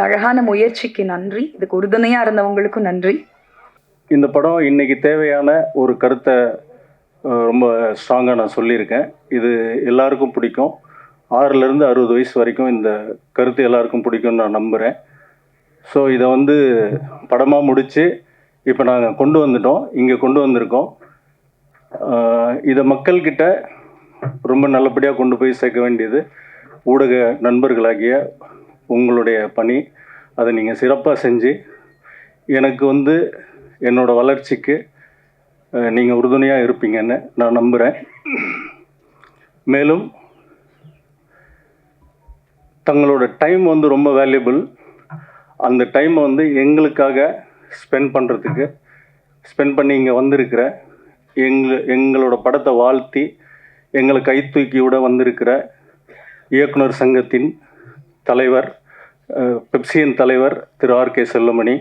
அழகான முயற்சிக்கு நன்றி. இதுக்கு உறுதுணையாக இருந்தவங்களுக்கும் நன்றி. இந்த படம் இன்னைக்கு தேவையான ஒரு கருத்தை ரொம்ப ஸ்ட்ராங்காக நான் சொல்லியிருக்கேன். இது எல்லாருக்கும் பிடிக்கும். 6லேருந்து 60 வயசு வரைக்கும் இந்த கருத்து எல்லாருக்கும் பிடிக்கும்னு நான் நம்புகிறேன். ஸோ இதை வந்து படமாக முடித்து இப்போ நாங்கள் கொண்டு வந்துட்டோம், இங்கே கொண்டு வந்திருக்கோம். இதை மக்கள்கிட்ட ரொம்ப நல்லபடியாக கொண்டு போய் சேர்க்க வேண்டியது ஊடக நண்பர்களாகிய உங்களுடைய பணி. அதை நீங்கள் சிறப்பாக செஞ்சு எனக்கு வந்து என்னோடய வளர்ச்சிக்கு நீங்கள் உறுதுணையாக இருப்பீங்கன்னு நான் நம்புகிறேன். மேலும் தங்களோட டைம் வந்து ரொம்ப வேல்யூபிள். அந்த டைமை வந்து எங்களுக்காக ஸ்பெண்ட் பண்ணி இங்கே வந்திருக்கிற எங்களோட படத்தை வாழ்த்தி எங்களை கை தூக்கி விட வந்திருக்கிற இயக்குனர் சங்கத்தின் தலைவர், பெப்சியின் தலைவர் திரு ஆர்.கே. செல்வமணி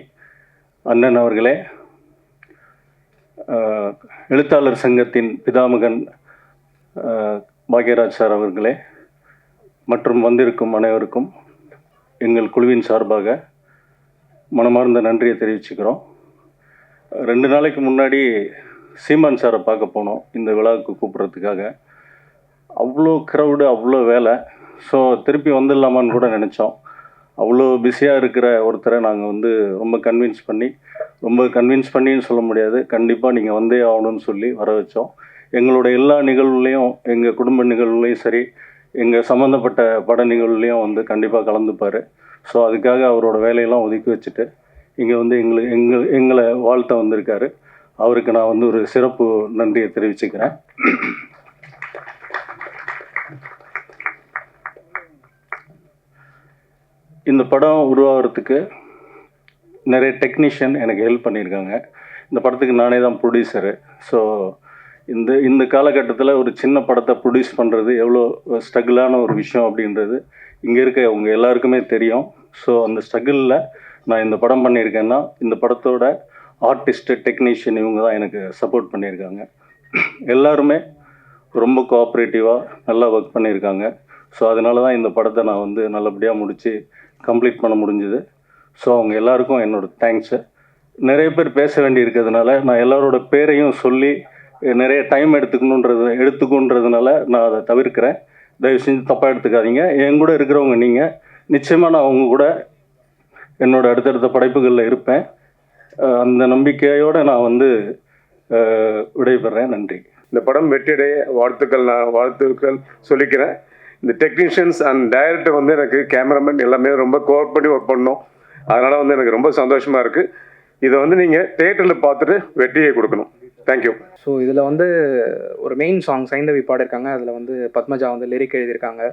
அண்ணன் அவர்களே, எழுத்தாளர் சங்கத்தின் பிதாமகன் பாக்யராஜ் சார் அவர்களே, மற்றும் வந்திருக்கும் அனைவருக்கும் எங்கள் குழுவின் சார்பாக மனமார்ந்த நன்றியை தெரிவிச்சுக்கிறோம். 2 நாளைக்கு முன்னாடி சீமான் சாரை பார்க்க போனோம் இந்த விழாவுக்கு கூப்பிட்றதுக்காக. அவ்வளோ க்ரௌடு, அவ்வளோ வேலை. ஸோ திருப்பி வந்துடலாமான்னு கூட நினச்சோம். அவ்வளோ பிஸியாக இருக்கிற ஒருத்தரை நாங்கள் வந்து ரொம்ப கன்வின்ஸ் பண்ணின்னு சொல்ல முடியாது, கண்டிப்பாக நீங்கள் வந்தே ஆகணும்னு சொல்லி வர வச்சோம். எங்களோட எல்லா நிகழ்வுலையும், எங்கள் குடும்ப நிகழ்வுலையும் சரி, எங்கள் சம்மந்தப்பட்ட பட நிகழ்வுலையும் வந்து கண்டிப்பாக கலந்துப்பார். ஸோ அதுக்காக அவரோட வேலையெல்லாம் ஒதுக்கி வச்சுட்டு இங்கே வந்து எங்களை வாழ்த்த வந்திருக்காரு. அவருக்கு நான் வந்து ஒரு சிறப்பு நன்றியை தெரிவிச்சுக்கிறேன். இந்த படம் உருவாகிறதுக்கு நிறைய டெக்னீஷியன் எனக்கு ஹெல்ப் பண்ணியிருக்காங்க. இந்த படத்துக்கு நானே தான் ப்ரொடியூசரு. ஸோ இந்த காலகட்டத்தில் ஒரு சின்ன படத்தை ப்ரொடியூஸ் பண்ணுறது எவ்வளோ ஸ்ட்ரகிளான ஒரு விஷயம் அப்படின்றது இங்கே இருக்க அவங்க எல்லாருக்குமே தெரியும். ஸோ அந்த ஸ்ட்ரகிளில் நான் இந்த படம் பண்ணியிருக்கேன்னா இந்த படத்தோட ஆர்டிஸ்ட்டு, டெக்னீஷியன் இவங்க தான் எனக்கு சப்போர்ட் பண்ணியிருக்காங்க. எல்லாருமே ரொம்ப கோஆப்ரேட்டிவாக நல்லா ஒர்க் பண்ணியிருக்காங்க. ஸோ அதனால தான் இந்த படத்தை நான் வந்து நல்லபடியாக முடித்து கம்ப்ளீட் பண்ண முடிஞ்சுது. ஸோ அவங்க எல்லாருக்கும் என்னோடய தேங்க்ஸு. நிறைய பேர் பேச வேண்டி இருக்கிறதுனால நான் எல்லாரோட பேரையும் சொல்லி நிறைய டைம் எடுத்துக்குன்றதுனால நான் அதை தவிர்க்கிறேன். தயவு செஞ்சு தப்பாக எடுத்துக்காதீங்க. என் கூட இருக்கிறவங்க நீங்கள், நிச்சயமாக நான் அவங்க கூட என்னோடய அடுத்தடுத்த படைப்புகளில் இருப்பேன். அந்த நம்பிக்கையோடு நான் வந்து விடைபெறேன். நன்றி. இந்த படம் வெற்றியடைய வாழ்த்துக்கள் சொல்லிக்கிறேன். இந்த டெக்னீஷியன்ஸ் அண்ட் டைரக்டர் வந்து எனக்கு கேமராமேன் எல்லாமே ரொம்ப கோஆப்ரேட் பண்ணி ஒர்க் பண்ணோம். அதனால் வந்து எனக்கு ரொம்ப சந்தோஷமாக இருக்குது. இதை வந்து நீங்கள் தியேட்டரில் பார்த்துட்டு வெற்றியை கொடுக்கணும். தேங்க்யூ. ஸோ இதில் வந்து ஒரு மெயின் சாங் சைந்தவி பாடிருக்காங்க. அதில் வந்து பத்மஜா வந்து லிரிக் எழுதியிருக்காங்க.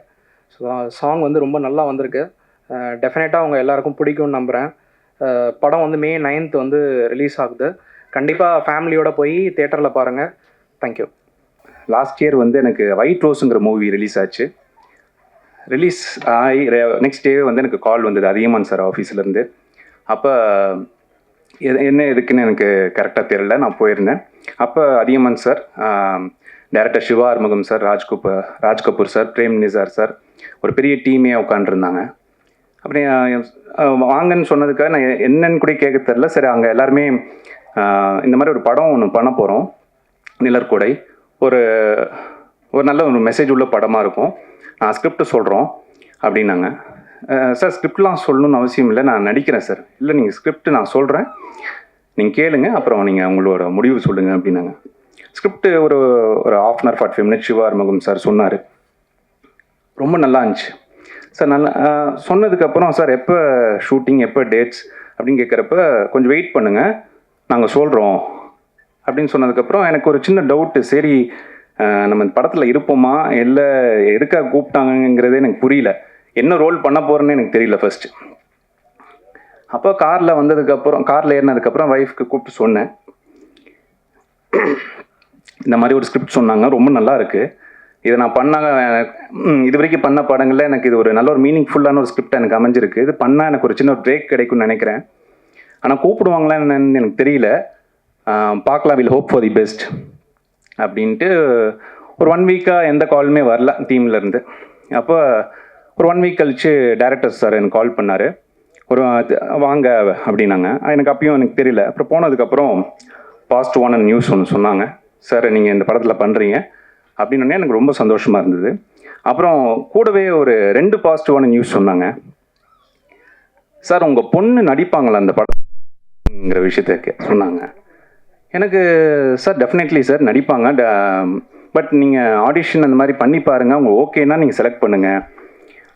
ஸோ சாங் வந்து ரொம்ப நல்லா வந்திருக்கு. டெஃபினட்டாக அவங்க எல்லாருக்கும் பிடிக்கும்னு நம்புகிறேன். படம் வந்து May 9th வந்து ரிலீஸ் ஆகுது. கண்டிப்பாக ஃபேமிலியோடு போய் தியேட்டரில் பாருங்கள். தேங்க்யூ. லாஸ்ட் இயர் வந்து எனக்கு ஒயிட் ரோஸுங்கிற மூவி ரிலீஸ் ஆச்சு. ரிலீஸ் ஆகி நெக்ஸ்ட் டே வந்து எனக்கு கால் வந்தது அதியமான் சார் ஆஃபீஸ்லேருந்து. அப்போ என்ன எதுக்குன்னு எனக்கு கரெக்டாக தெரியல. நான் போயிருந்தேன். அப்போ Athiyaman sir, director Siva Arumugam sir, Raj Kapoor sir, Prem Nisar sir, ஒரு பெரிய டீமே உட்காந்துருந்தாங்க. அப்படி வாங்கன்னு சொன்னதுக்காக நான் என்னன்னு கூட கேட்க தெரில. சரி, அங்கே எல்லாருமே இந்த மாதிரி ஒரு படம் ஒன்று பண்ண போகிறோம், நிழற்குடை, ஒரு நல்ல ஒரு மெசேஜ் உள்ள படமாக இருக்கும், நான் ஸ்கிரிப்ட் சொல்கிறோம் அப்படின்னாங்க. சார் ஸ்கிரிப்ட்லாம் சொல்லணும்னு அவசியம் இல்லை, நான் நடிக்கிறேன் சார். இல்லை, நீங்கள் ஸ்கிரிப்ட் நான் சொல்கிறேன், நீங்கள் கேளுங்க, அப்புறம் நீங்கள் உங்களோட முடிவு சொல்லுங்கள் அப்படின்னாங்க. ஸ்கிரிப்ட் ஒரு 1/2 hour 45 minutes Siva Arumugam sir சொன்னார். ரொம்ப நல்லா இருந்துச்சு சார். நல்லா சொன்னதுக்கப்புறம் சார் எப்போ ஷூட்டிங், எப்போ டேட்ஸ் அப்படின்னு கேட்குறப்ப கொஞ்சம் வெயிட் பண்ணுங்கள், நாங்கள் சொல்கிறோம் அப்படின்னு சொன்னதுக்கப்புறம் எனக்கு ஒரு சின்ன டவுட்டு. சரி, நம்ம இந்த படத்தில் இருப்போமா இல்லை எதுக்காக கூப்பிட்டாங்கங்கிறதே எனக்கு புரியல. என்ன ரோல் பண்ண போகிறேன்னு எனக்கு தெரியல ஃபஸ்ட்டு. அப்போ காரில் ஏறினதுக்கப்புறம் ஒய்ஃப்க்கு கூப்பிட்டு சொன்னேன், இந்த மாதிரி ஒரு ஸ்கிரிப்ட் சொன்னாங்க, ரொம்ப நல்லா இருக்குது, இதை நான் இது வரைக்கும் பண்ண படங்களில் எனக்கு இது ஒரு நல்ல ஒரு மீனிங்ஃபுல்லான ஒரு ஸ்கிரிப்ட் எனக்கு அமைஞ்சிருக்கு, இது பண்ணால் எனக்கு ஒரு சின்ன ஒரு பிரேக் கிடைக்கும்னு நினைக்கிறேன், ஆனால் கூப்பிடுவாங்களா என்னன்னு எனக்கு தெரியல, பார்க்கலாம், will hope for the best அப்படின்ட்டு ஒரு 1 week எந்த காலுமே வரல டீம்லேருந்து. அப்போ ஒரு 1 week கழிச்சு டைரக்டர் சார் எனக்கு கால் பண்ணார். ஒரு வாங்க அப்படின்னாங்க. எனக்கு அப்பயும் எனக்கு தெரியல. அப்புறம் போனதுக்கப்புறம் பாசிட்டிவான நியூஸ் ஒன்று சொன்னாங்க. சார் நீங்கள் இந்த படத்தில் பண்ணுறீங்க அப்படின்னே எனக்கு ரொம்ப சந்தோஷமாக இருந்தது. அப்புறம் கூடவே ஒரு 2 பாசிட்டிவான நியூஸ் சொன்னாங்க. சார் உங்கள் பொண்ணு நடிப்பாங்களா அந்த படங்கிற விஷயத்த சொன்னாங்க. எனக்கு சார் டெஃபினெட்லி சார் நடிப்பாங்க, பட் நீங்கள் ஆடிஷன் அந்த மாதிரி பண்ணி பாருங்கள், அவங்க ஓகேன்னா நீங்கள் செலக்ட் பண்ணுங்கள்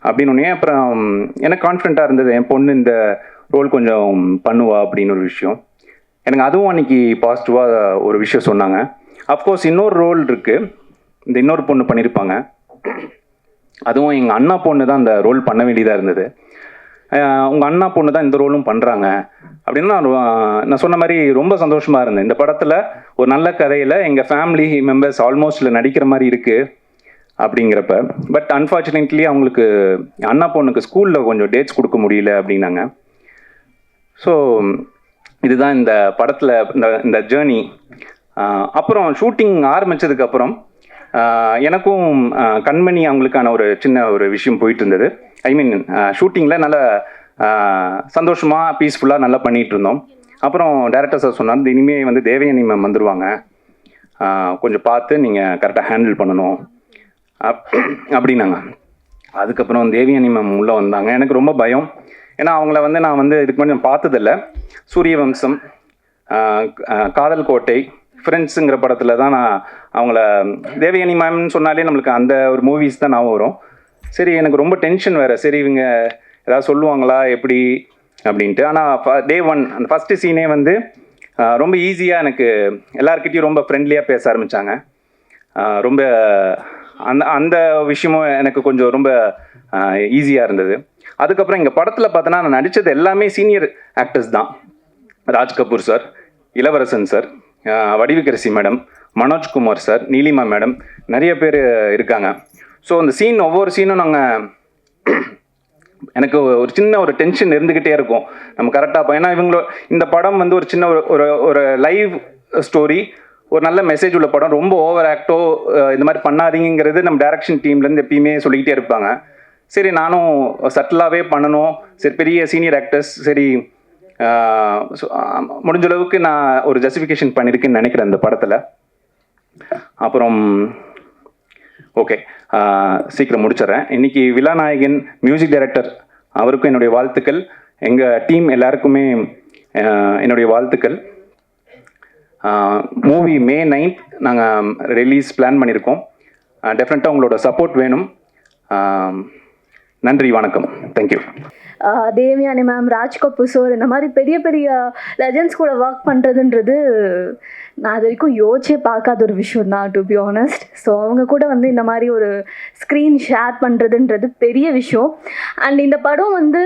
அப்படின்னே. அப்புறம் எனக்கு கான்ஃபிடென்ட்டாக இருந்தது, என் பொண்ணு இந்த ரோல் கொஞ்சம் பண்ணுவா அப்படின்னு ஒரு விஷயம். எனக்கு அதுவும் அன்றைக்கி பாசிட்டிவாக ஒரு விஷயம் சொன்னாங்க. அஃப்கோர்ஸ் இன்னொரு ரோல் இருக்குது, இந்த இன்னொரு பொண்ணு பண்ணியிருப்பாங்க. அதுவும் எங்கள் அண்ணா பொண்ணு தான் அந்த ரோல் பண்ண வேண்டியதாக இருந்தது. உங்கள் அண்ணா பொண்ணு தான் இந்த ரோலும் பண்ணுறாங்க அப்படின்னா நான் சொன்ன மாதிரி ரொம்ப சந்தோஷமாக இருந்தேன். இந்த படத்தில் ஒரு நல்ல கதையில் எங்கள் ஃபேமிலி மெம்பர்ஸ் ஆல்மோஸ்ட்டில் நடிக்கிற மாதிரி இருக்குது அப்படிங்கிறப்ப. பட் அன்ஃபார்ச்சுனேட்லி அவங்களுக்கு அண்ணா பொண்ணுக்கு ஸ்கூலில் கொஞ்சம் டேட்ஸ் கொடுக்க முடியல அப்படின்னாங்க. ஸோ இதுதான் இந்த படத்தில் இந்த ஜேர்னி. அப்புறம் ஷூட்டிங் ஆரம்பித்ததுக்கப்புறம் எனக்கும் கண்மணி அவங்களுக்கான ஒரு சின்ன ஒரு விஷயம் போயிட்டு இருந்தது. ஐ மீன் ஷூட்டிங்கில் நல்லா சந்தோஷமாக பீஸ்ஃபுல்லாக நல்லா பண்ணிகிட்டு இருந்தோம். அப்புறம் டைரக்டர் சார் சொன்னார், இனிமேல் வந்து தேவயானி மேம் வந்துடுவாங்க, கொஞ்சம் பார்த்து நீங்கள் கரெக்டாக ஹேண்டில் பண்ணணும் அப்படின்னாங்க. அதுக்கப்புறம் தேவயானி மேம் உள்ளே வந்தாங்க. எனக்கு ரொம்ப பயம், ஏன்னா அவங்கள வந்து நான் வந்து இதுக்கு முன்னாடி நான் பார்த்ததில்ல. சூரியவம்சம், காதல் கோட்டை, ஃப்ரெண்ட்ஸுங்கிற படத்தில் தான் நான் அவங்கள தேவயானி மேம்னு சொன்னாலே நம்மளுக்கு அந்த ஒரு மூவிஸ் தான் ஞாபகம் வரும். சரி, எனக்கு ரொம்ப டென்ஷன் வேறு, சரி இவங்க ஏதாவது சொல்லுவாங்களா எப்படி அப்படின்ட்டு. ஆனால் டே 1 அந்த ஃபஸ்ட்டு சீனே வந்து ரொம்ப ஈஸியாக எனக்கு எல்லாருக்கிட்டையும் ரொம்ப ஃப்ரெண்ட்லியாக பேச ஆரம்பித்தாங்க. ரொம்ப அந்த விஷயமும் எனக்கு கொஞ்சம் ரொம்ப ஈஸியாக இருந்தது. அதுக்கப்புறம் எங்கள் படத்தில் பார்த்தோன்னா நான் நடித்தது எல்லாமே சீனியர் ஆக்டர்ஸ் தான். ராஜ் கபூர் சார், இளவரசன் sir, Vadivukkarasi madam, Manojkumar sir, Neelima madam, நிறைய பேர் இருக்காங்க. ஸோ அந்த சீன் ஒவ்வொரு சீனும் நாங்கள் எனக்கு ஒரு சின்ன ஒரு டென்ஷன் இருந்துக்கிட்டே இருக்கும், நம்ம கரெக்டாக. ஏன்னா இந்த படம் வந்து ஒரு சின்ன ஒரு லைவ் ஸ்டோரி, ஒரு நல்ல மெசேஜ் உள்ள படம். ரொம்ப ஓவர் ஆக்டோ இந்த மாதிரி பண்ணாதீங்கிறது நம்ம டைரக்ஷன் டீம்லேருந்து எப்பயுமே சொல்லிக்கிட்டே இருப்பாங்க. சரி, நானும் சட்டிலாகவே பண்ணணும். சரி, பெரிய சீனியர் ஆக்டர்ஸ், சரி முடிஞ்ச அளவுக்கு நான் ஒரு ஜஸ்டிஃபிகேஷன் பண்ணியிருக்கேன்னு நினைக்கிறேன் இந்த படத்தில். அப்புறம் ஓகே, சீக்கிரம் முடிச்சிடறேன். இன்றைக்கி விழாநாயகன் மியூசிக் டைரக்டர் அவருக்கும் என்னுடைய வாழ்த்துக்கள். எங்கள் டீம் எல்லாருக்குமே என்னுடைய வாழ்த்துக்கள். மூவி May 9th நாங்கள் ரிலீஸ் பிளான் பண்ணியிருக்கோம். டெஃபினட்டாக உங்களோட சப்போர்ட் வேணும். நன்றி, வணக்கம், thank you. Devayani ma'am, Raj Kapoor sir, இந்த மாதிரி பெரிய பெரிய லெஜண்ட்ஸ் கூட ஒர்க் பண்ணுறதுன்றது நான் அது வரைக்கும் யோசிச்சே பார்க்காத ஒரு விஷயம் தான், டு பி ஆனஸ்ட். ஸோ அவங்க கூட வந்து இந்த மாதிரி ஒரு ஸ்க்ரீன் ஷேர் பண்ணுறதுன்றது பெரிய விஷயம். அண்ட் இந்த படம் வந்து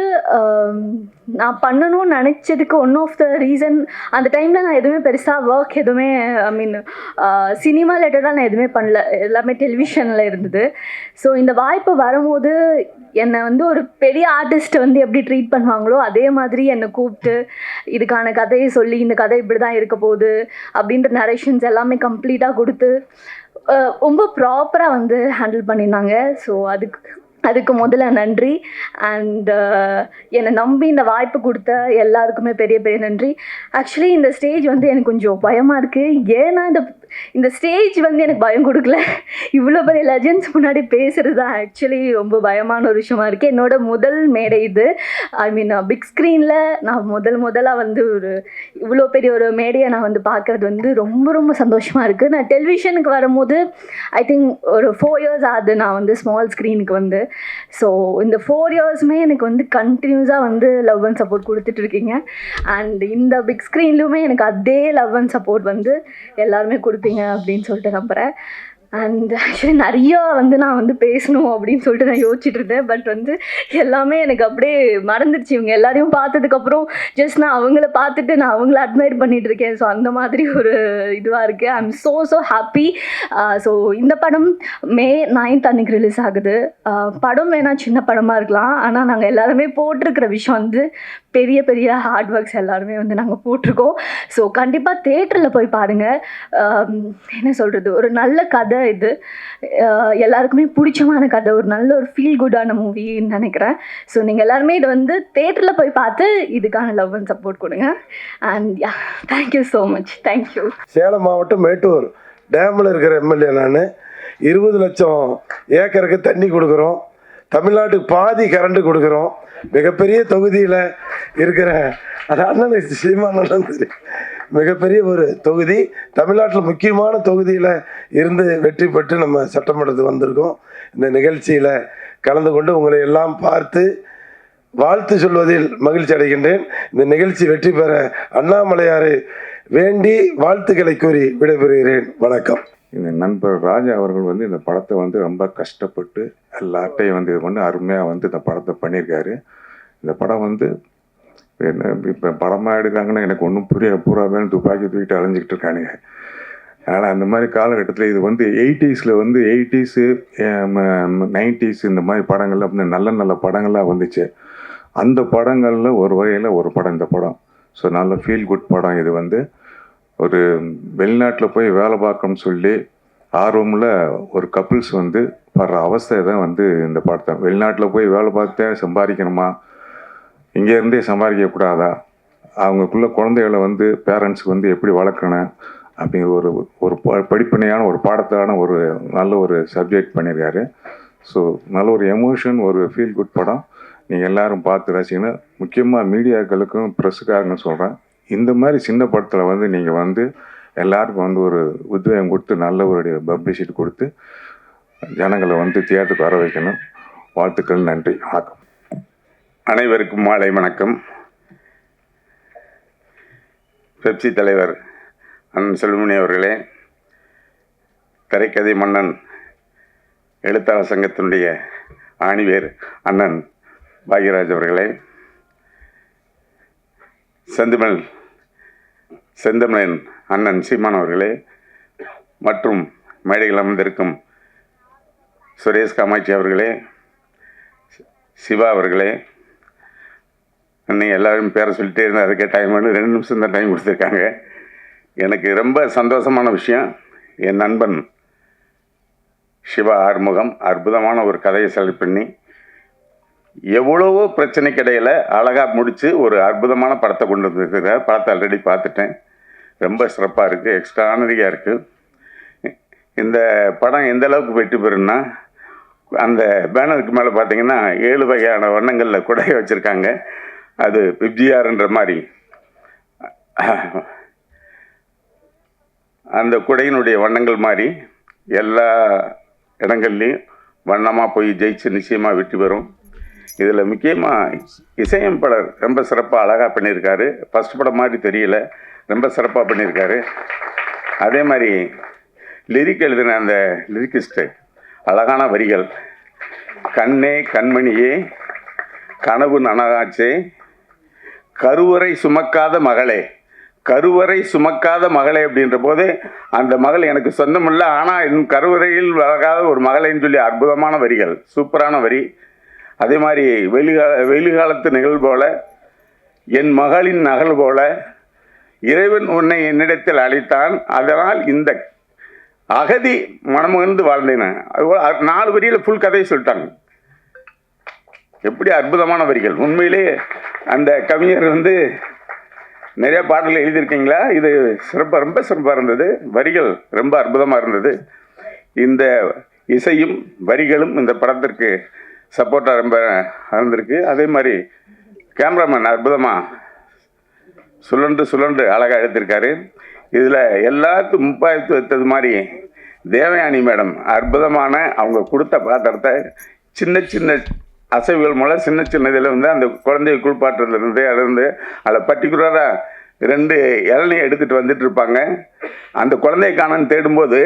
நான் பண்ணணும்னு நினச்சதுக்கு ஒன் ஆஃப் த ரீசன், அந்த டைமில் நான் எதுவுமே பெருசாக ஒர்க் எதுவுமே, ஐ மீன் சினிமா ரிலேட்டடாக நான் எதுவுமே பண்ணல, எல்லாமே டெலிவிஷனில் இருந்தது. ஸோ இந்த வாய்ப்பு வரும்போது என்னை வந்து ஒரு பெரிய ஆர்டிஸ்ட்டை வந்து எப்படி ட்ரீட் பண்ணுவாங்களோ அதே மாதிரி என்னை கூப்பிட்டு இதுக்கான கதையை சொல்லி, இந்த கதை இப்படி தான் இருக்க போகுது அப்படின்ற நரேஷன்ஸ் எல்லாமே கம்ப்ளீட்டாக கொடுத்து ரொம்ப ப்ராப்பராக வந்து ஹேண்டில் பண்ணியிருந்தாங்க. ஸோ அதுக்கு முதல்ல நன்றி. அண்ட் என்னை நம்பி இந்த வாய்ப்பு கொடுத்த எல்லாருக்குமே பெரிய பெரிய நன்றி. ஆக்சுவலி இந்த ஸ்டேஜ் வந்து எனக்கு கொஞ்சம் பயமாக இருக்குது. ஏன்னா இந்த ஸ்டேஜ் வந்து எனக்கு பயம் கொடுக்கல, இவ்வளோ பெரிய லெஜண்ட்ஸ் முன்னாடி பேசுகிறது தான் ஆக்சுவலி ரொம்ப பயமான ஒரு விஷயமா இருக்குது. என்னோடய முதல் மேடை இது. ஐ மீன் பிக் ஸ்க்ரீனில் நான் முதலாக வந்து இவ்வளோ பெரிய ஒரு மேடையை நான் வந்து பார்க்குறது வந்து ரொம்ப ரொம்ப சந்தோஷமாக இருக்குது. நான் டெலிவிஷனுக்கு வரும்போது ஐ திங்க் ஒரு 4 years ஆகுது நான் வந்து ஸ்மால் ஸ்க்ரீனுக்கு வந்து. ஸோ இந்த 4 yearsமே எனக்கு வந்து கண்டினியூஸாக வந்து லவ் அண்ட் சப்போர்ட் கொடுத்துட்ருக்கீங்க. அண்ட் இந்த பிக் ஸ்க்ரீன்லையுமே எனக்கு அதே லவ் அண்ட் சப்போர்ட் வந்து எல்லாருமே கொடுப்பீங்க அப்படின்னு சொல்லிட்டு நம்புகிறேன். அண்ட் ஆக்சுவலி நிறையா வந்து நான் வந்து பேசணும் அப்படின்னு சொல்லிட்டு நான் யோசிச்சுட்டு இருந்தேன். பட் வந்து எல்லாமே எனக்கு அப்படியே மறந்துடுச்சு. இவங்க எல்லாரையும் பார்த்ததுக்கப்புறம் ஜஸ்ட் நான் அவங்கள பார்த்துட்டு நான் அவங்கள அட்மையர் பண்ணிகிட்டு இருக்கேன். ஸோ அந்த மாதிரி ஒரு இதுவாக இருக்குது. ஐ எம் ஸோ ஹாப்பி. ஸோ இந்த படம் May 9th அன்றைக்கி ரிலீஸ் ஆகுது. படம் வேணால் சின்ன படமாக இருக்கலாம், ஆனால் நாங்கள் எல்லாருமே போட்டிருக்கிற விஷயம் வந்து பெரிய பெரிய ஹார்ட் ஒர்க்ஸ் எல்லாருமே வந்து நாங்கள் போட்டிருக்கோம். ஸோ கண்டிப்பாக தேட்டரில் போய் பாருங்கள். என்ன சொல்கிறது, ஒரு நல்ல கதை இது, எல்லாருக்குமே பிடிச்சமான கதை, ஒரு நல்ல ஒரு ஃபீல் குட்டான மூவின்னு நினைக்கிறேன். ஸோ நீங்கள் எல்லாருமே இதை வந்து தேட்டரில் போய் பார்த்து இதுக்கான லவ் அண்ட் சப்போர்ட் கொடுங்க. And yeah, thank you so much. Thank you. Salem மாவட்டம் மேட்டூர் டேமில் இருக்கிற எம்எல்ஏ நான். 20 லட்சம் ஏக்கருக்கு தண்ணி கொடுக்குறோம். தமிழ்நாட்டுக்கு பாதி கரண்ட் கொடுக்குறோம். மிகப்பெரிய தொகுதியில் இருக்கிற அது அண்ணன் சீமானன் மிகப்பெரிய ஒரு தொகுதி, தமிழ்நாட்டில் முக்கியமான தொகுதியில் இருந்து வெற்றி பெற்று நம்ம சட்டமன்றத்துக்கு வந்திருக்கோம். இந்த நிகழ்ச்சியில் கலந்து கொண்டு உங்களை எல்லாம் பார்த்து வாழ்த்து சொல்வதில் மகிழ்ச்சி அடைகின்றேன். இந்த நிகழ்ச்சி வெற்றி பெற அண்ணாமலையாரை வேண்டி வாழ்த்துக்களை கூறி விடைபெறுகிறேன். வணக்கம். இந்த நண்பர் ராஜா அவர்கள் வந்து இந்த படத்தை வந்து ரொம்ப கஷ்டப்பட்டு எல்லார்ட்டையும் வந்து இது பண்ணி அருமையாக வந்து இந்த படத்தை பண்ணியிருக்காரு. இந்த படம் வந்து என்ன இப்போ படமாக எடுக்காங்கன்னா எனக்கு ஒன்றும் பூராவே துப்பாக்கி தூக்கிட்டு அலைஞ்சிக்கிட்டு இருக்கானுங்க. அதனால் அந்த மாதிரி காலகட்டத்தில் இது வந்து 80s வந்து 80s 90s இந்த மாதிரி படங்கள்லாம் வந்து நல்ல நல்ல படங்கள்லாம் வந்துச்சு. அந்த படங்களில் ஒரு வகையில் ஒரு படம் இந்த படம். ஸோ நல்ல ஃபீல் குட் படம். இது வந்து ஒரு வெளிநாட்டில் போய் வேலை பார்க்கணும்னு சொல்லி ஆர்வமில் ஒரு கப்புள்ஸ் வந்து படுற அவஸ்தை தான் வந்து இந்த படத்தை. வெளிநாட்டில் போய் வேலை பார்த்தே சம்பாதிக்கணுமா, இங்கேருந்தே சம்பாதிக்கக்கூடாதா, அவங்களுக்குள்ள குழந்தைகளை வந்து பேரண்ட்ஸுக்கு வந்து எப்படி வளர்க்கணும் அப்படிங்கிற ஒரு படிப்பனையான ஒரு பாடத்தான ஒரு நல்ல ஒரு சப்ஜெக்ட் பண்ணியிருக்காரு. ஸோ நல்ல ஒரு எமோஷன், ஒரு ஃபீல் குட் படம். நீங்கள் எல்லோரும் பார்த்து ரசிக்கணும். முக்கியமாக மீடியாக்களுக்கும் ப்ரெஸ்ஸுக்காரங்க சொல்கிறேன், இந்த மாதிரி சின்ன படத்தில் வந்து நீங்கள் வந்து எல்லாருக்கும் வந்து ஒரு உத்வேகம் கொடுத்து நல்ல ஒரு பப்ளிசிட்டி கொடுத்து ஜனங்களை வந்து தியேட்டருக்கு வர வைக்கணும். வாழ்த்துக்கள். நன்றி. வணக்கம். அனைவருக்கும் மாலை வணக்கம். பெப்சி தலைவர் அண்ணன் செல்வமணி அவர்களே, திரைக்கதை மன்னன் எழுத்தாளர் சங்கத்தினுடைய ஆணிவேர் அண்ணன் பாக்யராஜ் அவர்களே, செந்தமிழன் அண்ணன் சீமான் அவர்களே, மற்றும் மேடையில் அமர்ந்திருக்கும் சுரேஷ் காமாட்சி அவர்களே, சிவா அவர்களே, அன்னைக்கு எல்லாரும் பேரை சொல்லிட்டே இருந்தால் அதுக்கே டைம் பண்ணி 2 நிமிஷம் தான் டைம் கொடுத்துருக்காங்க. எனக்கு ரொம்ப சந்தோஷமான விஷயம், என் நண்பன் சிவா ஆறுமுகம் அற்புதமான ஒரு கதையை செலக்ட் பண்ணி எவ்வளவோ பிரச்சனைக்கு இடையில் அழகாக முடித்து ஒரு அற்புதமான படத்தை கொண்டு வந்துருக்கிறார். படத்தை ஆல்ரெடி பார்த்துட்டேன். ரொம்ப சிறப்பாக இருக்குது, எக்ஸ்ட்ரானரியாக இருக்குது. இந்த படம் எந்த அளவுக்கு வெற்றி பெறும்னா, அந்த பேனருக்கு மேலே பார்த்தீங்கன்னா 7 வகையான வண்ணங்களில் குடைய வச்சுருக்காங்க. அது பிப்ஜிஆர்ன்ற மாதிரி அந்த குடையினுடைய வண்ணங்கள் மாதிரி எல்லா இடங்கள்லையும் வண்ணமாக போய் ஜெயிச்சு நிச்சயமாக வெற்றி பெறும். இதில் முக்கியமாக இசையமைப்பாளர் ரொம்ப சிறப்பாக அழகாக பண்ணியிருக்காரு. ஃபஸ்ட் படம் மாதிரி தெரியல, ரொம்ப சிறப்பாக பண்ணியிருக்காரு. அதே மாதிரி லிரிக் எழுதின அந்த லிரிக்கிஸ்ட்டு அழகான வரிகள், கண்ணே கண்மணியே கனவு நனகாச்சே கருவறை சுமக்காத மகளே, கருவறை சுமக்காத மகளே அப்படின்ற போது அந்த மகள் எனக்கு சொந்தமில்லை, ஆனால் என் கருவறையில் வளராத ஒரு மகளைன்னு சொல்லி அற்புதமான வரிகள், சூப்பரான வரி. அதே மாதிரி வெளிகாலத்து நிகழ்வு போல, என் மகளின் நகல் போல இறைவன் உன்னை என்னிடத்தில் அழைத்தான், அதனால் இந்த அகதி மனமுகர்ந்து வாழ்ந்தேன். அதுபோல் 4 வரியில் ஃபுல் கதையை சொல்லிட்டாங்க. எப்படி அற்புதமான வரிகள். உண்மையிலே அந்த கவிஞர் வந்து நிறைய பாடல்கள் எழுதியிருக்கீங்களா? இது சிறப்பாக, ரொம்ப சிறப்பாக இருந்தது. வரிகள் ரொம்ப அற்புதமாக இருந்தது. இந்த இசையும் வரிகளும் இந்த படத்திற்கு சப்போர்ட்டாக ரொம்ப இருந்திருக்கு. அதே மாதிரி கேமராமேன் அற்புதமாக சுழன்று அழகாக எடுத்திருக்காரு. இதில் எல்லாத்துக்கும் முப்பாயத்து வைத்தது மாதிரி தேவயானி மேடம் அற்புதமான அவங்க கொடுத்த பாத்திரத்தை சின்ன சின்ன அசைவுகள் மூலம் சின்ன இதில் வந்து அந்த குழந்தைய குளிப்பாட்டுறதுலேருந்து அதில் பர்டிகுலராக 2 இளநியை எடுத்துகிட்டு வந்துட்டு இருப்பாங்க. அந்த குழந்தைய காணன்னு தேடும்போது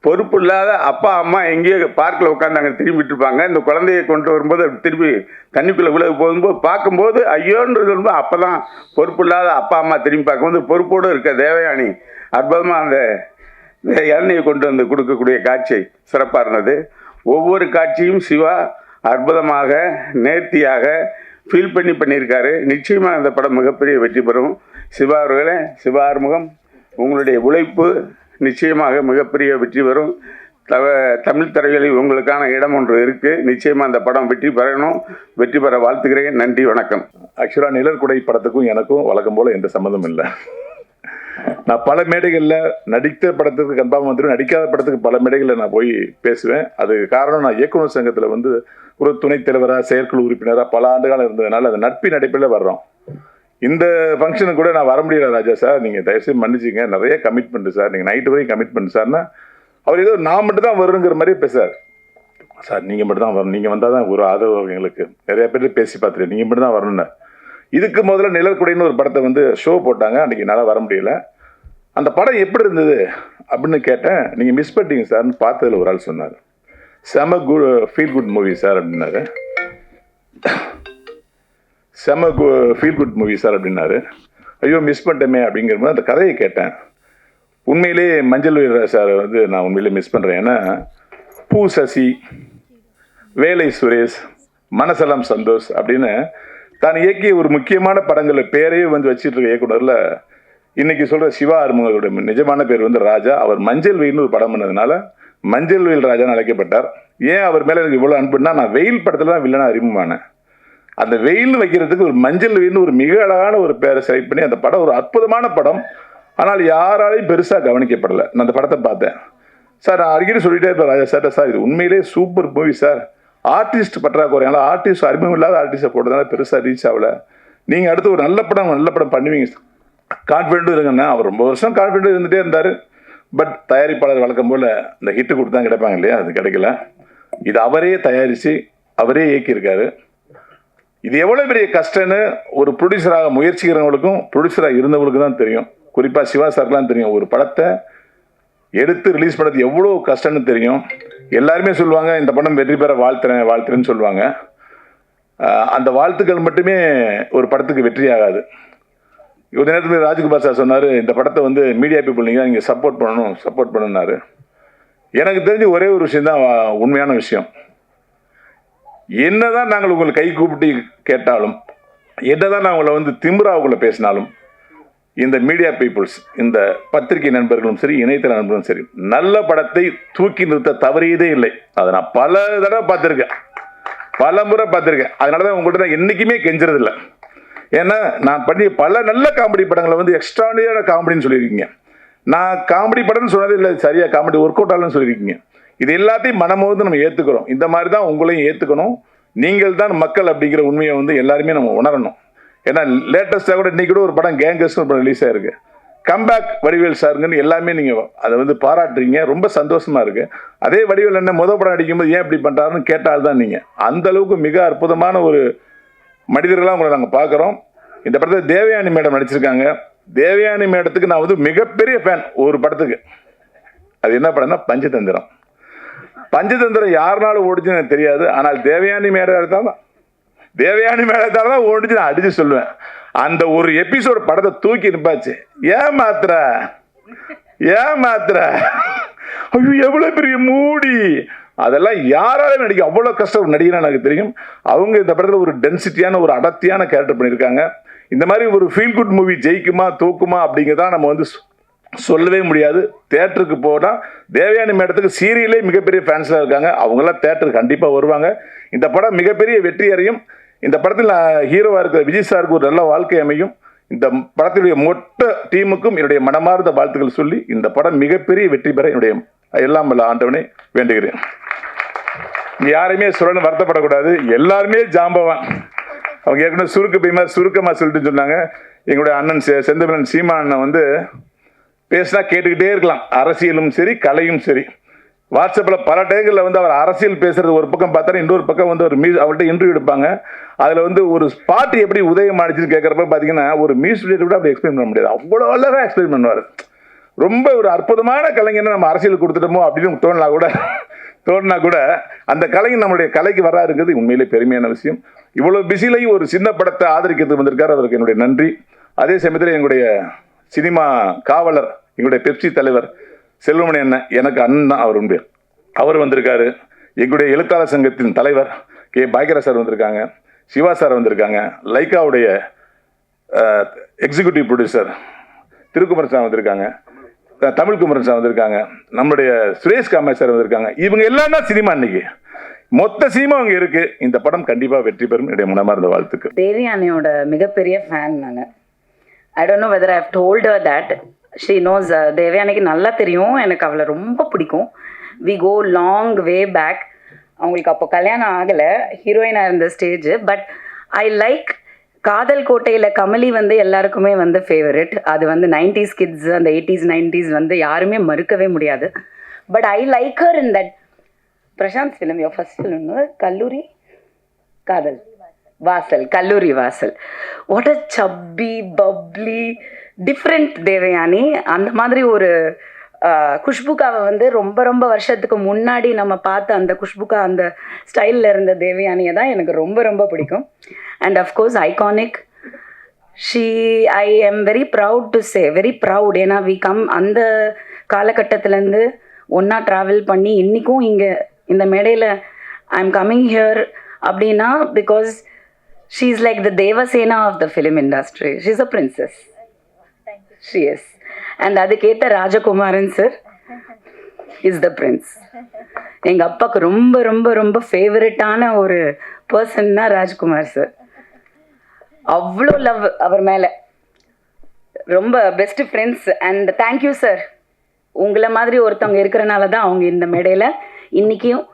பொறுப்பு இல்லாத அப்பா அம்மா எங்கேயோ பார்க்கில் உட்காந்து அங்கே திரும்பிட்டு இருப்பாங்க. இந்த குழந்தைய கொண்டு வரும்போது திருப்பி தண்ணிக்குள்ளே விழுக போகும்போது பார்க்கும்போது ஐயோன்றது ரொம்ப அப்போ தான் பொறுப்பு இல்லாத அப்பா அம்மா திரும்பி பார்க்கும்போது பொறுப்போடு இருக்க தேவயானி அற்புதமாக அந்த இளநியை கொண்டு வந்து கொடுக்கக்கூடிய காட்சி சிறப்பாக இருந்தது. ஒவ்வொரு காட்சியும் சிவா அற்புதமாக நேர்த்தியாக ஃபீல் பண்ணியிருக்காரு. நிச்சயமாக அந்த படம் மிகப்பெரிய வெற்றி பெறும். சிவா அவர்களே, சிவா ஆறுமுகம், உங்களுடைய உழைப்பு நிச்சயமாக மிகப்பெரிய வெற்றி பெறும். தமிழ் திரைகளில் உங்களுக்கான இடம் ஒன்று இருக்குது. நிச்சயமாக அந்த படம் வெற்றி பெறணும். வெற்றி பெற வாழ்த்துக்கிறேன். நன்றி, வணக்கம். ஆக்சுவலாக நிழற்குடை படத்துக்கும் எனக்கும் வழக்கம் போல் எந்த சம்மந்தம் இல்லை. நான் பல மேடைகளில் நடித்த படத்துக்கு கன்ஃபார்ம் வந்துடும், நடிக்காத படத்துக்கு பல மேடைகளில் நான் போய் பேசுவேன். அதுக்கு காரணம், நான் இயக்குனர் சங்கத்தில் வந்து ஒரு துணைத் தலைவராக, செயற்குழு உறுப்பினராக பல ஆண்டுகாலம் இருந்ததுனால அந்த நட்பின் அடிப்படையில் வர்றோம். இந்த ஃபங்க்ஷனுக்கு கூட நான் வர முடியல ராஜா சார், நீங்கள் தயவுசெய்து மன்னிச்சிங்க, நிறைய கமிட்மெண்ட் சார், நீங்கள் நைட்டு வரைக்கும் கமிட்மெண்ட் சார்னா அவர் ஏதோ நான் மட்டும் தான் வருங்கிற மாதிரி பேசார். சார் நீங்கள் மட்டும் தான் வரணும், நீங்கள் வந்தால் தான் ஒரு ஆதரவு எங்களுக்கு, நிறைய பேர் பேசி பார்த்துட்டு நீங்கள் மட்டும் தான் வரணும்னு. இதுக்கு முதல்ல நிழற்குடைன்னு ஒரு படத்தை வந்து ஷோ போட்டாங்க, அன்றைக்கி என்னால் வர முடியல. அந்த படம் எப்படி இருந்தது அப்படின்னு கேட்டேன். நீங்கள் மிஸ் பண்ணிட்டீங்க சார்னு பார்த்ததில் ஒரு ஆள் சொன்னார், செம ஃபீல் குட் மூவி சார் அப்படின்னாரு. செம ஃபீல் குட் மூவி சார் அப்படின்னாரு. ஐயோ மிஸ் பண்ணிட்டேமே அப்படிங்கிற போது அந்த கதையை கேட்டேன். உண்மையிலே மஞ்சள் வீரராஜ் சார் வந்து நான் உண்மையிலே மிஸ் பண்ணுறேன். ஏன்னா பூ சசி, வேலை சுரேஷ், மனசலம் சந்தோஷ் அப்படின்னு தான் இயக்கிய ஒரு முக்கியமான படங்களில் பேரையே வந்து வச்சுட்டு இருக்க இயக்குனரில் இன்னைக்கு சொல்கிற சிவா ஆறுமுகோட நிஜமான பேர் வந்து ராஜா. அவர் மஞ்சள் வெயில்னு ஒரு படம் பண்ணதுனால மஞ்சள் வெயில் ராஜான்னு அழைக்கப்பட்டார். ஏன் அவர் மேலே எனக்கு இவ்வளோ அன்புன்னா, நான் வெயில் படத்தில் தான் வில்லனாக அறிமுகமானேன். அந்த வெயில் வைக்கிறதுக்கு ஒரு மஞ்சள் வெயில்னு ஒரு மிக அழகான ஒரு பேரை செலக்ட் பண்ணி அந்த படம் ஒரு அற்புதமான படம். ஆனால் யாராலையும் பெருசாக கவனிக்கப்படலை. நான் அந்த படத்தை பார்த்தேன் சார். நான் அடிக்கடி சொல்லிட்டே இருப்பேன் ராஜா சார், சார் இது உண்மையிலே சூப்பர் மூவி சார், ஆர்டிஸ்ட் பற்றாக்குறையால ஆர்டிஸ்ட் அறிமுகம் இல்லாத ஆர்டிஸ்ட்டை போட்டதுனால பெருசாக ரீச் ஆகலை. நீங்கள் அடுத்து ஒரு நல்ல படம் பண்ணுவீங்க, கான்ஃபிடென்ட்டும் இருங்கன்னா. அவர் ரொம்ப வருஷம் கான்ஃபிடென்ட் இருந்துகிட்டே இருந்தார். பட் தயாரிப்பாளர் வழக்கம் போல் இந்த ஹிட்டு கொடுத்தா கிடைப்பாங்க இல்லையா, அது கிடைக்கல. இது அவரே தயாரித்து அவரே இயக்கியிருக்காரு. இது எவ்வளோ பெரிய கஷ்டம்னு ஒரு ப்ரொடியூசராக முயற்சிக்கிறவங்களுக்கும் ப்ரொடியூசராக இருந்தவங்களுக்கு தான் தெரியும். குறிப்பாக சிவா சார்லாம் தெரியும். ஒரு படத்தை எடுத்து ரிலீஸ் பண்ணது எவ்வளோ கஷ்டம்னு தெரியும். எல்லாருமே சொல்லுவாங்க இந்த படம் வெற்றி பெற வாழ்த்துறேன்னு சொல்லுவாங்க. அந்த வாழ்த்துக்கள் மட்டுமே ஒரு படத்துக்கு வெற்றி ஆகாது. ஒரு நேரத்தில் ராஜ்குமார் சார் சொன்னார், இந்த படத்தை வந்து மீடியா பீப்புள் நீங்கள் சப்போர்ட் பண்ணணுன்னாரு. எனக்கு தெரிஞ்ச ஒரே ஒரு விஷயம் தான் உண்மையான விஷயம். என்னதான் நாங்கள் உங்களை கை கூப்பிட்டு கேட்டாலும், என்னதான் நான் உங்களை வந்து திமிரா உங்களை பேசினாலும், இந்த மீடியா பீப்புள்ஸ், இந்த பத்திரிகை நண்பர்களும் சரி, இணையதள நண்பர்களும் சரி, நல்ல படத்தை தூக்கி நிறுத்த தவறியதே இல்லை. அதை நான் பல தடவை பார்த்துருக்கேன், பல முறை பார்த்துருக்கேன். அதனால தான் உங்கள்கிட்ட நான் என்றைக்குமே கெஞ்சுறதில்லை. ஏன்னா நான் பண்ணி பல நல்ல காமெடி படங்களை வந்து எக்ஸ்ட்ராடினரியான காமெடின்னு சொல்லியிருக்கீங்க. நான் காமெடி படம்னு சொன்னதே இல்லை, சரியாக காமெடி ஒர்க் அவுட் ஆகலன்னு சொல்லியிருக்கீங்க. இது எல்லாத்தையும் மனமோது நம்ம ஏற்றுக்கிறோம். இந்த மாதிரி தான் உங்களையும் ஏற்றுக்கணும். நீங்கள் தான் மக்கள் அப்படிங்கிற உண்மையை வந்து எல்லாருமே நம்ம உணரணும். ஏன்னா லேட்டஸ்ட்டாக கூட இன்றைக்கி கூட ஒரு படம் கேங்கஸ்னு ஒரு படம் ரிலீஸ் ஆகிருக்கு. கம்பேக் வடிவேல் சாருங்கன்னு எல்லாமே நீங்கள் அதை வந்து பாராட்டுறீங்க, ரொம்ப சந்தோஷமாக இருக்குது. அதே வடிவேல் என்ன முதல் படம் அடிக்கும்போது ஏன் இப்படி பண்ணுறாருன்னு கேட்டால் தான் நீங்கள். அந்தளவுக்கு மிக அற்புதமான ஒரு மனிதர்களாக உங்களை நாங்கள் பார்க்குறோம். இந்த படத்தை தேவயானி மேடம் நடிச்சிருக்காங்க. தேவயானி மேடத்துக்கு நான் வந்து மிகப்பெரிய ஃபேன் ஒரு படத்துக்கு. அது என்ன படம்னா பஞ்சதந்திரம். பஞ்சதந்திரம் யாருனாலும் ஓடிச்சுன்னு எனக்கு தெரியாது. ஆனால் தேவயானி மேடத்தால் தான் ஓடிச்சு நான் அடிச்சு சொல்லுவேன். அந்த ஒரு எபிசோடு படத்தை தூக்கி நிப்பாச்சு. ஏன் மாத்திர ஐயோ எவ்வளோ பெரிய மூடி, அதெல்லாம் யாராலும் நடிக்க அவ்வளோ கஷ்டம் நடிகனா எனக்கு தெரியும். அவங்க இந்த படத்தில் ஒரு டென்சிட்டியான ஒரு அடர்த்தியான கேரக்டர் பண்ணியிருக்காங்க. இந்த மாதிரி ஒரு ஃபீல் குட் மூவி ஜெயிக்குமா தூக்குமா அப்படிங்கிறதா நம்ம வந்து சொல்லவே முடியாது. தேட்டருக்கு போனால் தேவயானி மேடத்துக்கு சீரியலே மிகப்பெரிய ஃபேன்ஸ்லாம் இருக்காங்க. அவங்களாம் தேட்டருக்கு கண்டிப்பாக வருவாங்க. இந்த படம் மிகப்பெரிய வெற்றி அடையும். இந்த படத்தில் ஹீரோவாக இருக்கிற விஜய் சாருக்கு ஒரு நல்ல வாழ்க்கை அமையும். இந்த படத்தினுடைய மொத்த டீமுக்கும் என்னுடைய மனமார்ந்த வாழ்த்துக்கள் சொல்லி இந்த படம் மிகப்பெரிய வெற்றி பெற என்னுடைய எல்லாம் வல்ல ஆண்டவனை வேண்டுகிறேன். யாரையுமே சொல்லணும் வருத்தப்படக்கூடாது, எல்லாருமே ஜாம்பவான். அவங்க ஏற்கனவே சுருக்கமாக சொல்லிட்டு சொன்னாங்க. எங்களுடைய அண்ணன் செந்தமிழன் சீமா அண்ணன் வந்து பேசினா கேட்டுக்கிட்டே இருக்கலாம். அரசியலும் சரி கலையும் சரி. வாட்ஸ்அப்பில் பல டேங்களில் வந்து அவர் அரசியல் பேசுறது ஒரு பக்கம் பார்த்தா, இன்னொரு பக்கம் வந்து ஒரு அவர்கிட்ட இன்டர்வியூ எடுப்பாங்க. அதில் வந்து ஒரு பாட்டு எப்படி உதயம் ஆடிச்சுன்னு கேட்குறப்ப பார்த்தீங்கன்னா ஒரு மியூசிக் கூட அப்படி எக்ஸ்பிளைன் பண்ண முடியாது. அவ்வளோ அழகாக எக்ஸ்பிளைன் பண்ணுவார். ரொம்ப ஒரு அற்புதமான கலைஞனை நம்ம அரசியல் கொடுத்துட்டோமோ அப்படின்னு தோணுனா கூட அந்த கலைஞர் நம்மளுடைய கலைக்கு வராருங்கிறது உண்மையிலே பெருமையான விஷயம். இவ்வளோ பிஸிலையும் ஒரு சின்ன படத்தை ஆதரிக்கிறதுக்கு வந்திருக்காரு, அவருக்கு என்னுடைய நன்றி. அதே சமயத்தில் எங்களுடைய சினிமா காவலர், எங்களுடைய பெப்சி தலைவர் செல்வமணி அண்ணன், எனக்கு அண்ணன் தான் அவர் உண்டு, அவர் வந்திருக்காரு. எங்களுடைய எழுத்தாளர் சங்கத்தின் தலைவர் கே பாக்கியராஜ் சார் வந்திருக்காங்க. சிவா சார் வந்திருக்காங்க, லைக்காவுடைய எக்ஸிக்யூட்டிவ் ப்ரொடியூசர் திருக்குமரன் சார் வந்திருக்காங்க, தமிழ் குமரன் சார் வந்திருக்காங்க, நம்முடைய சுரேஷ் காமேஷ் சார் வந்திருக்காங்க. இவங்க எல்லாம் தான் சினிமா இன்னைக்கு, மொத்த சினிமா அங்கே இருக்கு. இந்த படம் கண்டிப்பாக வெற்றி பெறும். என்னுடைய மனமார்ந்த வாழ்த்துக்கு. தேவியானியோட மிகப்பெரிய ஃபேன் நான். I don't know whether I have told her that. She knows. தேவியானிக்கு நல்லா தெரியும் எனக்கு அவளை ரொம்ப பிடிக்கும். We go long way back. அவங்களுக்கு அப்போ கல்யாணம் ஆகலை, ஹீரோயினாக இருந்த ஸ்டேஜ். பட் ஐ லைக் காதல் கோட்டையில் கமலி வந்து எல்லாருக்குமே வந்து ஃபேவரட். அது வந்து 90s கிட்ஸ், அந்த 80s 90s வந்து யாருமே மறுக்கவே முடியாது. But I like her in that Prashanth film, your first film Kalloori Kadhal வாசல், கல்லூரி வாசல். வாட் அ சப்பி பப்ளி டிஃப்ரெண்ட் தேவயானி. அந்த மாதிரி ஒரு குஷ்புக்காவை வந்து ரொம்ப ரொம்ப வருஷத்துக்கு முன்னாடி நம்ம பார்த்த அந்த குஷ்புக்கா அந்த ஸ்டைலில் இருந்த தேவயானியை தான் எனக்கு ரொம்ப ரொம்ப பிடிக்கும். And of course iconic. I am very proud to say, very proud. ஏன்னா வி கம் அந்த காலகட்டத்திலேருந்து ஒன்றா ட்ராவல் பண்ணி இன்றைக்கும் இங்கே இந்த மேடையில் ஐ எம் கம்மிங் ஹியர் அப்படின்னா because she is like the Devasena of the film industry. She is a princess. She is. And அதுக்கேற்ற ராஜகுமாரன் சார் இஸ் த பிரின்ஸ். எங்கள் அப்பாவுக்கு ரொம்ப ரொம்ப ரொம்ப ஃபேவரட்டான ஒரு பர்சன்னா ராஜ்குமார் சார். அவ்வளோ லவ் அவர் மேலே, ரொம்ப best friends. And thank you sir. உங்களை மாதிரி ஒருத்தவங்க இருக்கிறனால தான் அவங்க இந்த மேடையில் இன்றைக்கும்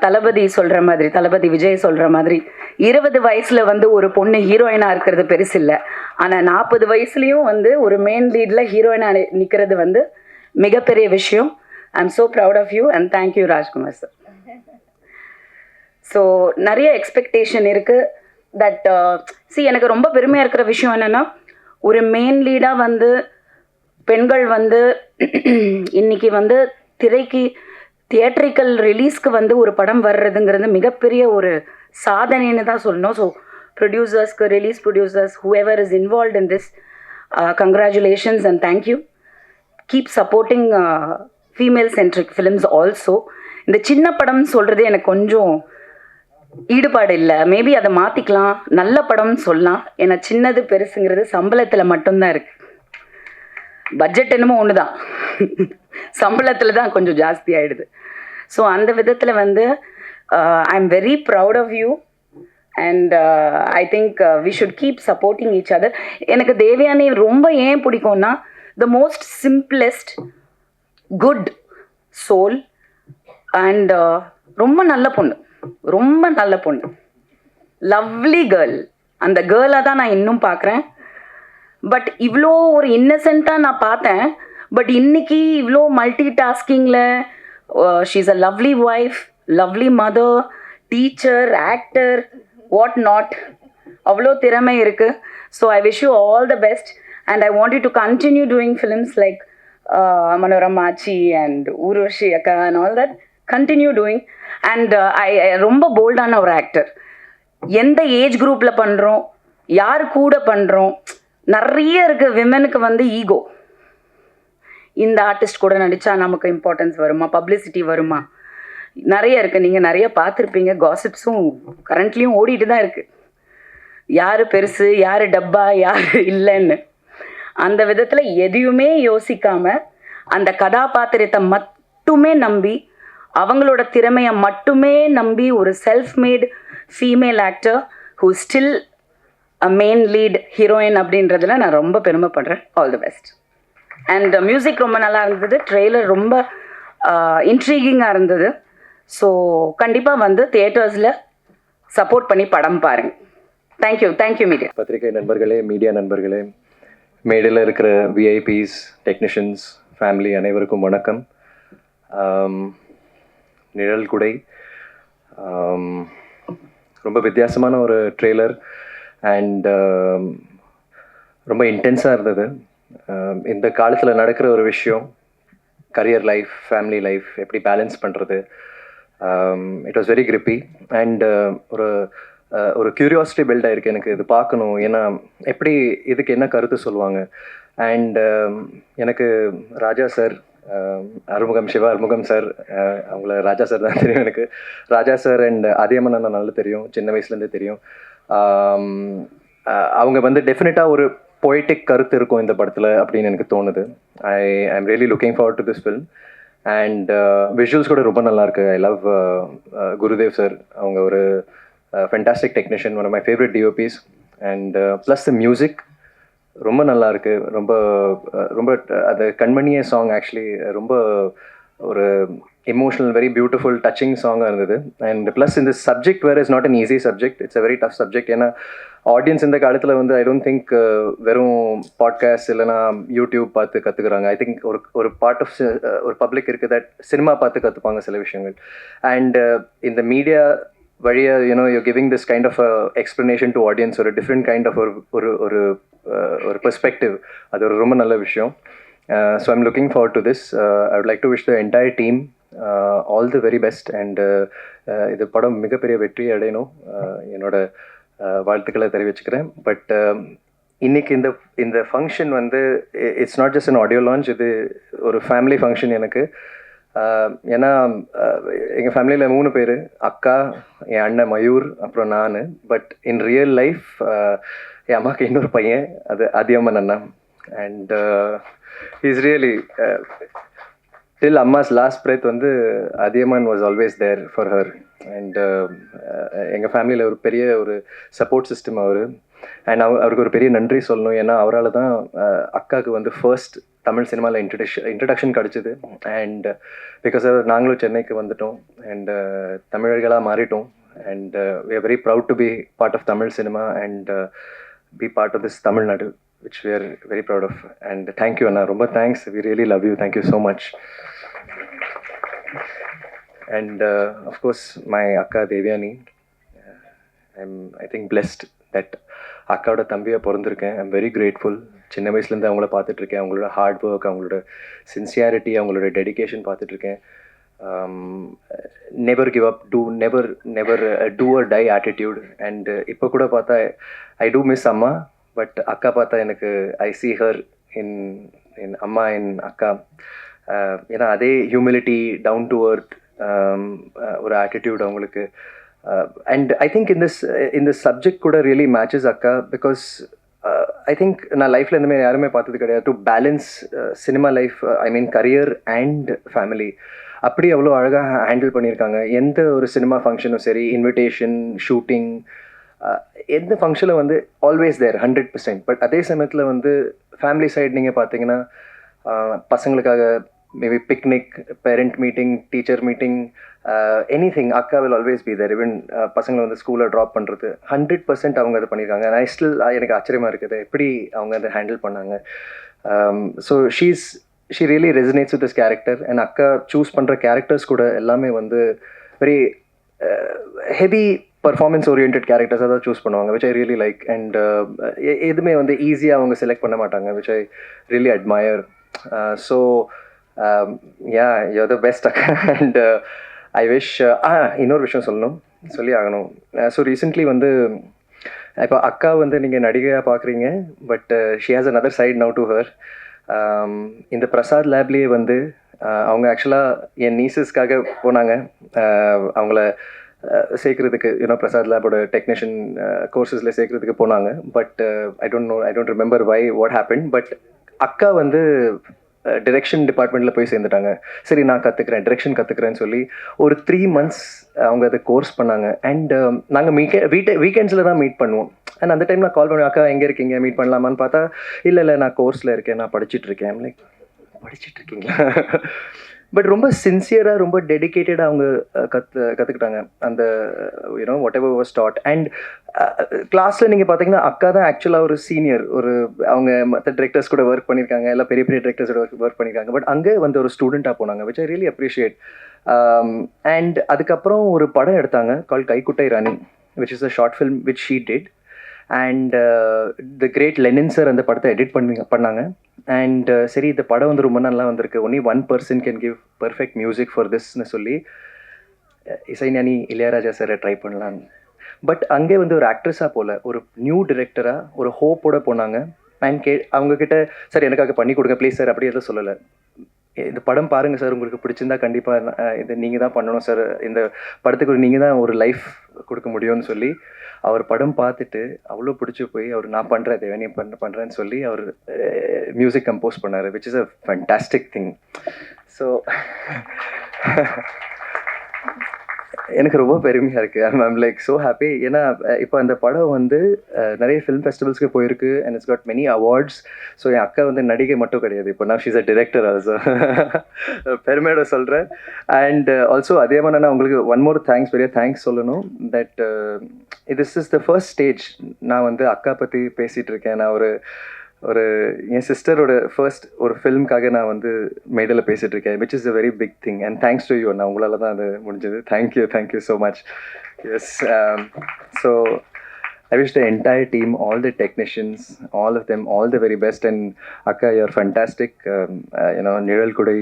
தளபதி சொல்கிற மாதிரி, தளபதி விஜய் சொல்கிற மாதிரி 20 வயசில் வந்து ஒரு பொண்ணு ஹீரோயினாக இருக்கிறது பெருசு இல்லை. ஆனால் 40 வயசுலேயும் வந்து ஒரு மெயின் லீடில் ஹீரோயினாக நிற்கிறது வந்து மிகப்பெரிய விஷயம். I am so proud of you and thank you Rajkumar sir. So நிறைய எக்ஸ்பெக்டேஷன் இருக்குது. தட் எனக்கு ரொம்ப பெருமையாக இருக்கிற விஷயம் என்னென்னா, ஒரு மெயின் லீடாக வந்து பெண்கள் வந்து இன்றைக்கி வந்து திரைக்கு தியேட்ரிக்கல் ரிலீஸ்க்கு வந்து ஒரு படம் வர்றதுங்கிறது மிகப்பெரிய ஒரு சாதனைன்னு தான் சொல்லணும். ஸோ ப்ரொடியூசர்ஸ்க்கு, release producers, whoever is involve in this, congratulations and thank you. Keep supporting female centric films also. இந்த சின்ன படம்னு சொல்கிறது எனக்கு கொஞ்சம் ஈடுபாடு இல்லை. மேபி அதை மாற்றிக்கலாம், நல்ல படம்னு சொல்லலாம். ஏன்னா சின்னது பெருசுங்கிறது சம்பளத்தில் மட்டும்தான் இருக்குது. பட்ஜெட் என்னமோ ஒன்று தான், சம்பளத்தில் தான் கொஞ்சம் ஜாஸ்தி ஆகிடுது. ஸோ அந்த விதத்தில் வந்து I am very proud of you and I think we should keep supporting each other. எனக்கு தேவயானி ரொம்ப ஏன் பிடிக்கும்னா, the most simplest good soul and ரொம்ப நல்ல பொண்ணு, ரொம்ப நல்ல பொண்ணு, லவ்லி கேர்ள். அந்த கேர்ளாக தான் நான் இன்னும் பார்க்குறேன். பட் இவ்வளோ ஒரு இன்னசென்ட்டாக நான் பார்த்தேன். பட் இன்னைக்கு இவ்வளோ மல்டி டாஸ்கிங்கில் she is a lovely wife, lovely mother, teacher, actor, what not. அவ்வளோ திறமை இருக்குது. So I wish you all the best and I want you to continue doing films like மனோரமாச்சி அண்ட் ஊர்வஷி அக்கா and all that. Continue doing. And ரொம்ப போல்டான ஒரு actor. எந்த age குரூப்பில் பண்ணுறோம், யார் கூட பண்ணுறோம், நிறைய இருக்குது. விமனுக்கு வந்து ஈகோ, இந்த ஆர்டிஸ்ட் கூட நடித்தா நமக்கு இம்பார்ட்டன்ஸ் வருமா, பப்ளிசிட்டி வருமா, நிறைய இருக்குது. நீங்கள் நிறைய பார்த்துருப்பீங்க. காசிப்ஸும் கரண்ட்லேயும் ஓடிட்டு தான் இருக்குது. யார் பெருசு, யார் டப்பா, யார் இல்லைன்னு. அந்த விதத்தில் எதையுமே யோசிக்காமல் அந்த கதாபாத்திரத்தை மட்டுமே நம்பி, அவங்களோட திறமையை மட்டுமே நம்பி ஒரு self made female actor who still a main lead heroine அப்படின்றதுல நான் ரொம்ப பெருமைப்படுறேன். All the best. And music ரொம்ப நல்லா இருந்தது. ட்ரெய்லர் ரொம்ப இன்ட்ரீகிங்காக இருந்தது. ஸோ கண்டிப்பாக வந்து தியேட்டர்ஸில் சப்போர்ட் பண்ணி படம் பாருங்கள். தேங்க்யூ. Thank you media. பத்திரிகை நண்பர்களே, மீடியா நண்பர்களே, மேடையில் இருக்கிற விஐபிஸ், டெக்னீஷியன்ஸ், ஃபேமிலி அனைவருக்கும் வணக்கம். நிழல் குடை ரொம்ப வித்தியாசமான ஒரு ட்ரெய்லர் அண்ட் ரொம்ப இன்டென்ஸாக இருந்தது. இந்த காலத்தில் நடக்கிற ஒரு விஷயம், கரியர் லைஃப், ஃபேமிலி லைஃப் எப்படி பேலன்ஸ் பண்ணுறது, it was very creepy and ஒரு க்யூரியாசிட்டி பில்ட் ஆகிருக்கு எனக்கு இது பார்க்கணும். ஏன்னா எப்படி இதுக்கு என்ன கருத்து சொல்லுவாங்க. அண்ட் எனக்கு ராஜா சார், அறுமுகம் சிவா அறுமுகம் சார், அவங்கள ராஜா சார் தான் தெரியும் எனக்கு. ராஜா சார் அண்ட் அதியமன் அண்ணா நல்லா தெரியும், சின்ன வயசுலேருந்தே தெரியும். அவங்க வந்து டெஃபினட்டாக ஒரு பொய்டிக் கருத்து இருக்கும் இந்த படத்தில் அப்படின்னு எனக்கு தோணுது. I am really looking forward to this film. And visuals கூட ரொம்ப நல்லாயிருக்கு. I love Gurudev sir. அவங்க ஒரு fantastic technician, one of my favourite DOPs. And plus the music ரொம்ப நல்லா இருக்கு. ரொம்ப ரொம்ப அது கண்மணியே சாங் ஆக்சுவலி ரொம்ப ஒரு எமோஷனல், வெரி பியூட்டிஃபுல், டச்சிங் சாங்காக இருந்தது. அண்ட் ப்ளஸ் இந்த subject where is not an easy subject, it's a very tough subject. ஏன்னா ஆடியன்ஸ் இந்த காலத்தில் வந்து ஐ டோன்ட் திங்க் வெறும் பாட்காஸ்ட் இல்லைனா யூடியூப் பார்த்து கற்றுக்குறாங்க. ஐ திங்க் ஒரு பார்ட் ஆஃப் ஒரு பப்ளிக் இருக்குது தட் சினிமா பார்த்து கற்றுப்பாங்க சில விஷயங்கள். அண்ட் இந்த மீடியா வழியாக you're giving this kind of a explanation to audience, ஒரு டிஃப்ரெண்ட் கைண்ட் ஆஃப் ஒரு பெர்ஸ்பெக்டிவ். அது ஒரு ரொம்ப நல்ல விஷயம். So I'm looking forward to this. I would like to wish the entire team all the very best. And இது படம் மிகப்பெரிய வெற்றி அடையணும், என்னோட வாழ்த்துக்களை தெரிவிச்சுக்கிறேன். பட் இன்னைக்கு இந்த ஃபங்க்ஷன் வந்து it's not just an audio launch, இது ஒரு ஃபேமிலி ஃபங்க்ஷன் எனக்கு. ஏன்னா எங்கள் ஃபேமிலியில் 3 பேர், அக்கா, என் அண்ணன் மயூர், அப்புறம் நான். பட் இன் ரியல் லைஃப் என் அம்மாவுக்கு இன்னொரு பையன், அது அதியம்மன் அண்ணா. அண்ட் இஸ் ரியலி டில் அம்மாஸ் லாஸ்ட் பிரெத் வந்து Athiyamman was always there for her. And எங்கள் ஃபேமிலியில் ஒரு பெரிய ஒரு சப்போர்ட் சிஸ்டம் அவர். அண்ட் அவருக்கு ஒரு பெரிய நன்றி சொல்லணும். ஏன்னா அவரால் தான் அக்காவுக்கு வந்து ஃபர்ஸ்ட் தமிழ் சினிமாவில் இன்ட்ரடக்ஷன் கிடச்சிது. அண்ட் பிகாஸ் நாங்களும் சென்னைக்கு வந்துட்டோம் அண்ட் தமிழர்களாக மாறிட்டோம். And we are very proud to be part of Tamil cinema and be part of this Tamil Nadu, which we are very proud of. And thank you Anna, ரொம்ப thanks, we really love you, thank you so much. And of course my akka Devyani, I think blessed that அக்காவோட தம்பியாக பிறந்திருக்கேன். I'm very grateful. சின்ன வயசுலேருந்து அவங்கள பார்த்துட்ருக்கேன். அவங்களோட hard work, அவங்களோட sincerity, அவங்களோட டெடிகேஷன் பார்த்துட்ருக்கேன். Never give up, never do or die attitude. And இப்போ கூட பார்த்தா ஐ டூ மிஸ் அம்மா, பட் அக்கா பார்த்தா எனக்கு ஐ சி ஹர் இன் அம்மா, இன் அக்கா. ஏன்னா அதே ஹியூமிலிட்டி, டவுன் டு அர்த் ஒரு ஆட்டிடியூட் அவங்களுக்கு. And I think in this subject kuda really matches akka, because I think na life la indha mere yarume paathathu kedaya to balance cinema life, I mean career and family. அப்படி அவ்வளோ அழகாக handle பண்ணியிருக்காங்க. எந்த ஒரு cinema ஃபங்க்ஷனும் சரி, invitation, shooting, எந்த ஃபங்க்ஷனில் வந்து ஆல்வேஸ் தேர் 100%. பட் அதே சமயத்தில் வந்து ஃபேமிலி சைடு நீங்கள் பார்த்தீங்கன்னா பசங்களுக்காக maybe picnic, parent meeting, teacher meeting, anything, அக்கா will always be there. Even பசங்களை வந்து ஸ்கூலில் ட்ராப் பண்ணுறது 100% அவங்க அதை பண்ணியிருக்காங்க. நான் ஸ்டில் எனக்கு ஆச்சரியமாக இருக்குது எப்படி அவங்க அதை ஹேண்டில் பண்ணாங்க. So she really resonates with this character. And அக்கா சூஸ் பண்ணுற கேரக்டர்ஸ் கூட எல்லாமே வந்து வெரி ஹெவி பர்ஃபார்மன்ஸ் ஓரியன்ட் கேரக்டர்ஸாக தான் சூஸ் பண்ணுவாங்க, which I really like. And எதுவுமே வந்து ஈஸியாக அவங்க செலக்ட் பண்ண மாட்டாங்க, which I really admire. So yeah, you're the best akka. And I wish இன்னொரு விஷயம் சொல்லி ஆகணும். ஸோ ரீசெண்ட்லி வந்து இப்போ அக்கா வந்து நீங்கள் நடிகையாக பார்க்குறீங்க, but she has another side now to her. இந்த பிரசாத் லேப்லேயே வந்து அவங்க ஆக்சுவலாக என் நீசஸ்க்காக போனாங்க. அவங்கள சேர்க்குறதுக்கு பிரசாத் லேபோட டெக்னீஷியன் கோர்சஸில் சேர்க்குறதுக்கு போனாங்க. But I don't remember why what happen. But அக்கா வந்து டிரெக்ஷன் டிபார்ட்மெண்ட்டில் போய் சேர்ந்துட்டாங்க. சரி நான் கற்றுக்குறேன், டிரெக்ஷன் கற்றுக்குறேன்னு சொல்லி ஒரு 3 months அவங்க அதை கோர்ஸ் பண்ணாங்க. அண்ட் நாங்கள் வீக்கெண்ட்ஸில் தான் மீட் பண்ணுவோம். அண்ட் அந்த டைம் நான் கால் பண்ணுவேன், அக்கா எங்கே இருக்கீங்க, மீட் பண்ணலாமான்னு பார்த்தா இல்லை நான் கோர்ஸில் இருக்கேன், நான் படிச்சுட்ருக்கேன். லைக் படிச்சுட்ருக்கீங்களா? பட் ரொம்ப சின்சியராக, ரொம்ப டெடிக்கேட்டடாக அவங்க கற்றுக்கிட்டாங்க அந்த what ever was dot. And கிளாஸில் நீங்கள் பார்த்தீங்கன்னா அக்கா தான் ஆக்சுவலாக ஒரு சீனியர். அவங்க மற்ற டிரெக்டர்ஸ் கூட ஒர்க் பண்ணியிருக்காங்க, எல்லாம் பெரிய பெரிய டிரெக்டர்ஸோட ஒர்க் பண்ணியிருக்காங்க. பட் அங்கே வந்து ஒரு ஸ்டூடெண்ட்டாக போனாங்க, which I really appreciate. And அதுக்கப்புறம் ஒரு படம் எடுத்தாங்க called Kaikuttai Rani, which is a short film which she did. And the great Lenin sir அந்த படத்தை எடிட் பண்ணாங்க. அண்ட் சரி இந்த படம் வந்து ரொம்ப நல்லா வந்திருக்கு, only 1 person can give perfect music for திஸ்ன்னு சொல்லி இசைஞானி இளையராஜா சாரை ட்ரை பண்ணலான்னு. பட் அங்கே வந்து ஒரு ஆக்ட்ரஸாக போல் ஒரு நியூ டிரெக்டராக ஒரு ஹோப்போட போனாங்க. அண்ட் அவங்கக்கிட்ட சார் எனக்காக பண்ணி கொடுங்க ப்ளீஸ் சார் அப்படி எதுவும் சொல்லலை. இந்த படம் பாருங்கள் சார், உங்களுக்கு பிடிச்சிருந்தா கண்டிப்பாக இதை நீங்கள் தான் பண்ணணும் சார், இந்த படத்துக்கு நீங்கள் தான் ஒரு லைஃப் கொடுக்க முடியும்னு சொல்லி அவர் படம் பார்த்துட்டு அவ்வளோ பிடிச்சி போய் அவர் நான் பண்ணுறேன் தேவனி பண்ணுறேன்னு சொல்லி அவர் மியூசிக் கம்போஸ் பண்ணார், which is a fantastic thing. So எனக்கு ரொம்ப பெருமையாக இருக்குது. I'm like so happy. ஏன்னா இப்போ அந்த படம் வந்து நிறைய ஃபிலிம் ஃபெஸ்டிவல்ஸ்க்கு போயிருக்கு and it's got many awards. So என் அக்கா வந்து நடிகை மட்டும் கிடையாது, இப்போ நான் ஷீஸ் அ டிரெக்டர் ஆல்சோ. பெருமையோட சொல்கிறேன். அண்ட் ஆல்சோ அதே மாதிரி நான் உங்களுக்கு ஒன் மோர் தேங்க்ஸ், பெரிய தேங்க்ஸ் சொல்லணும். That this is the first stage நான் வந்து அக்கா பற்றி பேசிகிட்டு இருக்கேன். நான் ஒரு என் சிஸ்டரோட ஃபர்ஸ்ட் ஒரு ஃபிலிம்காக நான் வந்து மேடையில் பேசிகிட்டு இருக்கேன், which is a very big thing. And thanks to you, நான் உங்களால் தான் அது முடிஞ்சது. Thank you so much. Yes, so I wish the entire team, all the technicians, all of them, all the very best. And Akka, you're fantastic. Nilal Kudai,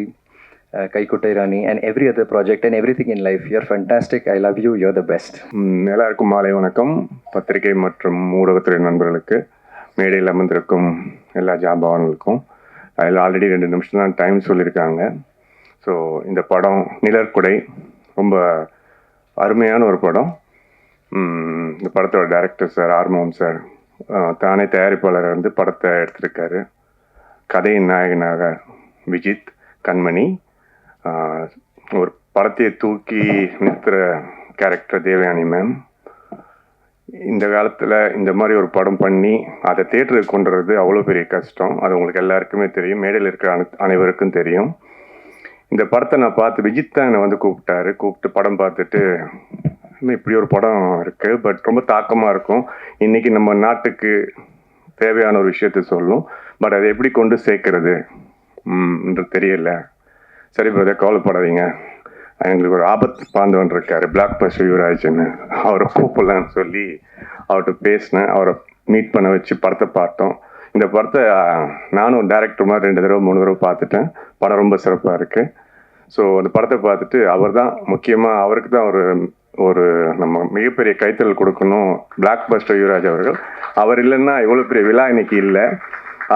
Kaikuttai Rani, and every other project and everything in life. You're fantastic. I love you. You're the best. எல்லாருக்கும் மாலை வணக்கம். பத்திரிகை மற்றும் ஊடகத்துறை நண்பர்களுக்கு, மேடையில் அமர்ந்திருக்கும் எல்லா ஜாம்பவான்களுக்கும். அதில் ஆல்ரெடி 2 நிமிஷம் தான் டைம் சொல்லியிருக்காங்க. ஸோ இந்த படம் நிழற்குடை ரொம்ப அருமையான ஒரு படம். இந்த படத்தோட டைரக்டர் சார் ஆர்மோகன் சார் தானே தயாரிப்பாளர் வந்து படத்தை எடுத்திருக்காரு. கதையின் நாயகனாக விஜித் கண்மணி, ஒரு படத்தையை தூக்கி நிறுத்துகிற கேரக்டர் தேவயானி மேம். இந்த காலத்தில் இந்த மாதிரி ஒரு படம் பண்ணி அதை தேட்டருக்கு கொண்டுறது அவ்வளோ பெரிய கஷ்டம். அது உங்களுக்கு எல்லாருக்குமே தெரியும், மேடையில் இருக்கிற அனைவருக்கும் தெரியும். இந்த படத்தை நான் பார்த்து விஜித் தான் என்னை வந்து கூப்பிட்டு படம் பார்த்துட்டு, இப்படி ஒரு படம் இருக்குது, பட் ரொம்ப தாக்கமாக இருக்கும், இன்றைக்கி நம்ம நாட்டுக்கு தேவையான ஒரு விஷயத்த சொல்லும், பட் அதை எப்படி கொண்டு சேர்க்கறது என்று தெரியல. சரி பிரதர், கவலைப்படாதீங்க, எங்களுக்கு ஒரு ஆபத் பாந்தவன் இருக்கார், பிளாக் பஸ்டர் யுவராஜ்னு, அவரை கூப்பிடலான்னு சொல்லி அவர்கிட்ட பேசினேன். அவரை மீட் பண்ண வச்சு படத்தை பார்த்தோம். இந்த படத்தை நானும் டேரக்டர் மாதிரி 2 தடவை 3 தடவை பார்த்துட்டேன். படம் ரொம்ப சிறப்பாக இருக்குது. ஸோ அந்த படத்தை பார்த்துட்டு அவர் தான் முக்கியமாக, அவருக்கு தான் ஒரு நம்ம மிகப்பெரிய கைத்தல் கொடுக்கணும், பிளாக் பஸ்டர் யுவராஜ் அவர்கள். அவர் இல்லைன்னா இவ்வளோ பெரிய விழா இன்னைக்கு இல்லை.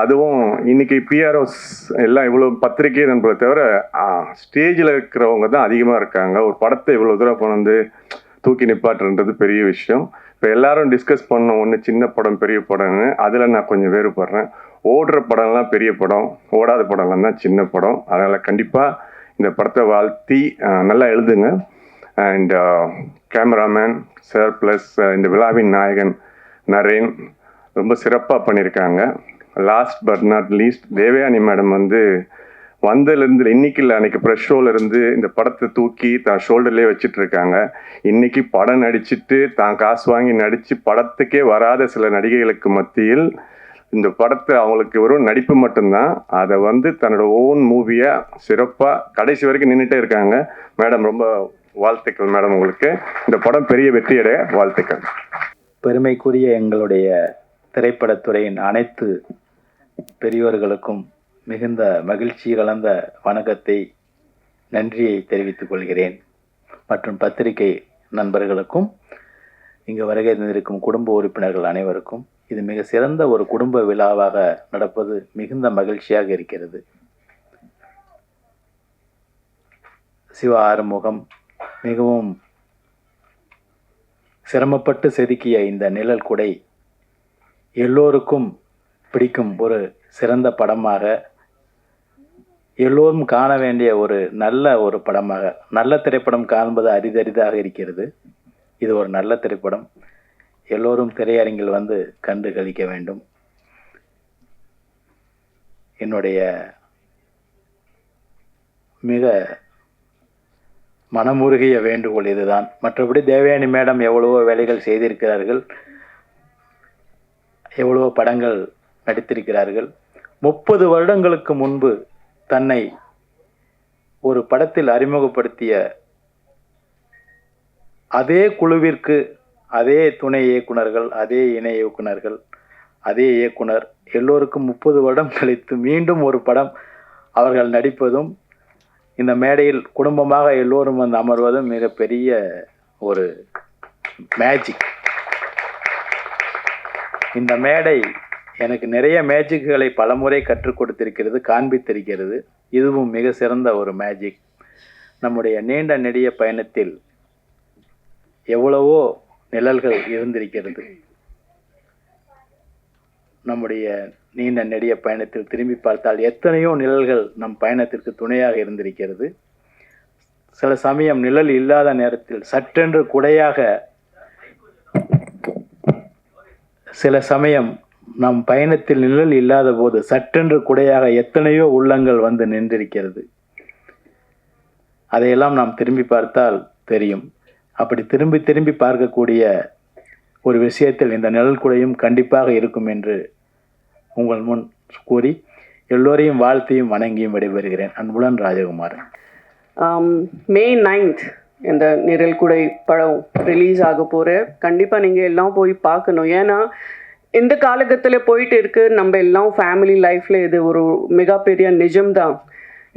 அதுவும் இன்னைக்கு பிஆர்ஓஸ் எல்லாம் இவ்வளோ பத்திரிகை நண்பர்களை தவிர ஸ்டேஜில் இருக்கிறவங்க தான் அதிகமாக இருக்காங்க. ஒரு படத்தை இவ்வளோ தூரம் கொண்டு வந்து தூக்கி நிப்பாட்டுன்றது பெரிய விஷயம். இப்போ எல்லாரும் டிஸ்கஸ் பண்ணோம், ஒன்று சின்ன படம் பெரிய படம்னு. அதில் நான் கொஞ்சம் வேறுபடுறேன். ஓடுற படம்லாம் பெரிய படம், ஓடாத படம்லாம் தான் சின்ன படம். அதனால் கண்டிப்பாக இந்த படத்தை வாழ்த்தி நல்லா எழுதுங்க. அண்ட் கேமராமேன் சார் ப்ளஸ் இந்த விழாவின் நாயகன் நரேன் ரொம்ப சிறப்பாக பண்ணியிருக்காங்க. Last but not least Devayani madam வந்து வந்ததுலேருந்து இன்னைக்கு இல்லை, அன்றைக்கி ப்ரெஷ் ஷோலேருந்து இந்த படத்தை தூக்கி தான் ஷோல்டர்லேயே வச்சுட்டு இருக்காங்க. இன்றைக்கி படம் நடிச்சுட்டு தான் காசு வாங்கி நடித்து படத்துக்கே வராத சில நடிகைகளுக்கு மத்தியில் இந்த படத்தை அவங்களுக்கு வெறும் நடிப்பு மட்டும்தான், அதை வந்து தன்னோட ஓன் மூவியாக சிறப்பாக கடைசி வரைக்கும் நின்றுட்டே இருக்காங்க. மேடம் ரொம்ப வாழ்த்துக்கள் மேடம், உங்களுக்கு இந்த படம் பெரிய வெற்றியடைய வாழ்த்துக்கள். பெருமைக்குரிய எங்களுடைய திரைப்படத்துறையின் அனைத்து பெரியோர்களுக்கும் மிகுந்த மகிழ்ச்சி கலந்த வணக்கத்தை, நன்றியை தெரிவித்துக் கொள்கிறேன். மற்றும் பத்திரிகை நண்பர்களுக்கும், இங்கு வருகை தந்திருக்கும் குடும்ப உறுப்பினர்கள் அனைவருக்கும், இது மிக சிறந்த ஒரு குடும்ப விழாவாக நடப்பது மிகுந்த மகிழ்ச்சியாக இருக்கிறது. சிவா ஆறுமுகம் மிகவும் சிரமப்பட்டு செதுக்கிய இந்த நிழல் குடை எல்லோருக்கும் பிடிக்கும் ஒரு சிறந்த படமாக, எல்லோரும் காண வேண்டிய ஒரு நல்ல படமாக, நல்ல திரைப்படம் காண்பது அரிதரிதாக இருக்கிறது. இது ஒரு நல்ல திரைப்படம். எல்லோரும் திரையரங்கில் வந்து கண்டு களிக்க வேண்டும். என்னுடைய மிக மனமுருகிய வேண்டுகோள் இதுதான். மற்றபடி தேவயானி மேடம் எவ்வளவோ வேலைகள் செய்திருக்கிறார்கள், எவ்வளவோ படங்கள் நடித்திருக்கிறார்கள். 30 வருடங்களுக்கு முன்பு தன்னை ஒரு படத்தில் அறிமுகப்படுத்திய அதே குழுவிற்கு அதே துணை இயக்குனர்கள், அதே இணை இயக்குனர்கள், அதே இயக்குனர் எல்லோருக்கும் 30 வருடம் கழித்து மீண்டும் ஒரு படம் அவர்கள் நடிப்பதும், இந்த மேடையில் குடும்பமாக எல்லோரும் வந்து அமர்வதும் மிகப்பெரிய ஒரு மேஜிக். இந்த மேடை எனக்கு நிறைய மேஜிக்குகளை பலமுறை கற்றுக் கொடுத்திருக்கிறது, காண்பித்திருக்கிறது. இதுவும் மிக சிறந்த ஒரு மேஜிக். நம்முடைய நீண்ட நெடிய பயணத்தில் எவ்வளவோ நிழல்கள் இருந்திருக்கிறது. நம்முடைய நீண்ட நெடிய பயணத்தில் திரும்பி பார்த்தால் எத்தனையோ நிழல்கள் நம் பயணத்திற்கு துணையாக இருந்திருக்கிறது. சில சமயம் நிழல் இல்லாத நேரத்தில் சற்றென்று குடையாக, சில சமயம் நம் பயணத்தில் நிழல் இல்லாத போது சற்றென்று குடையாக எத்தனையோ உள்ளங்கள் வந்து நின்றிருக்கிறது. அதையெல்லாம் நாம் திரும்பி பார்த்தால் தெரியும். அப்படி திரும்பி திரும்பி பார்க்கக்கூடிய ஒரு விஷயத்தில் இந்த நிழல் குடையும் கண்டிப்பாக இருக்கும் என்று உங்கள் முன் கூறி எல்லோரையும் வாழ்த்தியும் வணங்கியும் விடைபெறுகிறேன். அன்புடன் ராஜகுமாரன். May 9th இந்த நிழல் குடை படம் ரிலீஸ் ஆக போகிற. கண்டிப்பாக நீங்கள் எல்லாம் போய் பார்க்கணும். ஏன்னா இந்த காலகட்டத்தில் போயிட்டு இருக்கு. நம்ம எல்லாம் ஃபேமிலி லைஃப்பில் இது ஒரு மிகப்பெரிய நிஜம்தான்.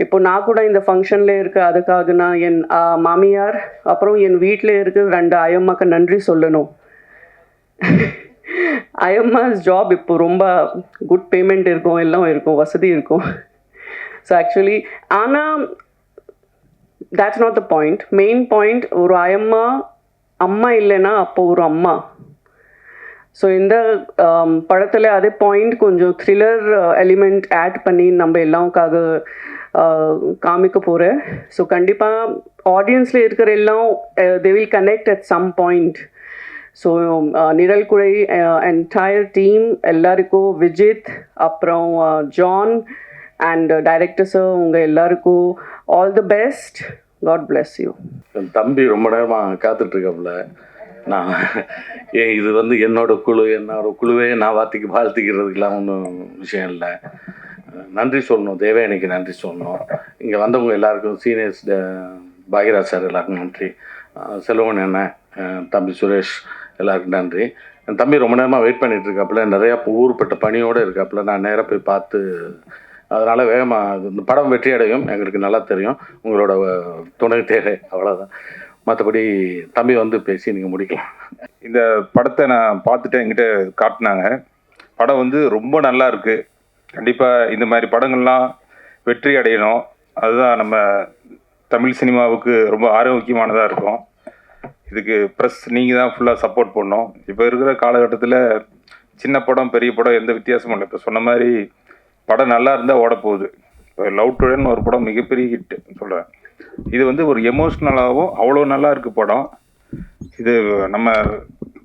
இப்போ நான் கூட இந்த ஃபங்க்ஷனில் இருக்க, அதுக்காக நான் என் மாமியார் அப்புறம் என் வீட்டில் இருக்க 2 அயம்மாக்கு நன்றி சொல்லணும். அயம்மாஸ் ஜாப் இப்போ ரொம்ப குட் பேமெண்ட் இருக்கும், எல்லாம் இருக்கும், வசதி இருக்கும். ஸோ ஆக்சுவலி ஆனால் that's not the point. Main point, ஒரு அம்மா இல்லைன்னா அப்போ ஒரு அம்மா. ஸோ இந்த படத்தில் அதே பாயிண்ட் கொஞ்சம் த்ரில்லர் எலிமெண்ட் ஆட் பண்ணி நம்ம எல்லாருக்காக காமிக்க போகிறேன். ஸோ கண்டிப்பாக ஆடியன்ஸில் இருக்கிற எல்லாம் they will connect at some point. So நிழல் குடை என்டையர் டீம் எல்லாருக்கும், விஜித் அப்புறம் ஜான் அண்ட் டைரக்டர் சார், உங்கள் எல்லாருக்கும் all the best. God bless you. என் தம்பி ரொம்ப நேரமாக காத்துட்ருக்காப்புல. நான் இது வந்து என்னோட குழுவே நான் வாழ்த்திக்கிறதுக்கெலாம் ஒன்றும் விஷயம் இல்லை. நன்றி சொல்லணும், தேவயானிக்கு நன்றி சொல்லணும். இங்கே வந்தவங்க எல்லாருக்கும், சீனியர்ஸ் பாகிராஜ் சார் எல்லாருக்கும் நன்றி, செல்வன் அண்ணன், தம்பி சுரேஷ் எல்லாருக்கும் நன்றி. என் தம்பி ரொம்ப நேரமாக வெயிட் பண்ணிகிட்டு இருக்காப்புல, நிறையா ஊர்பட்ட பணியோடு இருக்காப்புல. நான் நேராக போய் பார்த்து, அதனால் வேகமாக இந்த படம் வெற்றி அடையும் எங்களுக்கு நல்லா தெரியும். உங்களோட துணை தேவை, அவ்வளோதான். மற்றபடி தம்பி வந்து பேசி நீங்கள் முடிக்கலாம். இந்த படத்தை நான் பார்த்துட்டு என்கிட்ட காட்டினாங்க. படம் வந்து ரொம்ப நல்லா இருக்குது. கண்டிப்பாக இந்த மாதிரி படங்கள்லாம் வெற்றி அடையணும். அதுதான் நம்ம தமிழ் சினிமாவுக்கு ரொம்ப ஆரோக்கியமானதாக இருக்கும். இதுக்கு ப்ரெஸ் நீங்கள் தான் ஃபுல்லாக சப்போர்ட் பண்ணணும். இப்போ இருக்கிற காலகட்டத்தில் சின்ன படம் பெரிய படம் எந்த வித்தியாசமும் இல்லை. இப்போ சொன்ன மாதிரி படம் நல்லா இருந்தால் ஓட போகுது. இப்போ லவ் டுடேன்னு ஒரு படம் மிகப்பெரிய ஹிட்டு சொல்கிறேன். இது வந்து ஒரு எமோஷ்னலாகவும் அவ்வளோ நல்லா இருக்குது படம். இது நம்ம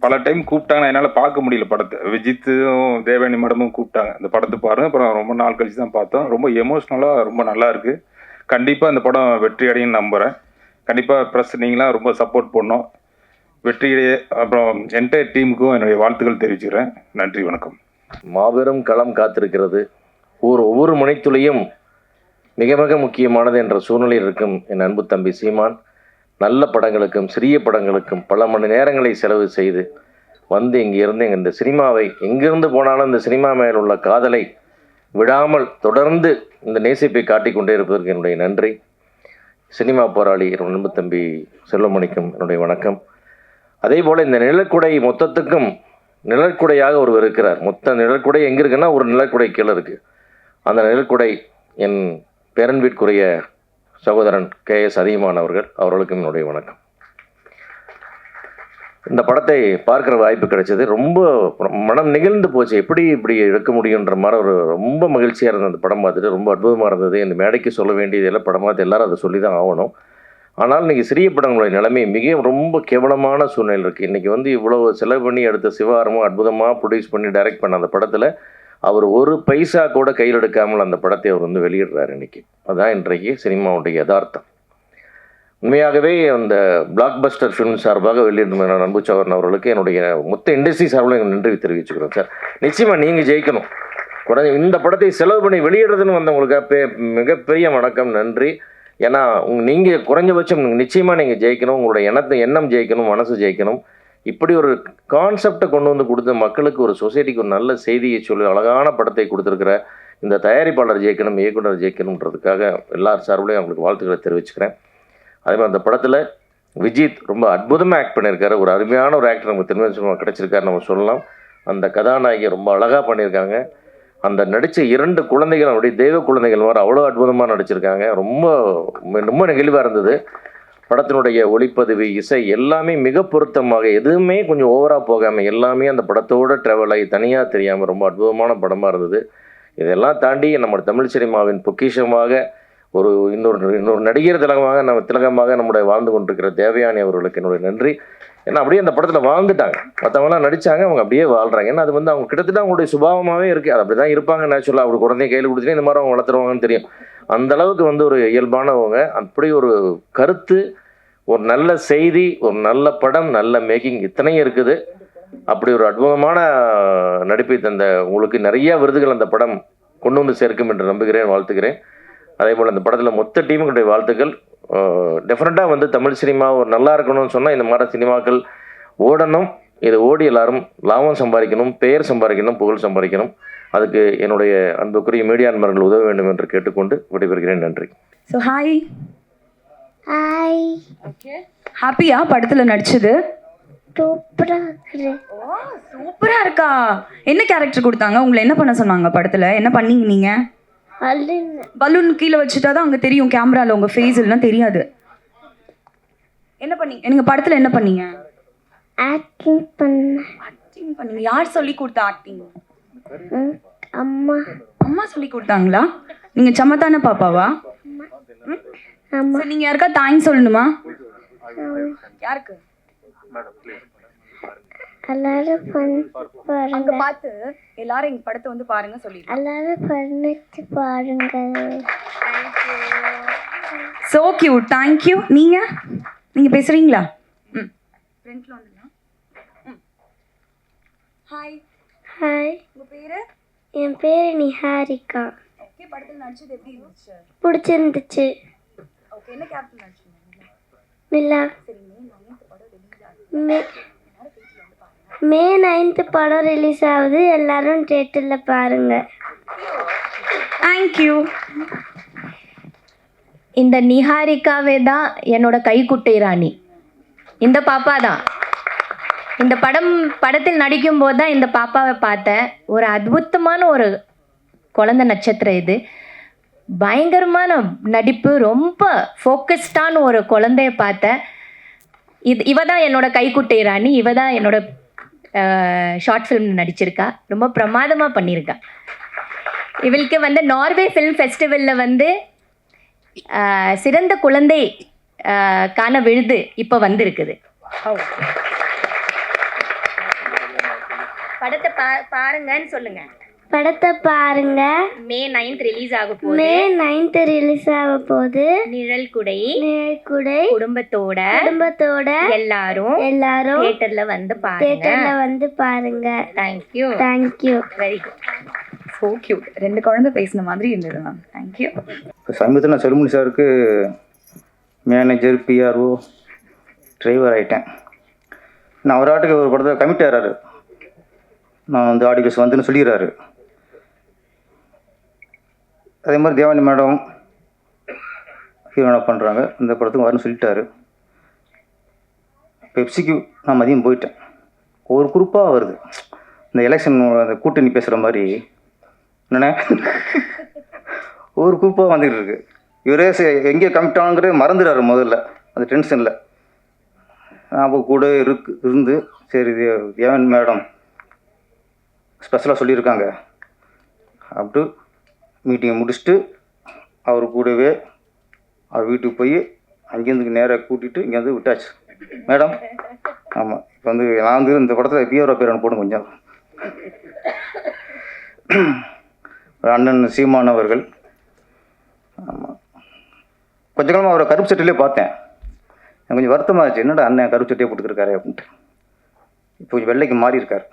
பல டைம் கூப்பிட்டாங்க, என்னால் பார்க்க முடியல படத்தை. விஜித்தும் தேவயானி மேடமும் கூப்பிட்டாங்க இந்த படத்தை பாருங்க. அப்புறம் ரொம்ப நாள் கழிச்சு தான் பார்த்தோம். ரொம்ப எமோஷ்னலாக ரொம்ப நல்லா இருக்குது. கண்டிப்பாக இந்த படம் வெற்றி அடையும் நம்புகிறேன். கண்டிப்பாக ப்ரெஸ் நீங்களாம் ரொம்ப சப்போர்ட் பண்ணோம். வெற்றியடைய அப்புறம் என்டையர் டீமுக்கும் என்னுடைய வாழ்த்துக்கள் தெரிவிச்சுக்கிறேன். நன்றி, வணக்கம். மாபெரும் களம் காத்திருக்கிறது. ஒவ்வொரு மணித்துளியும் மிக மிக முக்கியமானது என்ற சூழ்நிலையில் இருக்கும் என் அன்பு தம்பி சீமான் நல்ல படங்களுக்கும் சிறிய படங்களுக்கும் பல மணி நேரங்களை செலவு செய்து வந்து இங்கிருந்து இந்த சினிமாவை எங்கிருந்து போனாலும் இந்த சினிமா மேல் உள்ள காதலை விடாமல் தொடர்ந்து இந்த நேசிப்பை காட்டிக் கொண்டே இருப்பதற்கு என்னுடைய நன்றி. சினிமா போராளி என்னுடைய அன்பு தம்பி செல்வமணிக்கும் என்னுடைய வணக்கம். அதே போல் இந்த நிழற்குடை மொத்தத்துக்கும் நிழற்குடையாக ஒருவர் இருக்கிறார். மொத்த நிழற்குடை எங்கே இருக்குன்னா ஒரு நிழற்குடை கீழே இருக்குது. அந்த நிழற்குடை என் பேரன்பிற்குரிய சகோதரன் KS அதிகமான் அவர்களுக்கும் என்னுடைய வணக்கம். இந்த படத்தை பார்க்குற வாய்ப்பு கிடைச்சது. ரொம்ப மனம் நெகிழ்ந்து போச்சு. எப்படி இப்படி எடுக்க முடியுன்ற மாதிரி ரொம்ப மகிழ்ச்சியாக இருந்தது. அந்த படம் பார்த்துட்டு ரொம்ப அற்புதமாக இருந்தது. இந்த மேடைக்கு சொல்ல வேண்டியதெல்லாம் படம் பார்த்து எல்லாரும் அதை சொல்லி தான் ஆகணும். ஆனால் இன்றைக்கி சிறிய படங்களுடைய நிலைமை ரொம்ப கேவலமான சூழ்நிலை இருக்குது. இன்றைக்கி வந்து இவ்வளோ செலவு பண்ணி எடுத்த சிவாரமும் அற்புதமாக ப்ரொடியூஸ் பண்ணி டைரக்ட் பண்ண அந்த படத்தில் அவர் ஒரு பைசா கூட கையில் எடுக்காமல் அந்த படத்தை அவர் வந்து வெளியிடுறார் இன்றைக்கி. அதுதான் இன்றைக்கு சினிமாவுடைய யதார்த்தம். உண்மையாகவே அந்த பிளாக் பஸ்டர் ஃபிலிம் சார்பாக வெளியிடுற அன்பு சகோதரன் அவர்களுக்கு என்னுடைய மொத்த இண்டஸ்ட்ரி சார்பில் எங்கள் நன்றி தெரிவிச்சுக்கிறோம் சார். நிச்சயமாக நீங்கள் ஜெயிக்கணும். இந்த படத்தை செலவு பண்ணி வெளியிடுறதுன்னு வந்தவங்களுக்கு மிகப்பெரிய வணக்கம், நன்றி. ஏன்னா நீங்கள் குறைஞ்சபட்சம் நிச்சயமாக நீங்கள் ஜெயிக்கணும். உங்களுடைய எண்ணம் ஜெயிக்கணும், மனசு ஜெயிக்கணும். இப்படி ஒரு கான்செப்டை கொண்டு வந்து கொடுத்து மக்களுக்கு ஒரு சொசைட்டிக்கு ஒரு நல்ல செய்தியை சொல்லி அழகான படத்தை கொடுத்துருக்கிற இந்த தயாரிப்பாளர் ஜெயிக்கணும், இயக்குனர் ஜெயிக்கணுன்றதுக்காக எல்லார் சார்பிலையும் அவங்களுக்கு வாழ்த்துக்களை தெரிவிச்சுக்கிறேன். அதே மாதிரி அந்த படத்தில் விஜித் ரொம்ப அற்புதமாக ஆக்ட் பண்ணியிருக்காரு. ஒரு அருமையான ஒரு ஆக்டர் நமக்கு திரும்ப கிடைச்சிருக்காரு நம்ம சொல்லலாம். அந்த கதாநாயகி ரொம்ப அழகாக பண்ணியிருக்காங்க. அந்த நடித்த 2 குழந்தைகள் அப்படியே தெய்வ குழந்தைகள் மாதிரி அவ்வளோ அற்புதமாக நடிச்சிருக்காங்க. ரொம்ப ரொம்ப நெகிழ்வாக இருந்தது. படத்தினுடைய ஒளிப்பதிவு, இசை எல்லாமே மிக பொருத்தமாக, எதுவுமே கொஞ்சம் ஓவராக போகாமல் எல்லாமே அந்த படத்தோடு ட்ராவல் ஆகி தனியாக தெரியாமல் ரொம்ப அற்புதமான படமாக இருந்தது. இதெல்லாம் தாண்டி நம்ம தமிழ் சினிமாவின் பொக்கிஷமாக இன்னொரு நடிகர் திலகமாக நம்முடைய வாழ்ந்து கொண்டிருக்கிற தேவயானி அவர்களுக்கு என்னுடைய நன்றி. ஏன்னா அப்படியே அந்த படத்தில் வாழ்ந்துட்டாங்க. மற்றவங்களாம் நடித்தாங்க, அவங்க அப்படியே வாழ்கிறாங்க. ஏன்னா அது வந்து அவங்க கிட்டத்தட்ட அவங்களுடைய சுபாவமாகவே இருக்குது. அது அப்படி தான் இருப்பாங்க நேச்சுரலாக. அப்படி குழந்தைய கையில் கொடுத்துட்டு இந்த மாதிரி அவங்க வளர்த்துருவாங்கன்னு தெரியும். அந்த அளவுக்கு வந்து ஒரு இயல்பானவங்க. அப்படி ஒரு கருத்து, ஒரு நல்ல செய்தி, ஒரு நல்ல படம், நல்ல மேக்கிங் இத்தனையும் இருக்குது. அப்படி ஒரு அற்புதமான நடிப்பை தந்த உங்களுக்கு நிறைய விருதுகள் அந்த படம் கொண்டு வந்து சேர்க்கும் என்று நம்புகிறேன், வாழ்த்துக்கிறேன். அதே போல் இந்த படத்தில் மொத்த டீமுடைய வாழ்த்துக்கள். டெஃபினட்டாக வந்து தமிழ் சினிமா ஒரு நல்லா இருக்கணும்னு சொன்னால் இந்த மாதிரி சினிமாக்கள் ஓடணும். இது ஓடி எல்லாரும் லாபம் சம்பாதிக்கணும், பெயர் சம்பாதிக்கணும், புகழ் சம்பாதிக்கணும். அதுக்கு என்னுடைய அன்புக்குரிய மீடியா நண்பர்கள் உதவ வேண்டும் என்று கேட்டுக்கொண்டு விடைபெறுகிறேன். நன்றி. So hi. ஹாய். ஓகே, ஹாப்பியா படத்தில் நடிச்சது? சூப்பரா இருக்கா. என்ன கேரக்டர் கொடுத்தாங்க? உங்களை என்ன பண்ண சொன்னாங்க படத்தில்? என்ன பண்ணீங்க நீங்க? பலூன் கீழே வச்சுட்டா தான் அங்கே தெரியும் கேமராவில் உங்கள் ஃபேஸ் எல்லாம் தெரியாது. என்ன பண்ணீங்க நீங்கள் படத்தில்? என்ன பண்ணீங்க? ஆக்டிங் பண்ணீங்க. யார் சொல்லி கொடுத்தா ஆக்டிங்? அம்மா. அம்மா சொல்லி கொடுத்தாங்களா? நீங்கள் சமத்தான பாப்பாவா? நீங்கள் யாருக்கா தேங்க்ஸ் சொல்லணுமா? யாருக்கு? எல்லாரும் அங்க பார்த்து எல்லாரும் எங்க படத்தை வந்து பாருங்க சொல்லி எல்லாரும் பண்ணிட்டு பாருங்க. So cute. Thank you. நீங்க பேசுறீங்களா? ஃப்ரெண்ட்ல வந்துடலாம். ஹாய். ஹாய். உங்க பேரு? என் பேரு நிஹாரிகா. ஓகே, படத்தில் நடிச்சது எப்படி இருந்துச்சு? பிடிச்சிருந்துச்சு. ஓகே, என்ன கேரக்டர் நடிச்சீங்க? நிலா. மே 9th படம் ரிலீஸ் ஆகுது. எல்லாரும் தியேட்டரில் பாருங்க. தேங்க்யூ. இந்த நிஹாரிகாவே தான் என்னோட கைக்குட்டை ராணி. இந்த பாப்பா தான். இந்த படத்தில் நடிக்கும்போது தான் இந்த பாப்பாவை பார்த்தேன். ஒரு அற்புதமான ஒரு குழந்தை நட்சத்திரம் இது. பயங்கரமான நடிப்பு, ரொம்ப ஃபோக்கஸ்டான ஒரு குழந்தைய பார்த்தேன். இவ தான் என்னோட கைக்குட்டை ராணி. இவ தான் என்னோட ஷார்ட் ஃபிலிம் நடிச்சிருக்கா. ரொம்ப பிரமாதமாக பண்ணியிருக்கா. இவளுக்கு வந்து நார்வே ஃபிலிம் ஃபெஸ்டிவலில் வந்து சிறந்த குழந்தை கான விருது இப்போ வந்திருக்குது. படத்தை பாருங்கன்னு சொல்லுங்க. படத்தை பாருங்க. மே 9th ரிலீஸ் ஆக போகுது. மே 9th ரிலீஸ் ஆக போகுது. நிழல் குடை குடும்பத்தோட எல்லாரும் தியேட்டர்ல வந்து பாருங்க. Thank you. Very good. So cute. 2 குழந்தை பேசின மாதிரி இருந்தது மேம். தேங்க்யூ. இப்போ சமீபத்தில் நான் செல்லுமணி சாருக்கு மேனேஜர், பிஆர்ஓ, டிரைவர் ஆகிட்டேன். நான் ஒரு ஆட்டுக்கு ஒரு படத்தை கமிட் ஆகிறாரு. நான் வந்து ஆடியோஸ் வந்துன்னு சொல்லிடுறாரு. அதே மாதிரி தேவானி மேடம் ஹீரோனா பண்ணுறாங்க. இந்த படத்துக்கு வரணும்னு சொல்லிட்டாரு. பெப்சிக்கு நான் மதியம் போயிட்டேன். ஒரு குரூப்பாக வருது. இந்த எலெக்ஷன் அந்த கூட்டணி பேசுகிற மாதிரி என்னண்ணே ஒரு குரூப்பாக வந்துக்கிட்டு இருக்கு. இவரே எங்கே கமிட் ஆகுங்கிறது மறந்துடுறாரு முதல்ல. அந்த டென்ஷனில் நான் கூட இருந்து சரி தேவானி மேடம் ஸ்பெஷலாக சொல்லியிருக்காங்க அப்படி மீட்டிங்கை முடிச்சுட்டு அவர் கூடவே அவர் வீட்டுக்கு போய் அங்கேருந்து நேராக கூட்டிகிட்டு இங்கேருந்து விட்டாச்சு மேடம். ஆமாம், இப்போ வந்து நான் வந்து இந்த படத்தில் பிஆர்ஓ பேர் போடும் கொஞ்சம். அண்ணன் சீமான் அவர்கள். ஆமாம், கொஞ்ச காலமாக அவரை கருப்பு சட்டையிலே பார்த்தேன். எனக்கு கொஞ்சம் வருத்தமாக இருந்துச்சு, என்னடா அண்ணன் கருப்பு சட்டையே போட்டுருக்காரு அப்படின்ட்டு. இப்போ கொஞ்சம் வெள்ளைக்கு மாறி இருக்கார்.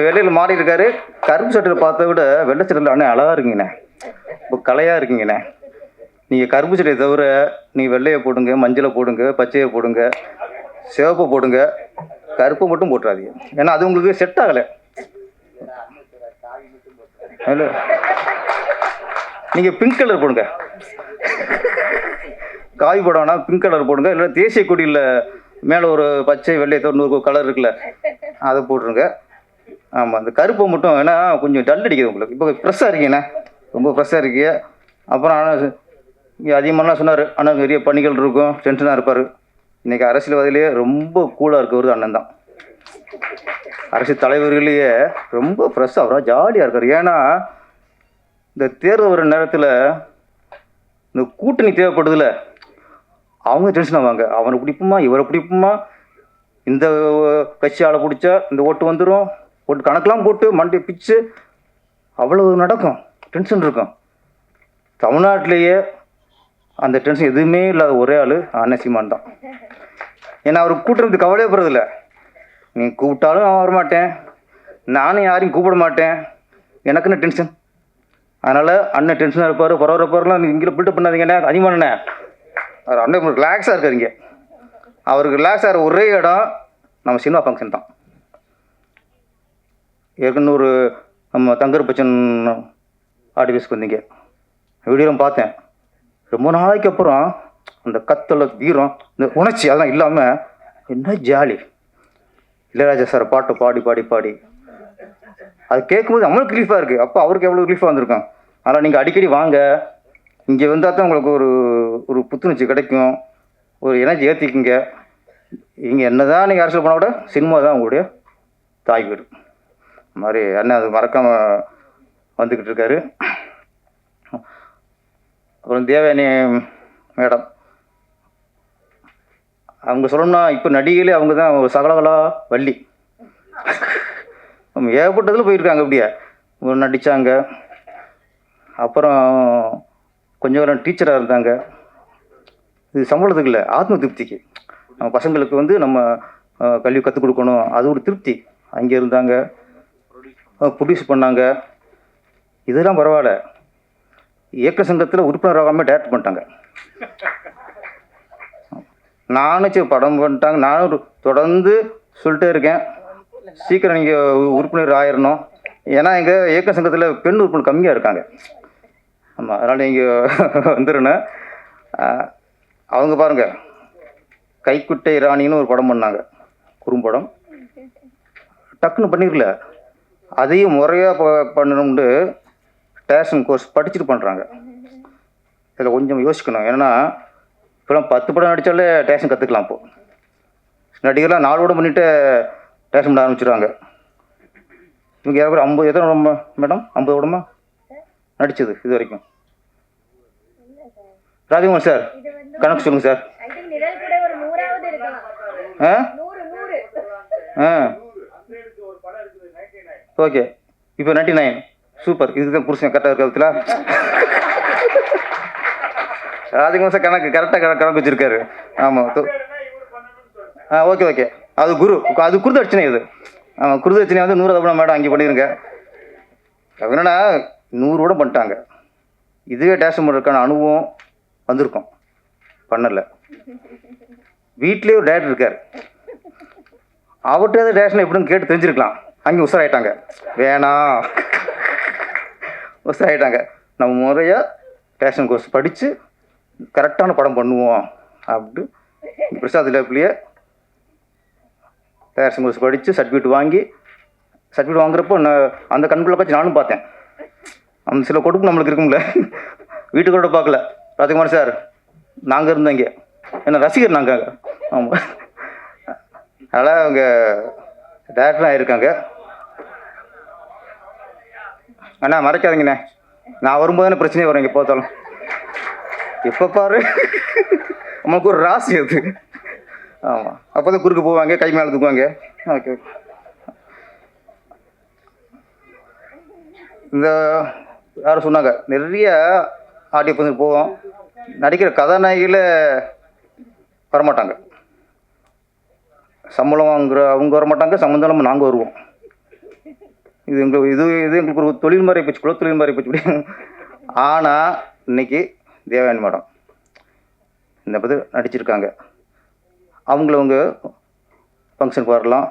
வெள்ளையில் மாறி இருக்காரு. கருப்பு சட்டையில் பார்த்த விட வெள்ளை சட்டையில் அண்ணன் அழகாக இருக்கீங்கண்ணே, இப்போ கலையாக இருக்கீங்கண்ணே. நீங்கள் கருப்பு சட்டையை தவிர நீங்கள் வெள்ளையை போடுங்க, மஞ்சளை போடுங்க, பச்சையை போடுங்க, சிவப்பை போடுங்க, கருப்பை மட்டும் போட்டுறாதீங்க. ஏன்னா அது உங்களுக்கு செட் ஆகலை. இல்லை, நீங்கள் பிங்க் கலர் போடுங்க. காய் போட வேணாம், பிங்க் கலர் போடுங்க. இல்லை தேசிய கொடியில் மேலே ஒரு பச்சை வெள்ளை 90 கலர் இருக்குல்ல, அதை போட்டுருங்க. ஆமாம், அந்த கருப்பை மட்டும் ஏன்னா கொஞ்சம் டல் அடிக்குது உங்களுக்கு. இப்போ ஃப்ரெஷ்ஷாக இருக்கீங்கண்ணா, ரொம்ப ஃப்ரெஷ்ஷாக இருக்கீங்க. அப்புறம் ஆனால் இங்கே அதிகமாகலாம் சொன்னார், ஆனால் நிறைய பணிகள் இருக்கும், டென்ஷனாக இருப்பார். இன்றைக்கி அரசியல்வாதியிலேயே ரொம்ப கூலாக இருக்கவர் அண்ணன் தான். அரசியல் தலைவர்களையே ரொம்ப ஃப்ரெஷ்ஷாக அவராக ஜாலியாக இருக்கார். ஏன்னா இந்த தேர்தல் வர நேரத்தில் இந்த கூட்டணி தேவைப்படுதில்ல, அவங்க டென்ஷன் ஆவாங்க. அவனை பிடிப்புமா, இவரை பிடிப்புமா, இந்த கட்சி ஆளை பிடிச்சா இந்த ஓட்டு வந்துடும், ஓட்டு கணக்கெலாம் போட்டு மண்டை பிச்சு அவ்வளவு நடக்கும், டென்ஷன் இருக்கும். தமிழ்நாட்டிலேயே அந்த டென்ஷன் எதுவுமே இல்லாத ஒரே ஆள் அண்ணன் சீமான் தான். ஏன்னா அவர் கூட்டுறது கவலையே போகிறதில்ல. நீ கூப்பிட்டாலும் நான் வரமாட்டேன், நானும் யாரையும் கூப்பிட மாட்டேன், எனக்குன்னு டென்ஷன். அதனால் அண்ணன் டென்ஷனாக இருப்பார், பரவாயில்லாம் நீங்கள் இங்கே பில்டப் பண்ணாதீங்கண்ணே, அதிகமானண்ணே. அவர் அண்ணன் ரிலாக்ஸாக இருக்கார். இங்கே அவருக்கு ரிலாக்ஸ் ஆகிற ஒரே இடம் நம்ம சினிமா ஃபங்க்ஷன் தான். ஏற்கனவே ஒரு நம்ம தங்கர் பச்சன் ஆர்டிஃபிஸ்க்கு வந்தீங்க, வீடியோலாம் பார்த்தேன். ரொம்ப நாளைக்கு அப்புறம் அந்த கத்தல வீரம், இந்த உணர்ச்சி அதெல்லாம் இல்லாமல் என்ன ஜாலி. இளையராஜா சார் பாட்டை பாடி பாடி பாடி அது கேட்கும்போது நம்மளுக்கு ரிலீஃபாக இருக்குது. அப்போ அவருக்கு எவ்வளோ ரிலீஃபாக வந்திருக்கோம். ஆனால் நீங்கள் அடிக்கடி வாங்க, இங்கே வந்தால் தான் உங்களுக்கு ஒரு புத்துணர்ச்சி கிடைக்கும், ஒரு எனர்ஜி ஏற்றிக்குங்க. இங்கே என்ன தான் நீங்கள் அரசியல் பண்ண விட சினிமா தான் உங்களுடைய தாய் வீடு மாதிரி. அண்ணன் அது மறக்காமல் வந்துக்கிட்டு இருக்காரு. அப்புறம் தேவயானி மேடம், அவங்க சொல்லணும்னா இப்போ நடிகையிலே அவங்க தான் ஒரு சகலகலா வள்ளி. ஏகப்பட்டதில் போயிருக்காங்க, அப்படியே நடித்தாங்க. அப்புறம் கொஞ்சம் காலம் டீச்சராக இருந்தாங்க. இது சம்பளத்துக்கு இல்லை, ஆத்ம திருப்திக்கு. நம்ம பசங்களுக்கு வந்து நம்ம கல்வி கற்றுக் கொடுக்கணும், அது ஒரு திருப்தி. அங்கே இருந்தாங்க, ப்ரொடியூஸ் பண்ணாங்க. இதெல்லாம் பரவாயில்ல. இயக்க சங்கத்தில் உறுப்பினர் ஆகாமல் டேரக்ட் பண்ணிட்டாங்க. நானும் சரி படம் பண்ணிட்டாங்க. நானும் தொடர்ந்து சொல்லிட்டே இருக்கேன், சீக்கிரம் நீங்கள் உறுப்பினர் ஆயிடணும். ஏன்னா எங்கள் இயக்க சங்கத்தில் பெண் உறுப்பினர் கம்மியாக இருக்காங்க. ஆமாம், அதனால் நீங்கள் வந்துடணும். அவங்க பாருங்கள், கைக்குட்டை ராணின்னு ஒரு படம் பண்ணாங்க, குறும்படம். டக்குன்னு பண்ணிடல, அதையும் முறையாக பண்ணணும்னு டேஷன் கோர்ஸ் படிச்சுட்டு பண்ணுறாங்க. இதில் கொஞ்சம் யோசிக்கணும். ஏன்னா இப்போலாம் 10 படம் நடித்தாலே டேஷன் கற்றுக்கலாம். இப்போது நடிகர்லாம் 4 படம் பண்ணிவிட்டு டேஷன் பண்ண ஆரம்பிச்சிடுவாங்க. இவங்க யாரும் 50 எத்தனை படம் மேடம்? 50 படமா நடித்தது இது வரைக்கும்? ராஜகுமார் சார் கணக்கு சொல்லுங்கள் சார். ஓகே, இப்போ 99 சூப்பர். இதுதான் புருஷன் கரெக்டாக இருக்கிறதுல. ராஜகுமார் சார் கணக்கு கரெக்டாக கணக்கு வச்சுருக்காரு. ஆமாம், ஓகே ஓகே. அது அது குருதட்சணை. இது ஆமாம், குருதட்சணை வந்து 100 படம் மேடம் அங்கே பண்ணிடுங்க. என்னன்னா 100 கூட பண்ணிட்டாங்க. இதுவே டேஷன் பண்ணுறதுக்கான அனுபவம் வந்திருக்கோம், பண்ணலை. வீட்லேயே ஒரு டேரக்டர் இருக்கார், அவர்கிட்ட டேரக்ஷன் எப்படின்னு கேட்டு தெரிஞ்சிருக்கலாம். அங்கே உஷாராயிட்டாங்க, வேணாம் உஷாராயிட்டாங்க. நம்ம முறையாக டேரக்ஷன் கோர்ஸ் படித்து கரெக்டான படம் பண்ணுவோம் அப்படின்ட்டு பிரசாத் லேப்லேயே டேரக்ஷன் கோர்ஸ் படித்து சர்டிஃபிகேட் வாங்குறப்போ அந்த கண்குள்ளே காட்சி நானும் பார்த்தேன். அந்த சில கொடுப்பு நம்மளுக்கு இருக்கும்ல, வீட்டுக்கூட பார்க்கல. ராஜகுமார் சார் நாங்கள் இருந்தோம் இங்கே, என்ன ரசிகர் நாங்கள். ஆமாம், அதனால் அவங்க டேரக்டராக ஆகியிருக்காங்க. அண்ணா மறைக்காதீங்கண்ணே, நான் வரும்போது தானே பிரச்சனையே வரும். இங்கே பார்த்தாலும் எப்போ பாரு நம்மளுக்கு ஒரு ராசி அது. ஆமாம், அப்போ தான் குறுக்கு போவாங்க, கை மேலே தூக்குவாங்க. ஓகே, இந்த யாரும் சொன்னாங்க நிறைய ஆடியோ வந்து போவோம், நடிக்கிற கதாநாயகியில் வரமாட்டாங்க, சம்பளம் வாங்குற அவங்க வரமாட்டாங்க, சம்பந்தம் இல்லாமல் நாங்கள் வருவோம். இது எங்களுக்கு ஒரு தொழில் மாதிரி போச்சு, குலத்தொழில் மாதிரி போச்சு. ஆனால் இன்னைக்கு தேவயானி மேடம் இந்த பற்றி நடிச்சிருக்காங்க. அவங்க ஃபங்க்ஷனுக்கு வரலாம்,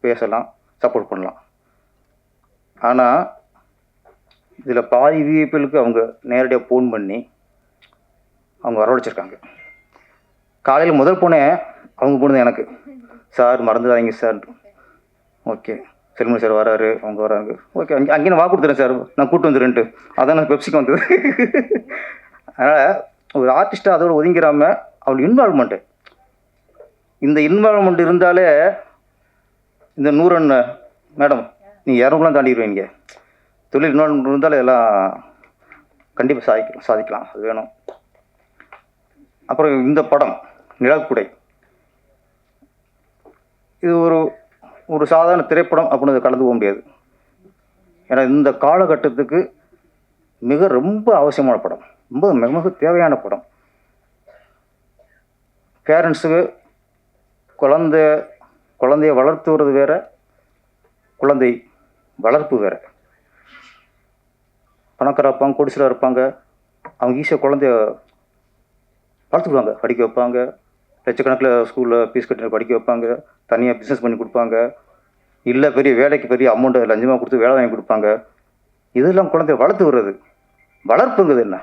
பேசலாம், சப்போர்ட் பண்ணலாம். ஆனால் இதில் பாதி விஐபிகளுக்கு அவங்க நேரடியாக ஃபோன் பண்ணி அவங்க வரவழைச்சிருக்காங்க. காலையில் முதல் போனே அவங்க போனது எனக்கு, சார் மறந்துடாதீங்க சார். ஓகே, செல்மணி சார் வராரு, அவங்க வராங்க, ஓகே அங்கே நான் வாக்கு கொடுத்துறேன் சார், நான் கூப்பிட்டு வந்துடுறேன்ட்டு. அதான் நான் பெப்சிக்கு வந்தது. அதனால் ஒரு ஆர்டிஸ்ட்டாக அதோட ஒதுங்கிறாமல் அவள் இன்வால்வ்மெண்ட்டு, இந்த இன்வால்வ்மெண்ட் இருந்தாலே இந்த நூறன் மேடம் நீங்கள் 200 தாண்டிடுவீங்க. தொழில் இன்வால்வ்மெண்ட் இருந்தாலே எல்லாம் கண்டிப்பாக சாதிக்கலாம். அது வேணும். அப்புறம் இந்த படம் நிலக்குடை, இது ஒரு சாதாரண திரைப்படம் அப்படின்னு கலந்து போக முடியாது. ஏன்னா இந்த காலகட்டத்துக்கு ரொம்ப அவசியமான படம், மிக தேவையான படம். பேரண்ட்ஸுக்கு குழந்தைய வளர்த்துவது வேற, குழந்தை வளர்ப்பு வேற. பணக்காரா இருப்பாங்க, கோடீஸ்வரா இருப்பாங்க, அவங்க ஈஸியாக குழந்தைய வளர்த்துக்குவாங்க, படிக்க வைப்பாங்க, லட்சக்கணக்கில் ஸ்கூலில் ஃபீஸ் கட்டி படிக்க வைப்பாங்க, தனியாக பிஸ்னஸ் பண்ணி கொடுப்பாங்க, இல்லை பெரிய வேலைக்கு பெரிய அமௌண்ட்டை லஞ்சமாக கொடுத்து வேலை வாங்கி கொடுப்பாங்க. இதெல்லாம் குழந்தைய வளர்த்து விடுறது. வளர்ப்புங்கிறது என்ன?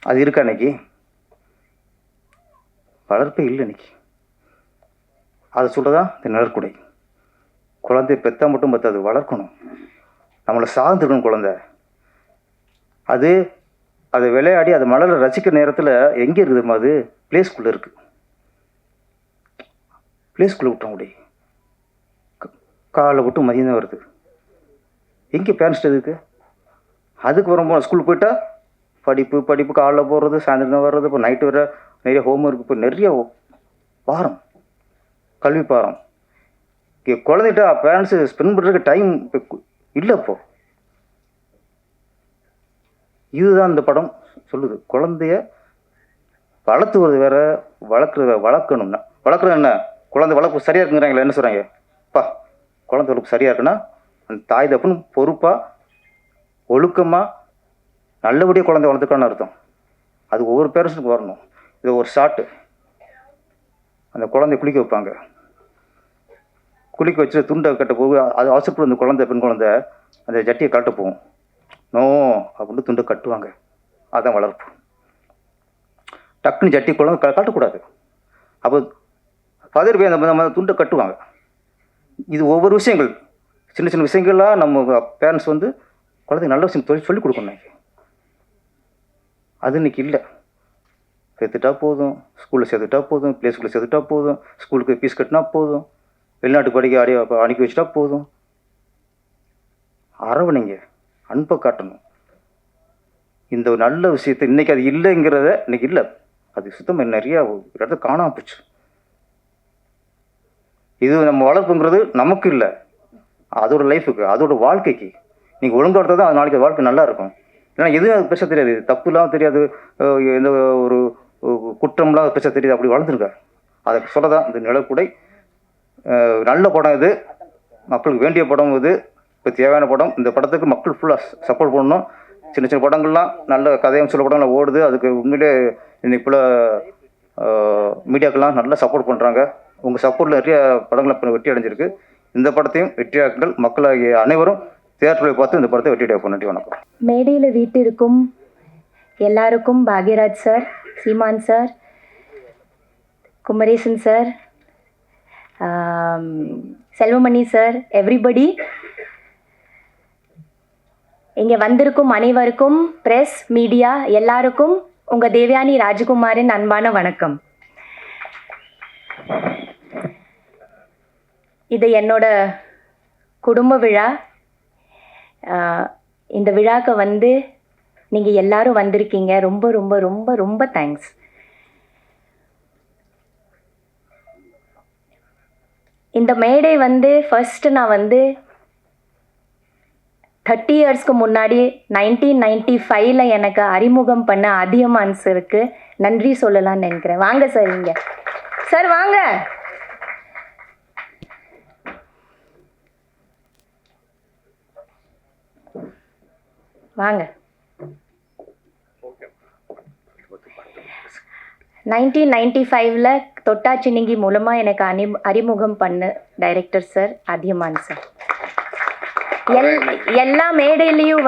அது இருக்கா இன்னைக்கு? வளர்ப்பே இல்லை இன்னைக்கு. அதை சொல்கிறதான் இந்த நிழற்குடை. குழந்தைய பெற்றா மட்டும் பத்தாது, வளர்க்கணும், நம்மளை சார்ந்துக்கணும் குழந்தை. அதை விளையாடி அதை மலரை ரசிக்கிற நேரத்தில் எங்கே இருக்குதுமா? அது ப்ளே ஸ்கூலில் இருக்குது. ப்ளே ஸ்கூலில் விட்டோம் அப்படி காலை விட்டு மதியம் தான் வருது. எங்கே பேரண்ட்ஸ் இருக்குது? அதுக்கு வரும்போது ஸ்கூலுக்கு போயிட்டா படிப்பு காலைல போகிறது, சாயந்தரம் தான் வர்றது, இப்போ நைட்டு வர நிறைய ஹோம்ஒர்க், இப்போ நிறைய பாரம், கல்வி பாரம். குழந்தைகிட்ட பேரண்ட்ஸு ஸ்பெண்ட் பண்ணுறதுக்கு டைம் இல்லை. இப்போது இதுதான் இந்த படம் சொல்லுது. குழந்தைய வளர்த்துவது வேற, வளர்க்கணும்னா வளர்க்குறது என்ன? குழந்தை வளர்ப்பு சரியாக இருக்குங்கிறாங்களா? என்ன சொல்கிறாங்க? குழந்தை வளர்ப்பு சரியாக இருக்குன்னா அந்த தாய் தப்புன்னு பொறுப்பாக ஒழுக்கமாக நல்லபடியாக குழந்தை வளர்த்துக்கலான்னு அர்த்தம். அது ஒவ்வொரு பேரண்ட்ஸுக்கு வரணும். இது ஒரு ஷாட்டு. அந்த குழந்தைய குளிக்க வைப்பாங்க, குளிக்க வச்சு துண்டை கட்ட போக அது அவசரப்படும். அந்த குழந்தை, பெண் குழந்தை அந்த ஜட்டியை கட்ட போகும். நோ அப்படின்னு துண்டை கட்டுவாங்க. அதுதான் வளர்ப்பு. டக்குன்னு ஜட்டி குழந்தை கட்டக்கூடாது. அப்போ பதறி போய் அந்த துண்டை கட்டுவாங்க. இது ஒவ்வொரு விஷயங்கள், சின்ன சின்ன விஷயங்கள்லாம் நம்ம பேரண்ட்ஸ் குழந்தைங்க நல்ல விஷயம் சொல்லிக் கொடுக்கணும். அது இன்னைக்கு இல்லை. சேர்த்துட்டா போதும், ஸ்கூலில் சேர்த்துட்டா போதும், ப்ளே ஸ்கூலில் சேர்த்துட்டா போதும், ஸ்கூலுக்கு ஃபீஸ் கட்டினா போதும், வெளிநாட்டுக்கு படிக்க அனுப்பி வச்சுட்டா போதும். அரவணைங்க, அன்பை காட்டணும். இந்த நல்ல விஷயத்தை இன்றைக்கி அது இல்லைங்கிறத இன்றைக்கி இல்லை. அது சுத்தமாக நிறையா இடத்த காணாமல் போச்சு. இது நம்ம வளர்ப்புங்கிறது நமக்கு இல்லை, அதோட லைஃபுக்கு, அதோட வாழ்க்கைக்கு. நீங்கள் ஒழுங்காக எடுத்தால் தான் அது நாளைக்கு வாழ்க்கை நல்லா இருக்கும். ஏன்னா எதுவும் அது பேச தெரியாது, தப்புலாம் தெரியாது, எந்த ஒரு குற்றம்லாம் பேச தெரியாது. அப்படி வளர்ந்துருக்க. அதை சொல்ல தான் இந்த நிழற்குடை. நல்ல படம் இது, மக்களுக்கு வேண்டிய படம் இது, இப்போ தேவையான படம். இந்த படத்துக்கு மக்கள் ஃபுல்லாக சப்போர்ட் பண்ணணும். சின்ன சின்ன படங்கள்லாம் நல்ல கதையும் சில படங்கள்லாம் ஓடுது. அதுக்கு உண்மையிலே இன்னைக்கு போல் மீடியாக்கெல்லாம் நல்லா சப்போர்ட் பண்ணுறாங்க. உங்கள் சப்போர்ட்டில் நிறைய படங்களை இப்போ வெற்றி அடைஞ்சிருக்கு. இந்த படத்தையும் வெற்றியாக்குங்கள். மக்களாகிய அனைவரும் தியேட்டரில் பார்த்து இந்த படத்தை வெற்றி அடைய. நன்றி, வணக்கம். மேடையில் வீட்டிற்கும் எல்லாருக்கும் Bhagyaraj sir, Seeman sir, Kumaresan sir, Selvamani sir, everybody, இங்கே வந்திருக்கும் அனைவருக்கும், ப்ரெஸ் மீடியா எல்லாருக்கும் உங்கள் தேவயானி ராஜகுமாரின் அன்பான வணக்கம். இது என்னோட குடும்ப விழா. இந்த விழாக்கு நீங்கள் எல்லாரும் வந்திருக்கீங்க. ரொம்ப ரொம்ப ரொம்ப ரொம்ப தேங்க்ஸ். இந்த மேடை ஃபர்ஸ்ட் நான் 30 இயர்ஸ்க்கு முன்னாடி 1995 எனக்கு அறிமுகம் பண்ண அதியமான் சாருக்கு நன்றி சொல்லலாம்னு நினைக்கிறேன். வாங்க சார், இங்க சார் வாங்க. வாங்க. 1995 தொட்டாச்சினிங்கி மூலமாக எனக்கு அறிமுகம் பண்ண டைரக்டர் சார் அதியமான் சார். எல்லா மேடையிலையும்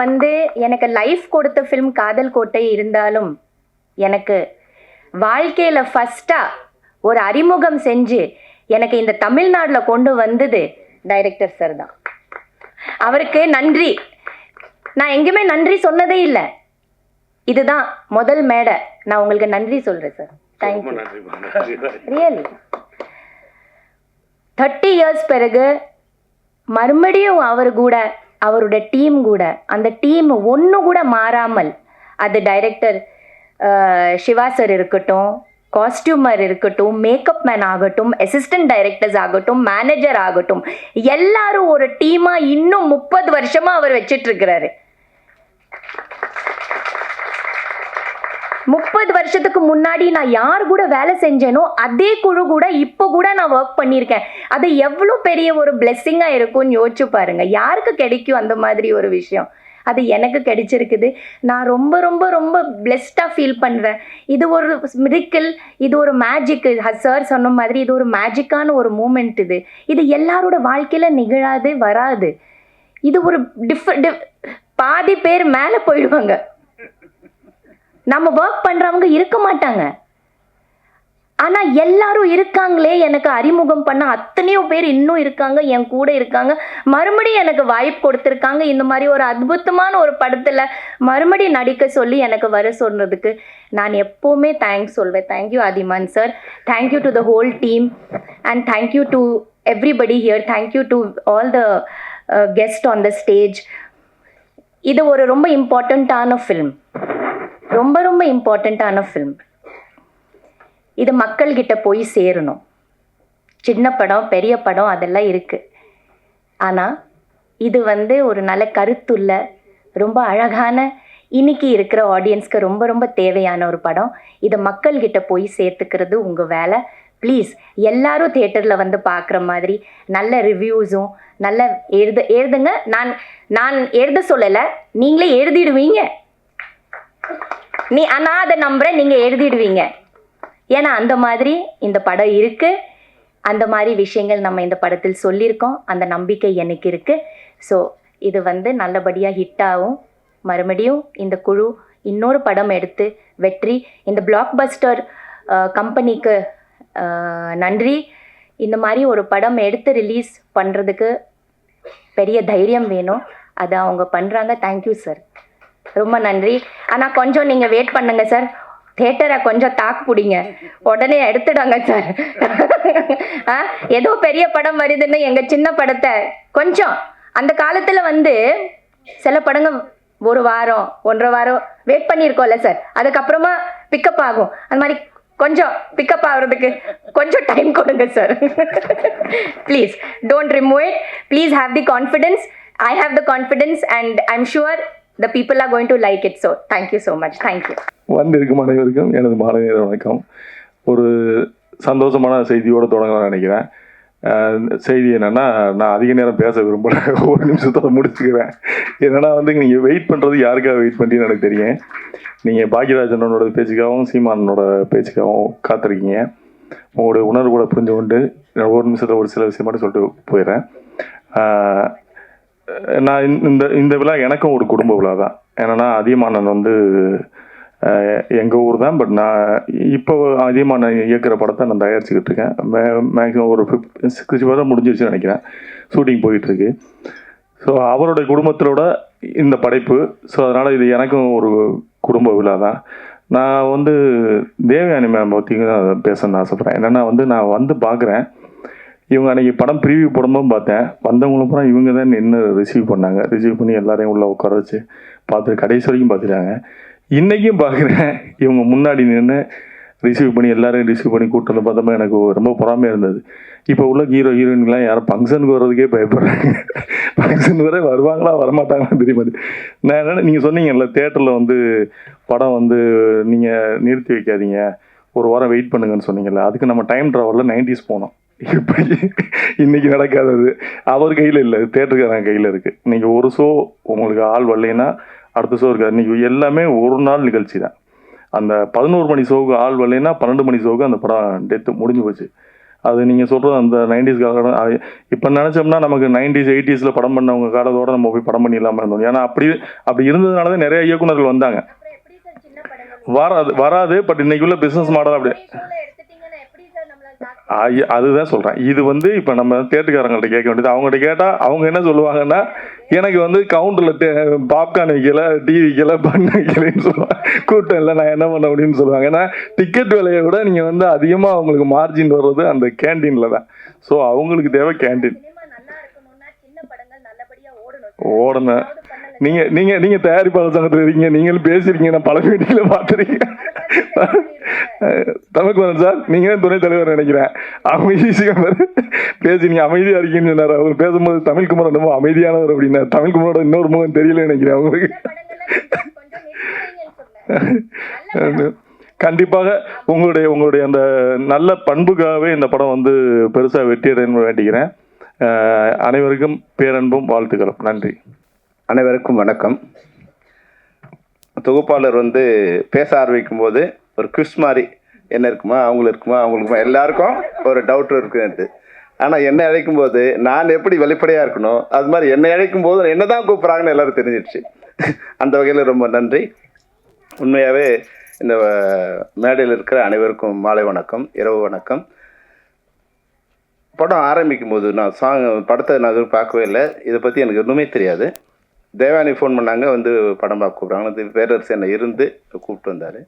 எனக்கு லைஃப் கொடுத்த ஃபிலிம் காதல் கோட்டை இருந்தாலும் எனக்கு வாழ்க்கையில் ஃபஸ்ட்டாக ஒரு அறிமுகம் செஞ்சு எனக்கு இந்த தமிழ்நாட்டில் கொண்டு வந்தது டைரக்டர் சார் தான். அவருக்கு நன்றி. நான் எங்கேயுமே நன்றி சொன்னதே இல்லை. இதுதான் முதல் மேடை. நான் உங்களுக்கு நன்றி சொல்கிறேன் சார். தேங்க்யூ. ரியலி 30 இயர்ஸ் பிறகு மறுபடியும் அவர் கூட, அவரோட டீம் கூட, அந்த டீம் ஒன்று கூட மாறாமல், அது டைரக்டர் சிவா சார் இருக்கட்டும், காஸ்டியூமர் இருக்கட்டும், மேக்கப் மேன் ஆகட்டும், அசிஸ்டன்ட் டைரக்டர்ஸ் ஆகட்டும், மேனேஜர் ஆகட்டும், எல்லாரும் ஒரு டீமாக இன்னும் 30 வருஷமாக அவர் வச்சிட்ருக்கிறாரு. 30 வருஷத்துக்கு முன்னாடி நான் யார் கூட வேலை செஞ்சேனோ அதே குழு கூட இப்போ கூட நான் ஒர்க் பண்ணியிருக்கேன். அது எவ்வளோ பெரிய ஒரு பிளெஸ்ஸிங்காக இருக்கும்னு யோசிச்சு பாருங்க. யாருக்கு கிடைக்கும் அந்த மாதிரி ஒரு விஷயம்? அது எனக்கு கிடைச்சிருக்குது. நான் ரொம்ப ரொம்ப ரொம்ப பிளெஸ்டாக ஃபீல் பண்ணுறேன். இது ஒரு மிரிக்கிள், இது ஒரு மேஜிக். சார் சொன்ன மாதிரி இது ஒரு மேஜிக்கான ஒரு மூமெண்ட். இது எல்லாரோட வாழ்க்கையில் நிகழாது, வராது. இது ஒரு பாதி பேர் மேலே போயிடுவாங்க, நம்ம ஒர்க் பண்ணுறவங்க இருக்க மாட்டாங்க. ஆனால் எல்லாரும் இருக்காங்களே, எனக்கு அறிமுகம் பண்ண அத்தனையோ பேர் இன்னும் இருக்காங்க, என் கூட இருக்காங்க, மறுபடியும் எனக்கு வாய்ப்பு கொடுத்துருக்காங்க. இந்த மாதிரி ஒரு அற்புதமான ஒரு படத்தில் மறுபடியும் நடிக்க சொல்லி எனக்கு வர சொன்னதுக்கு நான் எப்போவுமே தேங்க்ஸ் சொல்வேன். Thank you Athiman sir, thank you to the whole team, and thank you to everybody here. Thank you to all the guest on the stage. இது ஒரு ரொம்ப இம்பார்ட்டண்ட்டான ஃபில்ம், ரொம்ப ரொம்ப இம்பார்ட்டண்ட்டான ஃபில்ம். இது மக்கள்கிட்ட போய் சேரணும். சின்ன படம், பெரிய படம் அதெல்லாம் இருக்குது. ஆனால் இது ஒரு நல்ல கருத்துள்ள, ரொம்ப அழகான, இன்னைக்கு இருக்கிற ஆடியன்ஸ்க்கு ரொம்ப ரொம்ப தேவையான ஒரு படம். இதை மக்கள்கிட்ட போய் சேர்த்துக்கிறது உங்கள் வேலை. ப்ளீஸ் எல்லாரும் தியேட்டரில் பார்க்குற மாதிரி நல்ல ரிவ்யூஸும் நல்ல எழுதுங்க. நான் எழுத சொல்லலை, நீங்களே எழுதிடுவீங்க. நான் அதை நம்புகிறேன், நீங்கள் எழுதிடுவீங்க. ஏன்னா அந்த மாதிரி இந்த படம் இருக்குது, அந்த மாதிரி விஷயங்கள் நம்ம இந்த படத்தில் சொல்லியிருக்கோம். அந்த நம்பிக்கை எனக்கு இருக்குது. ஸோ இது நல்லபடியாக ஹிட்டாகும். மறுபடியும் இந்த குழு இன்னொரு படம் எடுத்து வெற்றி. இந்த பிளாக் பஸ்டர் கம்பெனிக்கு நன்றி. இந்த மாதிரி ஒரு படம் எடுத்து ரிலீஸ் பண்ணுறதுக்கு பெரிய தைரியம் வேணும், அதை அவங்க பண்ணுறாங்க. தேங்க்யூ சார், ரொம்ப நன்றி. ஆனால் கொஞ்சம் நீங்கள் வெயிட் பண்ணுங்க சார், தேட்டரை கொஞ்சம் தாக்கு பிடிங்க, உடனே எடுத்துடாங்க சார். ஏதோ பெரிய படம் வருதுன்னு எங்கள் சின்ன படத்தை கொஞ்சம், அந்த காலத்தில் சில படங்கள் 1 வாரம் 1.5 வாரம் வெயிட் பண்ணியிருக்கோம்ல சார், அதுக்கப்புறமா பிக்கப் ஆகும். அந்த மாதிரி கொஞ்சம் பிக்கப் ஆகிறதுக்கு கொஞ்சம் டைம் கொடுங்க sir. Please don't remove it. Please have the confidence. I have the confidence and I'm sure the people are going to like it. So thank you so much. Thank you. வந்திருக்கும் அனைவருக்கும் எனது மாலை நேர வணக்கம். ஒரு சந்தோஷமான செய்தியோடு தொடங்கலாம்னு நினைக்கிறேன். செய்தி என்னென்னா, நான் அதிக நேரம் பேச விரும்பல, 1 நிமிஷத்தோட முடிச்சுக்கிறேன். என்னென்னா நீங்கள் வெயிட் பண்ணுறது யாருக்காக வெயிட் பண்ணுறீங்கன்னு எனக்கு தெரியும். நீங்கள் பாக்யராஜனோட பேச்சுக்காகவும் சீமானோட பேச்சுக்காகவும் காத்திருக்கீங்க. உங்களுடைய உணர்வு கூட புரிஞ்சு கொண்டு 1 நிமிஷத்தில் ஒரு சில விஷயம் மட்டும் சொல்லிட்டு போயிடுறேன். நான் இந்த விழா எனக்கும் ஒரு குடும்ப விழா தான். என்னென்னா அதியமானன் எங்கள் ஊர் தான். பட் நான் இப்போ அதியமானன் இயக்குற படத்தை நான் தயாரிச்சுக்கிட்டு இருக்கேன். மேக்ஸிமம் ஒரு 60% முடிஞ்சிருச்சுன்னு நினைக்கிறேன். ஷூட்டிங் போயிட்டுருக்கு. ஸோ அவருடைய குடும்பத்திலோட இந்த படைப்பு. ஸோ அதனால் இது எனக்கும் ஒரு குடும்ப விழா தான். நான் தேவயானி மேம் பற்றி பேசணும்னு ஆசைப்பட்றேன். என்னென்னா நான் பார்க்குறேன், இவங்க அன்றைக்கி படம் ப்ரீவியூ போடும்போது பார்த்தேன், வந்தவங்களும் அப்புறம் இவங்க தான் நின்று ரிசீவ் பண்ணாங்க. ரிசீவ் பண்ணி எல்லாரையும் உள்ளே உட்கார வச்சு பார்த்து கடைசி வரைக்கும் பார்த்துட்டாங்க. இன்றைக்கும் பார்க்குறேன், இவங்க முன்னாடி நின்று ரிசீவ் பண்ணி எல்லாரையும் ரிசீவ் பண்ணி கூப்பிட்டு வந்து பார்த்தோம்னா எனக்கு ரொம்ப பொறாமையாக இருந்தது. இப்போ உள்ள ஹீரோயின்லாம் யாரும் ஃபங்க்ஷனுக்கு வர்றதுக்கே பயப்படுறாங்க. ஃபங்க்ஷன் வரை வருவாங்களா வரமாட்டாங்களான்னு தெரிய மாட்டேது. நான் என்னென்ன நீங்கள் சொன்னீங்கல்ல, தேட்டரில் படம் நீங்கள் நிறுத்தி வைக்காதீங்க, 1 வாரம் வெயிட் பண்ணுங்கன்னு சொன்னீங்கல்ல, அதுக்கு நம்ம டைம் ட்ராவலில் 90s போனோம். இப்போ இன்றைக்கி நடக்காதது அவர் கையில் இல்லை, தேட்டருக்காரன் கையில் இருக்குது. இன்றைக்கி ஒரு ஷோ உங்களுக்கு ஆள் வரலைன்னா அடுத்த ஷோ இருக்காது. இன்றைக்கி எல்லாமே ஒரு நாள் நிகழ்ச்சி தான். அந்த 11 மணி ஷோவுக்கு ஆள் வரலைன்னா 12 மணி ஷோவுக்கு அந்த படம் டெத்து முடிஞ்சு போச்சு. அது நீங்கள் சொல்கிறது அந்த 90s காலம். இப்போ நினச்சோம்னா நமக்கு 90s 80s படம் பண்ணவங்க காலத்தோடு நம்ம போய் படம் பண்ணிடலாமல் இருந்தோம். ஏன்னா அப்படி இருந்ததுனால தான் நிறைய இயக்குனர்கள் வந்தாங்க. வராது. பட் இன்னைக்கு உள்ள பிஸ்னஸ் மாடல் அப்படி அதுதான் சொல்கிறேன். இது வந்து இப்போ நம்ம தேட்டருக்காரங்கள்ட்ட கேட்க வேண்டியது. அவங்கள்ட்ட கேட்டால் அவங்க என்ன சொல்லுவாங்கன்னா, எனக்கு வந்து கவுண்டரில் பாப்கார்ன் வைக்கல, டீ வைக்கல, பண்ண வைக்கலன்னு சொல்லுவாங்க. கூட்டம் இல்லை, நான் என்ன பண்ண முடியும்னு சொல்லுவாங்க. ஏன்னா டிக்கெட் விலையை விட நீங்கள் வந்து அதிகமாக அவங்களுக்கு மார்ஜின் வர்றது அந்த கேன்டீனில் தான். ஸோ அவங்களுக்கு தேவை கேன்டீன் ஓடணும். நீங்கள் தயாரிப்பாளர் சங்கத்தில் இருக்கீங்க, நீங்களும் பேசுகிறீங்க, நான் பல மீட்டிங்கில் பார்த்துருக்கீங்க. தமிழ்குமரன் சார், நீங்கள் தான் துணைத் தலைவர் நினைக்கிறேன். பேசி நீங்கள் அமைதியாக இருக்கீங்கன்னு சொன்னார். அவர் பேசும்போது தமிழ்குமரன் ரொம்ப அமைதியானவர் அப்படின்னா, தமிழ்குமரோட இன்னொரு முகம் தெரியல நினைக்கிறேன் அவங்களுக்கு. கண்டிப்பாக உங்களுடைய அந்த நல்ல பண்புக்காகவே இந்த படம் வந்து பெருசாக வெற்றியடைன்னு வேண்டிக்கிறேன். அனைவருக்கும் பேரன்பும் வாழ்த்துக்களும். நன்றி. அனைவருக்கும் வணக்கம். தொகுப்பாளர் வந்து பேச ஆரம்பிக்கும் போது ஒரு குவிஸ் மாதிரி என்ன இருக்குமா, அவங்களுக்குமா எல்லாருக்கும் ஒரு டவுட் இருக்குது. ஆனால் என்னை அழைக்கும் போது நான் எப்படி வெளிப்படையாக இருக்கணும், அது மாதிரி என்னை அழைக்கும் போது என்ன தான் கூப்பிட்றாங்கன்னு எல்லோரும் தெரிஞ்சிடுச்சு. அந்த வகையில் ரொம்ப நன்றி. உண்மையாகவே இந்த மேடையில் இருக்கிற அனைவருக்கும் மாலை வணக்கம், இரவு வணக்கம். படம் ஆரம்பிக்கும் போது நான் படத்தை நான் எதுவும் பார்க்கவே இல்லை. இதை பற்றி எனக்கு ஒன்றுமே தெரியாது. தேவானி ஃபோன் பண்ணாங்க, வந்து படம் பார்க்க கூப்பிட்றாங்க. அது பேரரசு என்னை இருந்து கூப்பிட்டு வந்தார்.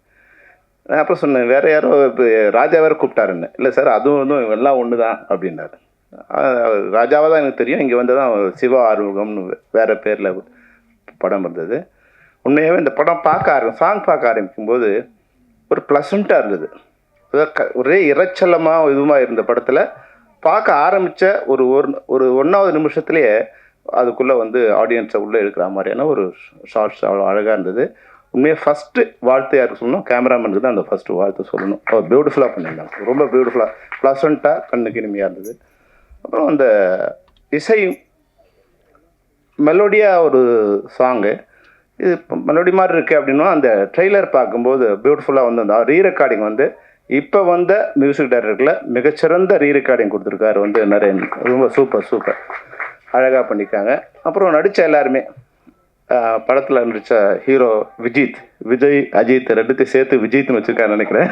நான் அப்புறம் சொன்னேன், வேறு யாரோ இப்போ ராஜா வேறு கூப்பிட்டாருன்னு. இல்லை சார், அதுவும் எல்லாம் ஒன்று தான் அப்படின்னாரு. ராஜாவாக தான் எனக்கு தெரியும். இங்கே வந்து தான் சிவா ஆறுமுகம்னு வேறு பேரில் படம் இருந்தது. உண்மையாகவே இந்த படம் சாங் பார்க்க ஆரம்பிக்கும்போது ஒரு ப்ளசண்ட்டாக இருந்தது. ஒரே இறைச்சலமாக இதுவாக இருந்த படத்தில் பார்க்க ஆரம்பித்த ஒரு 1வது நிமிஷத்துலேயே அதுக்குள்ளே வந்து ஆடியன்ஸை உள்ளே எடுக்கிற மாதிரியான ஒரு ஷார்ட்ஸ் அவ்வளோ அழகாக இருந்தது. உண்மையாக ஃபஸ்ட்டு வாழ்த்து யாருக்கு சொல்லணும், கேமராமேனுக்கு தான் அந்த ஃபஸ்ட்டு வாழ்த்து சொல்லணும். அவர் பியூட்டிஃபுல்லாக பண்ணியிருந்தாங்க, ரொம்ப பியூட்டிஃபுல்லாக ப்ளசண்ட்டாக கண்ணுக்கு இனிமையாக இருந்தது. அப்புறம் அந்த இசை மெலோடியாக ஒரு சாங்கு, இது மெலோடி மாதிரி இருக்குது அப்படின்னா அந்த ட்ரெய்லர் பார்க்கும்போது பியூட்டிஃபுல்லாக வந்து அந்த ரீரெக்கார்டிங் வந்து இப்போ வந்த மியூசிக் டைரக்டரில் மிகச்சிறந்த ரீரெக்கார்டிங் கொடுத்துருக்காரு வந்து நரேன். ரொம்ப சூப்பர் அழகாக பண்ணியிருக்காங்க. அப்புறம் நடித்த எல்லாருமே, படத்தில் நடித்த ஹீரோ விஜய், அஜித் ரெண்டுத்தையும் சேர்த்து விஜய்த்துன்னு வச்சுருக்காருன்னு நினைக்கிறேன்.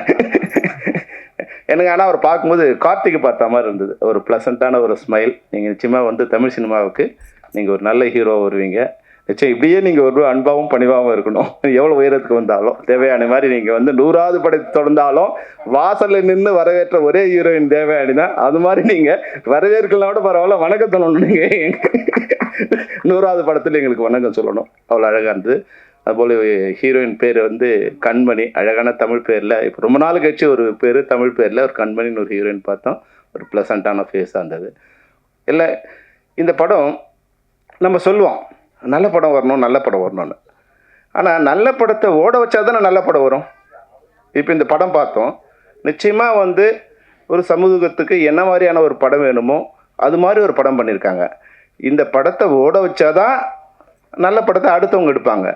எனக்கு ஆனால் அவர் பார்க்கும்போது கார்த்திகை பார்த்த மாதிரி இருந்தது. ஒரு ப்ளசண்ட்டான ஒரு ஸ்மைல். நீங்கள் நிச்சயமாக வந்து தமிழ் சினிமாவுக்கு நீங்கள் ஒரு நல்ல ஹீரோவாக வருவீங்க. நிச்சயம் இப்படியே நீங்கள் ஒரு அன்பாகவும் பணிவாகவும் இருக்கணும். எவ்வளோ உயரத்துக்கு வந்தாலும் தேவயானி மாதிரி நீங்கள் வந்து 100வது படத்தை தொடர்ந்தாலும் வாசலில் நின்று வரவேற்ற ஒரே ஹீரோயின் தேவயானி தான். அது மாதிரி நீங்கள் வரவேற்கலாம் கூட பரவாயில்ல, வணக்கம் சொல்லணும். நீங்கள் 100வது படத்தில் எங்களுக்கு வணக்கம் சொல்லணும். அவ்வளோ அழகாக இருந்தது. அதுபோல் ஹீரோயின் பேர் வந்து கண்மணி, அழகான தமிழ் பேரில். இப்போ ரொம்ப நாள் கழிச்சு ஒரு பேர் தமிழ் பேரில் ஒரு கண்மணின்னு ஒரு ஹீரோயின் பார்த்தோம். ஒரு ப்ளசண்ட்டான ஃபேஸாக இருந்தது. இல்லை, இந்த படம் நம்ம சொல்லுவோம் நல்ல படம் வரணும்னு. ஆனால் நல்ல படத்தை ஓட வச்சா தானே நல்ல படம் வரும். இப்போ இந்த படம் பார்த்தோம். நிச்சயமாக வந்து ஒரு சமூகத்துக்கு என்ன மாதிரியான ஒரு படம் வேணுமோ அது மாதிரி ஒரு படம் பண்ணியிருக்காங்க. இந்த படத்தை ஓட வச்சாதான் நல்ல படத்தை அடுத்தவங்க எடுப்பாங்க.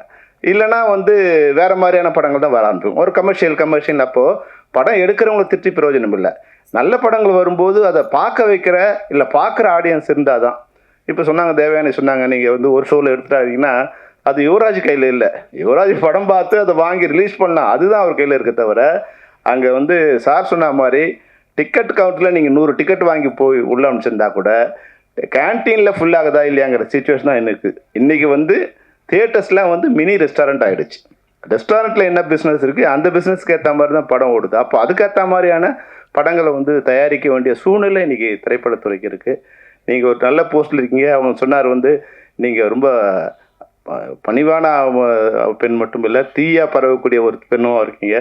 இல்லைனா வந்து வேறு மாதிரியான படங்கள் தான் வர ஆரம்பிக்கும். ஒரு கமர்ஷியல் அப்போது படம் எடுக்கிறவங்களுக்கு திட்டி பிரயோஜனம் இல்லை. நல்ல படங்கள் வரும்போது அதை பார்க்க வைக்கிற இல்லை பார்க்குற ஆடியன்ஸ் இருந்தால் தான். இப்போ சொன்னாங்க, தேவயானி சொன்னாங்க, நீங்கள் வந்து ஒரு ஷோவில் எடுத்துட்டாங்கன்னா அது யுவராஜ் கையில் இல்லை. யுவராஜ் படம் பார்த்து அதை வாங்கி ரிலீஸ் பண்ணலாம், அதுதான் அவர் கையில் இருக்க தவிர, அங்கே வந்து சார் சொன்ன மாதிரி டிக்கெட் கவுண்ட்டில் நீங்கள் 100 டிக்கெட் வாங்கி போய் உள்ளே அனுப்பிச்சிருந்தா கூட கேன்டீனில் ஃபுல் ஆகுதா இல்லையாங்கிற சிச்சுவேஷன் தான் இருக்குது. இன்றைக்கி வந்து தியேட்டர்ஸ்லாம் வந்து மினி ரெஸ்டாரண்ட் ஆகிடுச்சு. ரெஸ்டாரண்ட்டில் என்ன பிஸ்னஸ் இருக்குது அந்த பிஸ்னஸ்க்கு ஏற்ற மாதிரி தான் படம் ஓடுது. அப்போ அதுக்கேற்ற மாதிரியான படங்களை வந்து தயாரிக்க வேண்டிய சூழ்நிலை இன்றைக்கி திரைப்படத்துறைக்கு இருக்குது. நீங்கள் ஒரு நல்ல போஸ்ட்டில் இருக்கீங்க. அவங்க சொன்னார் வந்து நீங்கள் ரொம்ப பணிவான பெண் மட்டும் இல்லை, தீயாக பரவக்கூடிய ஒரு பெண்ணும் இருக்கீங்க.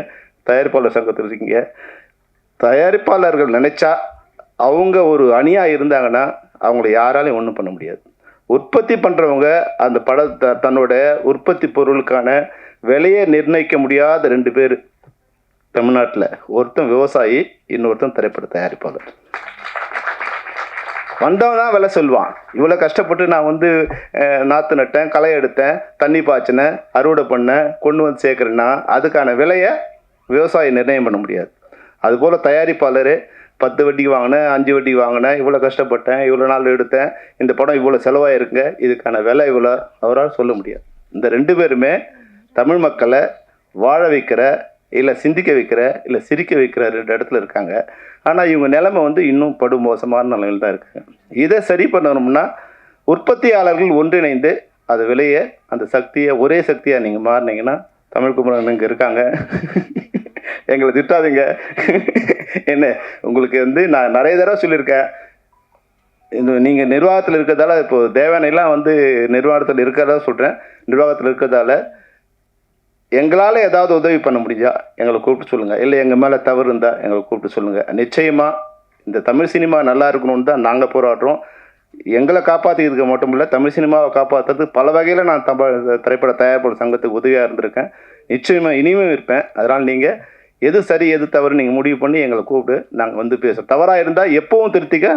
தயாரிப்பாளர் சங்கத்தில் இருக்கீங்க. தயாரிப்பாளர்கள் நினச்சா அவங்க ஒரு அணியாக இருந்தாங்கன்னா அவங்கள யாராலையும் ஒன்றும் பண்ண முடியாது. உற்பத்தி பண்ணுறவங்க அந்த படத்தை தன்னோட உற்பத்தி பொருளுக்கான விலையை நிர்ணயிக்க முடியாத 2 பேர் தமிழ்நாட்டில். ஒருத்தன் விவசாயி, இன்னொருத்தன் திரைப்பட தயாரிப்பாளர். வந்தவன் தான் விலை சொல்லுவான். இவ்வளோ கஷ்டப்பட்டு நான் வந்து நாற்று நட்டேன், களை எடுத்தேன், தண்ணி பாய்ச்சினேன், அறுவடை பண்ணேன், கொண்டு வந்து சேர்க்குறேன்னா அதுக்கான விலையை விவசாயி நிர்ணயம் பண்ண முடியாது. அதுபோல் தயாரிப்பாளர் 10 வட்டிக்கு வாங்கினேன், 5 வட்டிக்கு வாங்கினேன், இவ்வளோ கஷ்டப்பட்டேன், இவ்வளோ நாள் எடுத்தேன், இந்த படம் இவ்வளோ செலவாயிருக்குங்க, இதுக்கான விலை இவ்வளோ அவரால் சொல்ல முடியாது. இந்த 2 பேருமே தமிழ் மக்களை வாழ வைக்கிற இல்லை சிந்திக்க வைக்கிற, இல்லை சிரிக்க வைக்கிற 2 இடத்துல இருக்காங்க. ஆனால் இவங்க நிலைமை வந்து இன்னும் படு மோசமான நிலையில் தான் இருக்குது. இதை சரி பண்ணணும்னா உற்பத்தியாளர்கள் ஒன்றிணைந்து அது விலையை, அந்த சக்தியை ஒரே சக்தியாக நீங்கள் மாறினீங்கன்னா, தமிழ் குமரன் இங்கே இருக்காங்க, எங்களை திட்டாதீங்க. என்ன உங்களுக்கு வந்து நான் நிறைய தடவை சொல்லியிருக்கேன், நீங்கள் நிர்வாகத்தில் இருக்கிறதால, இப்போது தேவனையெல்லாம் வந்து நிர்வாகத்தில் இருக்கிறதா சொல்கிறேன், நிர்வாகத்தில் இருக்கிறதால எங்களால் ஏதாவது உதவி பண்ண முடிஞ்சா எங்களை கூப்பிட்டு சொல்லுங்கள், இல்லை எங்கள் மேலே தவறு இருந்தால் எங்களை கூப்பிட்டு சொல்லுங்கள். நிச்சயமாக இந்த தமிழ் சினிமா நல்லா இருக்கணும்னு தான் நாங்கள் போராடுறோம். எங்களை காப்பாற்றிக்கிறதுக்கு மட்டும் இல்லை, தமிழ் சினிமாவை காப்பாற்றுறதுக்கு பல வகையில் நான் திரைப்பட தயாரிப்பாளர் சங்கத்துக்கு உதவியாக இருந்திருக்கேன். நிச்சயமாக இனிமேல் இருப்பேன். அதனால் நீங்கள் எது சரி எது தவறு நீங்கள் முடிவு பண்ணி எங்களை கூப்பிட்டு நாங்கள் வந்து பேசுகிறோம். தவறாக இருந்தால் எப்பவும் திருத்திக்க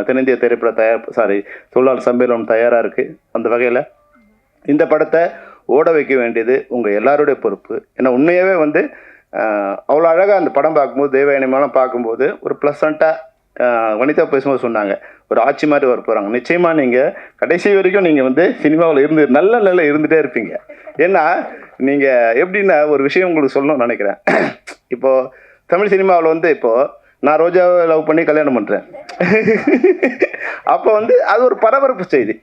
தென்னிந்திய திரைப்பட தொழிலாளர் சம்மேளனம் தயாராக இருக்குது. அந்த வகையில் இந்த படத்தை ஓட வைக்க வேண்டியது உங்கள் எல்லாருடைய பொறுப்பு. ஏன்னா உண்மையாகவே வந்து அவ்வளோ அழகாக அந்த படம் பார்க்கும்போது, தேவயானிமாலாம் பார்க்கும்போது ஒரு ப்ளசண்ட்டாக வனிதா பேசும்போது சொன்னாங்க, ஒரு ஆட்சி மாதிரி வர போகிறாங்க. நிச்சயமாக நீங்கள் கடைசி வரைக்கும் நீங்கள் வந்து சினிமாவில் நல்ல இருந்துகிட்டே இருப்பீங்க. ஏன்னா நீங்கள் எப்படின்னா ஒரு விஷயம் உங்களுக்கு சொல்லணும்னு நினைக்கிறேன். இப்போது தமிழ் சினிமாவில் வந்து இப்போது நான் ரோஜாவை லவ் பண்ணி கல்யாணம் பண்ணுறேன். அப்போ வந்து அது ஒரு பரபரப்பு செய்தி,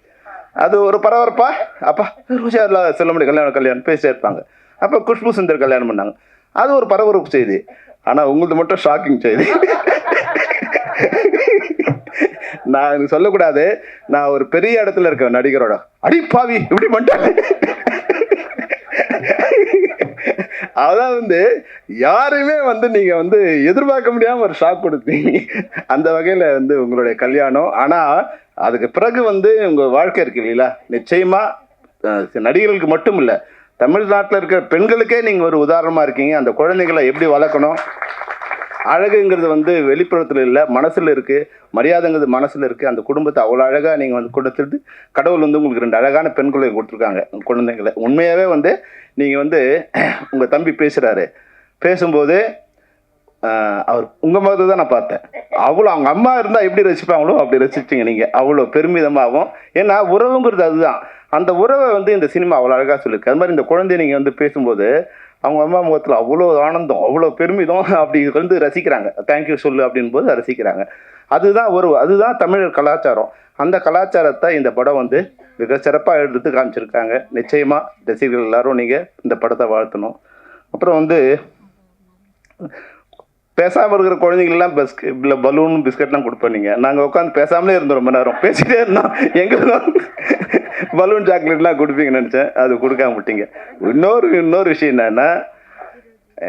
அது ஒரு பரபரப்பா அப்பா ரோஜா செல்லும்படி கல்யாணம் பேசிட்டே இருப்பாங்க. அப்போ குஷ்பு சுந்தர் கல்யாணம் பண்ணாங்க, அது ஒரு பரபரப்பு செய்தி. ஆனால் உங்களுக்கு மட்டும் ஷாக்கிங் செய்தி. நான் சொல்லக்கூடாது, நான் ஒரு பெரிய இடத்துல இருக்கேன் நடிகரோட, அடிப்பாவி இப்படி பண்ணிட்டாங்க. அதான் வந்து யாருமே வந்து நீங்கள் வந்து எதிர்பார்க்க முடியாமல் ஒரு ஷாக் கொடுத்தீங்க. அந்த வகையில் வந்து உங்களுடைய கல்யாணம். ஆனால் அதுக்கு பிறகு வந்து உங்கள் வாழ்க்கை இருக்கு இல்லைங்களா, நிச்சயமாக நடிகர்களுக்கு மட்டும் இல்லை, தமிழ்நாட்டில் இருக்கிற பெண்களுக்கே நீங்கள் ஒரு உதாரணமாக இருக்கீங்க. அந்த குழந்தைகளை எப்படி வளர்க்கணும், அழகுங்கிறது வந்து வெளிப்புறத்தில் இல்லை, மனசில் இருக்குது, மரியாதைங்கிறது மனசில் இருக்குது. அந்த குடும்பத்தை அவ்வளோ அழகாக நீங்கள் வந்து கொடுத்துட்டு கடவுள் வந்து உங்களுக்கு 2 அழகான பெண்களை கொடுத்துருக்காங்க குழந்தைங்களை. உண்மையாகவே வந்து நீங்கள் வந்து உங்கள் தம்பி பேசும்போது அவர் உங்கள் மாதிரி தான் நான் பார்த்தேன். அவ்வளோ அவங்க அம்மா இருந்தால் எப்படி ரசிப்பாங்களோ அப்படி ரசிச்சிங்க நீங்கள், அவ்வளோ பெருமிதமாகவும். ஏன்னா உறவுங்கிறது அதுதான், அந்த உறவை வந்து இந்த சினிமா அவ்வளோ அழகாக சொல்லியிருக்கு. அது மாதிரி இந்த குழந்தைய நீங்கள் வந்து பேசும்போது அவங்க அம்மா முகத்தில் அவ்வளோ ஆனந்தம், அவ்வளோ பெருமிதம், அப்படி வந்து ரசிக்கிறாங்க. தேங்க்யூ சொல்லு அப்படின்போது ரசிக்கிறாங்க. அதுதான் தமிழர் கலாச்சாரம். அந்த கலாச்சாரத்தை இந்த படம் வந்து மிக சிறப்பாக எடுத்து காமிச்சிருக்காங்க. நிச்சயமாக ரசிகர்கள் எல்லாரும் நீங்கள் இந்த படத்தை வாழ்த்தணும். அப்புறம் வந்து பேசாமல் இருக்கிற குழந்தைங்களெல்லாம் இல்லை பலூன் பிஸ்கட்லாம் கொடுப்பேன். நீங்கள் நாங்கள் உட்காந்து பேசாமலே இருந்தோம், ரொம்ப நேரம் பேசிகிட்டே இருந்தோம். எங்களுக்கும் பலூன் சாக்லேட்லாம் கொடுப்பீங்கன்னு நினச்சேன், அது கொடுக்காம விட்டீங்க. இன்னொரு விஷயம் என்னென்னா,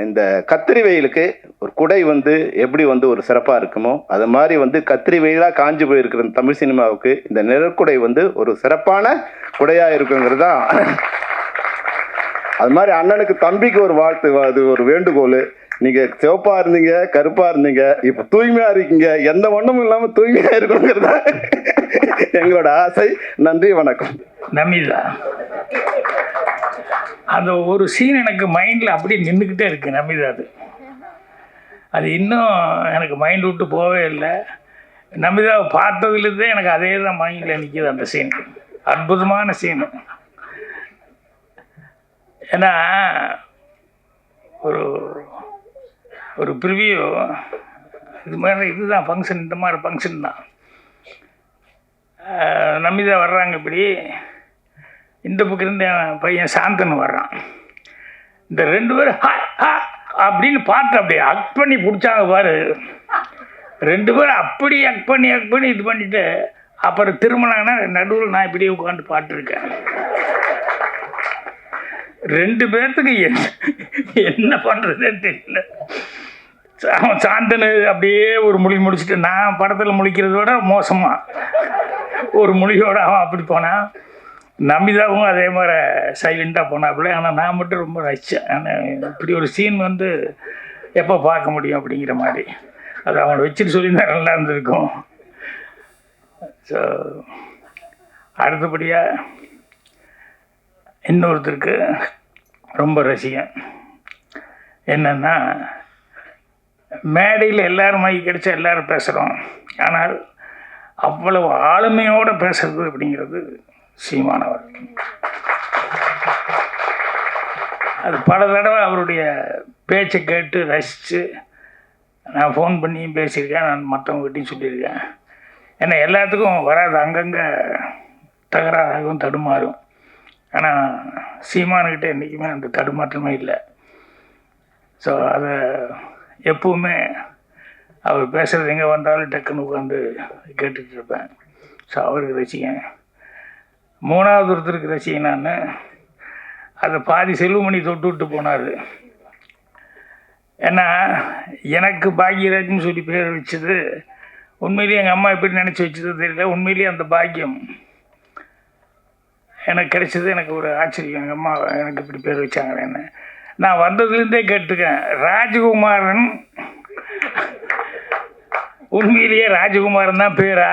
இந்த கத்திரி வெயிலுக்கு ஒரு குடை வந்து எப்படி வந்து ஒரு சிறப்பாக இருக்குமோ, அது மாதிரி வந்து கத்திரி வெயிலாக காஞ்சி போயிருக்கிற தமிழ் சினிமாவுக்கு இந்த நிழற்குடை வந்து ஒரு சிறப்பான குடையாக இருக்குங்கிறது தான். அது மாதிரி அண்ணனுக்கு தம்பிக்கு ஒரு வாழ்த்து, அது ஒரு வேண்டுகோள். நீங்கள் சிவப்பாக இருந்தீங்க, கருப்பாக இருந்தீங்க, இப்போ தூய்மையாக இருக்கீங்க, எந்த வண்ணமும் இல்லாமல் தூய்மையாக இருக்கணுங்கிறது தான் எங்களோட ஆசை. நன்றி, வணக்கம். நமிதா, அந்த ஒரு சீன் எனக்கு மைண்டில் அப்படியே நின்றுக்கிட்டே இருக்கு. நமிதா அது இன்னும் எனக்கு மைண்ட் விட்டு போகவே இல்லை. நமிதாவை பார்த்ததுலேருந்தே எனக்கு அதே தான் மைண்டில் நிற்கிது அந்த சீன். அற்புதமான சீனு. ஏன்னா ஒரு ப்ரிவியூ இது மாதிரி இதுதான் ஃபங்க்ஷன், இந்த மாதிரி ஃபங்க்ஷன் தான். நமிதா வர்றாங்க, இப்படி இந்த பக்கம் இருந்து என் பையன் சாந்தன் வர்றான். இந்த 2 பேரும் அப்படின்னு பார்த்து அப்படியே அக் பண்ணி பிடிச்சாங்க பாரு. 2 பேரும் அப்படி அக் பண்ணி இது பண்ணிட்டு அப்புறம் திரும்பினாங்கன்னா நடுவில் நான் இப்படியே உட்காந்து பார்த்துருக்கேன். 2 பேர்த்துக்கு என்ன பண்ணுறதுன்னு தெரியல. அவன் சாந்தனு அப்படியே ஒரு மொழி முடிச்சுட்டு, நான் படத்தில் முழிக்கிறத விட மோசமாக ஒரு மொழியோடு அவன் அப்படி போனான். நமிதாவும் அதே மாதிரி சைலண்ட்டாக போனாப்புல. ஆனால் நான் மட்டும் ரொம்ப ரசித்தேன். ஆனால் இப்படி ஒரு சீன் வந்து எப்போ பார்க்க முடியும் அப்படிங்கிற மாதிரி. அது அவனை வச்சுட்டு சொல்லியிருந்தா நல்லா இருந்திருக்கும். ஸோ அடுத்தபடியாக இன்னொருத்தருக்கு ரொம்ப ரசிகன். என்னென்னா, மேடையில் எல்லோரும் மைக்கு கிடைச்சா எல்லோரும் பேசுகிறோம், ஆனால் அவ்வளவு ஆளுமையோடு பேசுறது அப்படிங்கிறது சீமானவர். அது பல தடவை அவருடைய பேச்சை கேட்டு ரசித்து நான் ஃபோன் பண்ணியும் பேசியிருக்கேன், நான் மற்றவங்ககிட்டையும் சொல்லியிருக்கேன். ஏன்னா எல்லாத்துக்கும் வராது, அங்கங்கே தகராறாகவும் தடுமாறும். ஆனால் சீமானுக்கிட்ட என்றைக்குமே அந்த தடுமாற்றமே இல்லை. ஸோ அதை எப்பவுமே அவர் பேசுகிறது எங்கே வந்தாலும் டக்குன்னு உட்காந்து கேட்டுட்டு இருப்பேன். ஸோ அவருக்கு ரசிகன். மூணாவது ஒருத்தருக்கு ரசிகன் நான். அதை பாதி செல்வமணி தொட்டு விட்டு போனார். ஏன்னா எனக்கு பாக்யராஜ்னு சொல்லி பேர் வச்சது உண்மையிலேயே எங்கள் அம்மா எப்படி நினச்சி வச்சது தெரியல. உண்மையிலேயே அந்த பாக்கியம் எனக்கு கிடைச்சது எனக்கு ஒரு ஆச்சரியம். எங்கள் அம்மா எனக்கு இப்படி பேர் வச்சாங்களேன்னு நான் வந்ததுலேருந்தே கேட்டுருக்கேன். ராஜகுமாரன் உண்மையிலேயே ராஜகுமாரன் தான் பேரா,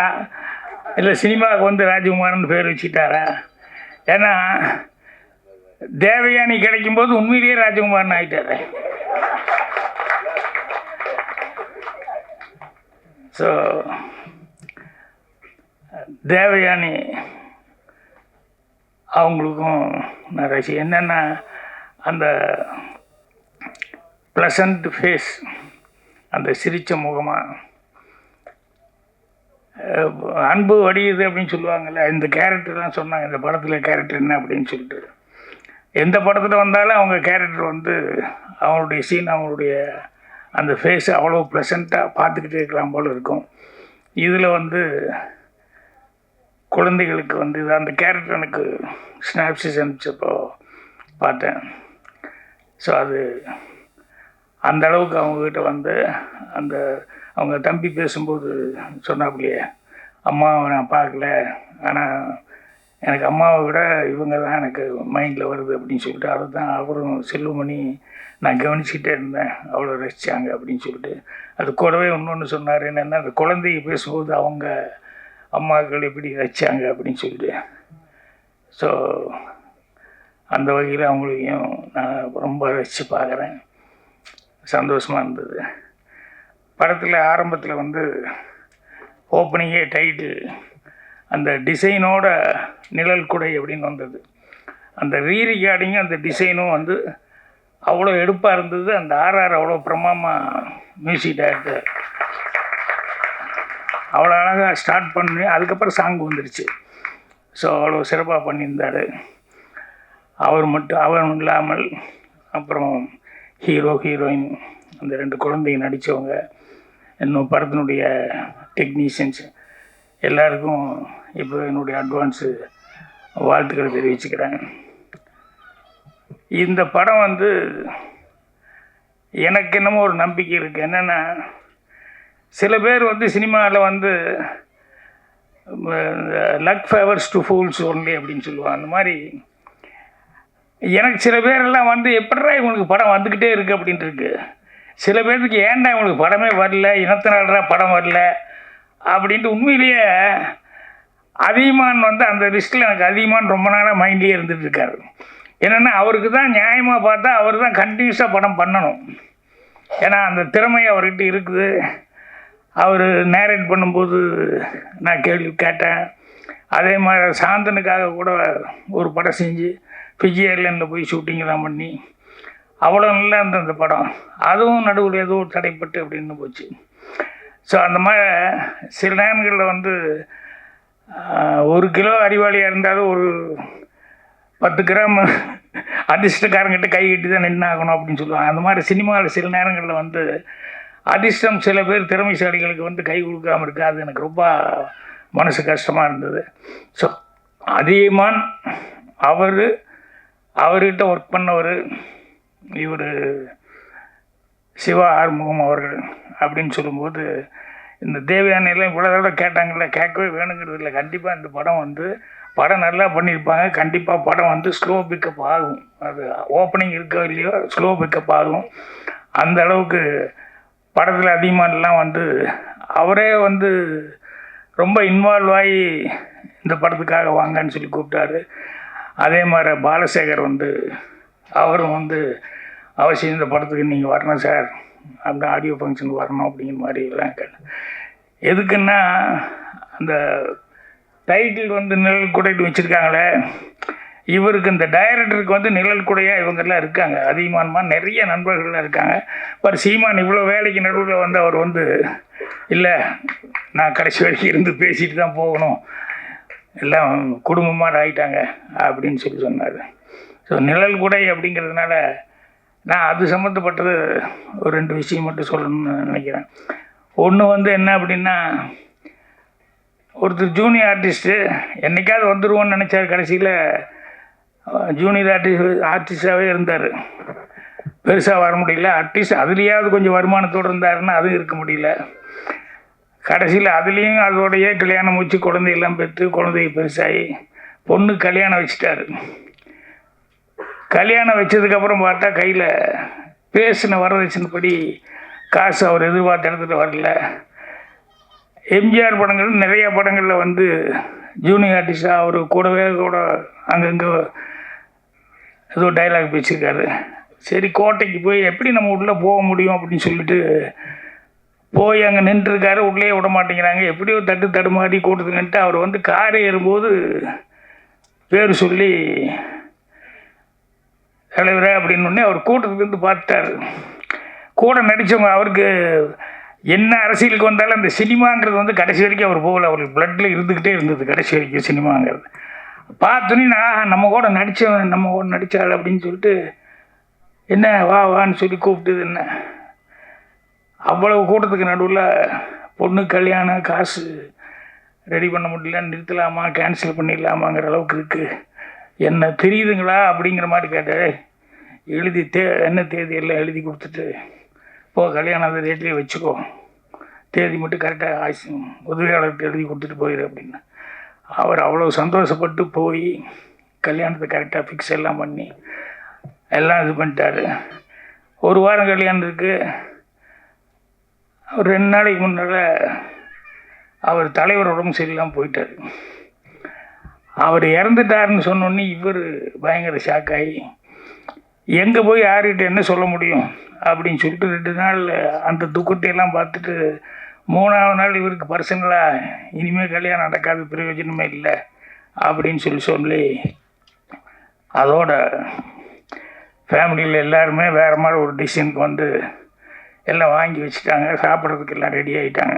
இல்லை சினிமாவுக்கு வந்து ராஜகுமாரன் பேர் வச்சுட்டாரா? ஏன்னா தேவயானி கிடைக்கும்போது உண்மையிலேயே ராஜகுமாரன் ஆகிட்டாரு. ஸோ தேவயானி அவங்களுக்கும் நான் ரசி என்னென்னா அந்த ப்ளசண்ட் ஃபேஸ், அந்த சிரித்த முகமாக அன்பு வடியுது அப்படின்னு சொல்லுவாங்கள்ல, இந்த கேரக்டர்லாம் சொன்னாங்க. இந்த படத்தில் கேரக்டர் என்ன அப்படின்னு சொல்லிட்டு எந்த படத்தில் வந்தாலும் அவங்க கேரக்டர் வந்து அவங்களுடைய சீன், அவங்களுடைய அந்த ஃபேஸ் அவ்வளோ ப்ளசண்ட்டாக பார்த்துக்கிட்டே இருக்கலாம் போல் இருக்கும். இதில் வந்து குழந்தைகளுக்கு வந்து இது அந்த கேரக்டர் எனக்கு ஸ்னாப்சிஸ் அனுப்பிச்சப்போ பார்த்தேன். ஸோ அது அந்த அளவுக்கு அவங்கக்கிட்ட வந்து அந்த அவங்க தம்பி பேசும்போது சொன்னாப்புலையே, அம்மாவை நான் பார்க்கல, ஆனால் எனக்கு அம்மாவை விட இவங்க தான் எனக்கு மைண்டில் வருது அப்படின்னு சொல்லிட்டு அதை தான் அவரும் செல்வமணி நான் கவனிச்சுக்கிட்டே இருந்தேன், அவ்வளோ ரசித்தாங்க அப்படின்னு சொல்லிட்டு. அது கூடவே இன்னொன்று சொன்னார், என்னென்னா அந்த குழந்தைய பேசும்போது அவங்க அம்மாக்கள் எப்படி ரசித்தாங்க அப்படின்னு சொல்லிட்டு. ஸோ அந்த வகையில் அவங்களையும் நான் ரொம்ப ரசித்து பார்க்குறேன். சந்தோஷமாக இருந்தது. படத்தில் ஆரம்பத்தில் வந்து ஓப்பனிங்கே டைட்டில் அந்த டிசைனோட நிழல் குடை அப்படின்னு வந்தது. அந்த ரீரிகார்டிங்கும் அந்த டிசைனும் வந்து அவ்வளோ எடுப்பாக இருந்தது. அந்த ஆர்ஆர் அவ்வளோ பிரமாமாக மியூசிக் டைரக்டர் அவ்வளோ அழகாக ஸ்டார்ட் பண்ணி அதுக்கப்புறம் சாங் வந்துடுச்சு. ஸோ அவ்வளோ சிறப்பாக பண்ணியிருந்தார். அவர் இல்லாமல் அப்புறம் ஹீரோ ஹீரோயின் அந்த 2 குழந்தைங்க நடித்தவங்க, இன்னும் படத்தினுடைய டெக்னீஷியன்ஸ் எல்லாருக்கும் இப்போ என்னுடைய அட்வான்ஸு வாழ்த்துக்களை தெரிவிச்சுக்கிறேன். இந்த படம் வந்து எனக்கு என்னமோ ஒரு நம்பிக்கை இருக்குது. என்னென்னா சில பேர் வந்து சினிமாவில் வந்து luck favours to fools only அப்படின்னு சொல்லுவாங்க. அந்த மாதிரி எனக்கு சில பேரெல்லாம் வந்து எப்படிடா இவங்களுக்கு படம் வந்துக்கிட்டே இருக்குது அப்படின்ட்டு இருக்கு. சில பேருக்கு ஏன்டா இவங்களுக்கு படமே வரல, இனத்தினால்டா படம் வரல அப்படின்ட்டு. உண்மையிலேயே அதிகமான் வந்து அந்த லிஸ்ட்டில் எனக்கு அதிகமான் ரொம்ப நாளாக மைண்ட்லேயே இருந்துகிட்டு இருக்காரு. என்னென்னா அவருக்கு தான் நியாயமாக பார்த்தா அவர் தான் கண்டினியூஸாக படம் பண்ணணும். ஏன்னா அந்த திறமை அவர்கிட்ட இருக்குது. அவர் நேரேட் பண்ணும்போது நான் கேள்வி கேட்டேன். அதே மாதிரி சாந்தனுக்காக கூட ஒரு படம் செஞ்சு ஃபிஜி ஏர்லைனில் போய் ஷூட்டிங்கெல்லாம் பண்ணி அவ்வளோ நல்லா இருந்த அந்த படம், அதுவும் நடுவில் ஏதோ தடைப்பட்டு அப்படின்னு போச்சு. ஸோ அந்த மாதிரி சில நேரங்களில் வந்து 1 கிலோ அறிவாளியாக இருந்தாலும் ஒரு 10 கிராம் அதிர்ஷ்டக்காரங்கிட்ட கை கட்டி தான் நின்னாகணும் அப்படின்னு சொல்லுவாங்க. அந்த மாதிரி சினிமாவில் சில நேரங்களில் வந்து அதிர்ஷ்டம் சில பேர் திறமைசாலிகளுக்கு வந்து கை கொடுக்காமல் இருக்குது. அது எனக்கு ரொம்ப மனசு கஷ்டமாக இருந்தது. ஸோ அதிகமான் அவர்கிட்ட ஒர்க் பண்ணவர் இவர் சிவா ஆறுமுகம் அவர்கள் அப்படின்னு சொல்லும்போது இந்த தேவயானியெல்லாம் இவ்வளோ தடவை கேட்டாங்கல்ல, கேட்கவே வேணுங்கிறது இல்லை. கண்டிப்பாக இந்த படம் வந்து படம் நல்லா பண்ணியிருப்பாங்க. கண்டிப்பாக படம் வந்து ஸ்லோ பிக்கப் ஆகும். அது ஓப்பனிங் இருக்கோ இல்லையோ ஸ்லோ பிக்கப் ஆகும். அந்த அளவுக்கு படத்தில் அதிகமானலாம் வந்து அவரே வந்து ரொம்ப இன்வால்வ் ஆகி இந்த படத்துக்காக வாங்கன்னு சொல்லி கூப்பிட்டாரு. அதே மாதிரி பாலசேகர் வந்து அவரும் வந்து அவசியம் இந்த படத்துக்கு நீங்கள் வரணும் சார், அந்த ஆடியோ ஃபங்க்ஷனுக்கு வரணும் அப்படிங்கிற மாதிரி எல்லாம் கேட்டேன். எதுக்குன்னா அந்த டைட்டில் வந்து நிழல் குடைட்டு வச்சுருக்காங்களே, இவருக்கு இந்த டைரக்டருக்கு வந்து நிழல் கூடையாக இவங்கெல்லாம் இருக்காங்க. அதிகமானமா நிறைய நண்பர்கள்லாம் இருக்காங்க. பட் சீமான் இவ்வளோ வேலைக்கு நடுவில் வந்து அவர் வந்து இல்லை நான் கடைசி வரைக்கும் இருந்து பேசிட்டு தான் போகணும், எல்லாம் குடும்பமாக ஆகிட்டாங்க அப்படின்னு சொல்லி சொன்னார். ஸோ நிழல் கூடை அப்படிங்கிறதுனால நான் அது சம்மந்தப்பட்டது ஒரு 2 விஷயம் மட்டும் சொல்லணும்னு நினைக்கிறேன். ஒன்று வந்து என்ன அப்படின்னா, ஒருத்தர் ஜூனியர் ஆர்டிஸ்ட்டு என்றைக்காவது வந்துடுவோன்னு நினச்சார். கடைசியில் ஜூனியர் ஆர்டிஸ்டாகவே இருந்தார். பெருசாக வர முடியல. அட்லீஸ்ட் அதுலேயாவது கொஞ்சம் வருமானத்தோடு இருந்தாருன்னா அதுவும் இருக்க முடியல. கடைசியில் அதுலேயும் அதோடையே கல்யாணம் வச்சு குழந்தையெல்லாம் பெற்று குழந்தைய பெருசாகி பொண்ணு கல்யாணம் வச்சுட்டாரு. கல்யாணம் வச்சதுக்கப்புறம் பார்த்தா கையில் பேசின வரதட்சணைப்படி காசு அவர் எதிர்பார்த்த இடத்துல வரல. எம்ஜிஆர் படங்கள் நிறைய படங்களில் வந்து ஜூனியர் ஆர்டிஸ்டாக அவர் கூடவே கூட அங்கங்கே ஏதோ டைலாக் பேசியிருக்காரு. சரி கோட்டைக்கு போய் எப்படி நம்ம உள்ளே போக முடியும் அப்படின்னு சொல்லிட்டு போய் அங்கே நின்றுருக்காரு. உள்ளே விட மாட்டேங்கிறாங்க. எப்படியோ தடுமாறி கூட்டத்தில் நின்றுட்டு அவர் வந்து காரை ஏறும்போது பேர் சொல்லி தலைவரே அப்படின்னு அவர் கூட்டத்துலேருந்து பார்த்துட்டார். கூட நடித்தவங்க அவருக்கு என்ன அரசியலுக்கு வந்தாலும் அந்த சினிமாங்கிறது வந்து கடைசி வரைக்கும் அவர் போகல. அவருக்கு பிளட்டில் இருந்துக்கிட்டே இருந்தது கடைசி வரைக்கும் சினிமாங்கிறது. பார்த்தோன்னே நான் நம்ம கூட நடித்தாள் அப்படின்னு சொல்லிட்டு என்ன வான்னு சொல்லி கூப்பிட்டது. என்ன அவ்வளவு கூட்டத்துக்கு நடுவில் பொண்ணு கல்யாணம் காசு ரெடி பண்ண முடியல, நிறுத்தலாமா கேன்சல் பண்ணிடலாமாங்கிற அளவுக்கு இருக்குது. என்ன தெரியுதுங்களா அப்படிங்கிற மாதிரி கேட்டார். எழுதி என்ன தேதி எல்லாம் எழுதி கொடுத்துட்டு கல்யாணம் அந்த ரேட்லேயே வச்சுக்கோ, தேதி மட்டும் கரெக்டாக உதவியாளர்கிட்ட எழுதி கொடுத்துட்டு போயிடு அப்படின்னு. அவர் அவ்வளோ சந்தோஷப்பட்டு போய் கல்யாணத்தை கரெக்டாக ஃபிக்ஸ் எல்லாம் பண்ணி எல்லாம் இது பண்ணிட்டார். ஒரு வாரம் கல்யாணம் இருக்குது. ஒரு 2 நாளைக்கு முன்னால் அவர் தலைவர் உடம்பு சரியில்லாமல் போயிட்டார். அவர் இறந்துட்டாருன்னு சொன்னோன்னே இவர் பயங்கர ஷாக்காகி எங்கே போய் யார்கிட்ட என்ன சொல்ல முடியும் அப்படின்னு சொல்லிட்டு 2 நாள் அந்த துக்கத்தையெல்லாம் பார்த்துட்டு 3ஆவது நாள் இவருக்கு பர்சனலாக இனிமேல் கல்யாணம் நடக்காது, பிரயோஜனமே இல்லை அப்படின்னு சொல்லி அதோட ஃபேமிலியில் எல்லாருமே வேறு மாதிரி ஒரு டிசிஷனுக்கு வந்து எல்லாம் வாங்கி வச்சுட்டாங்க. சாப்பிட்றதுக்கு எல்லாம் ரெடி ஆகிட்டாங்க.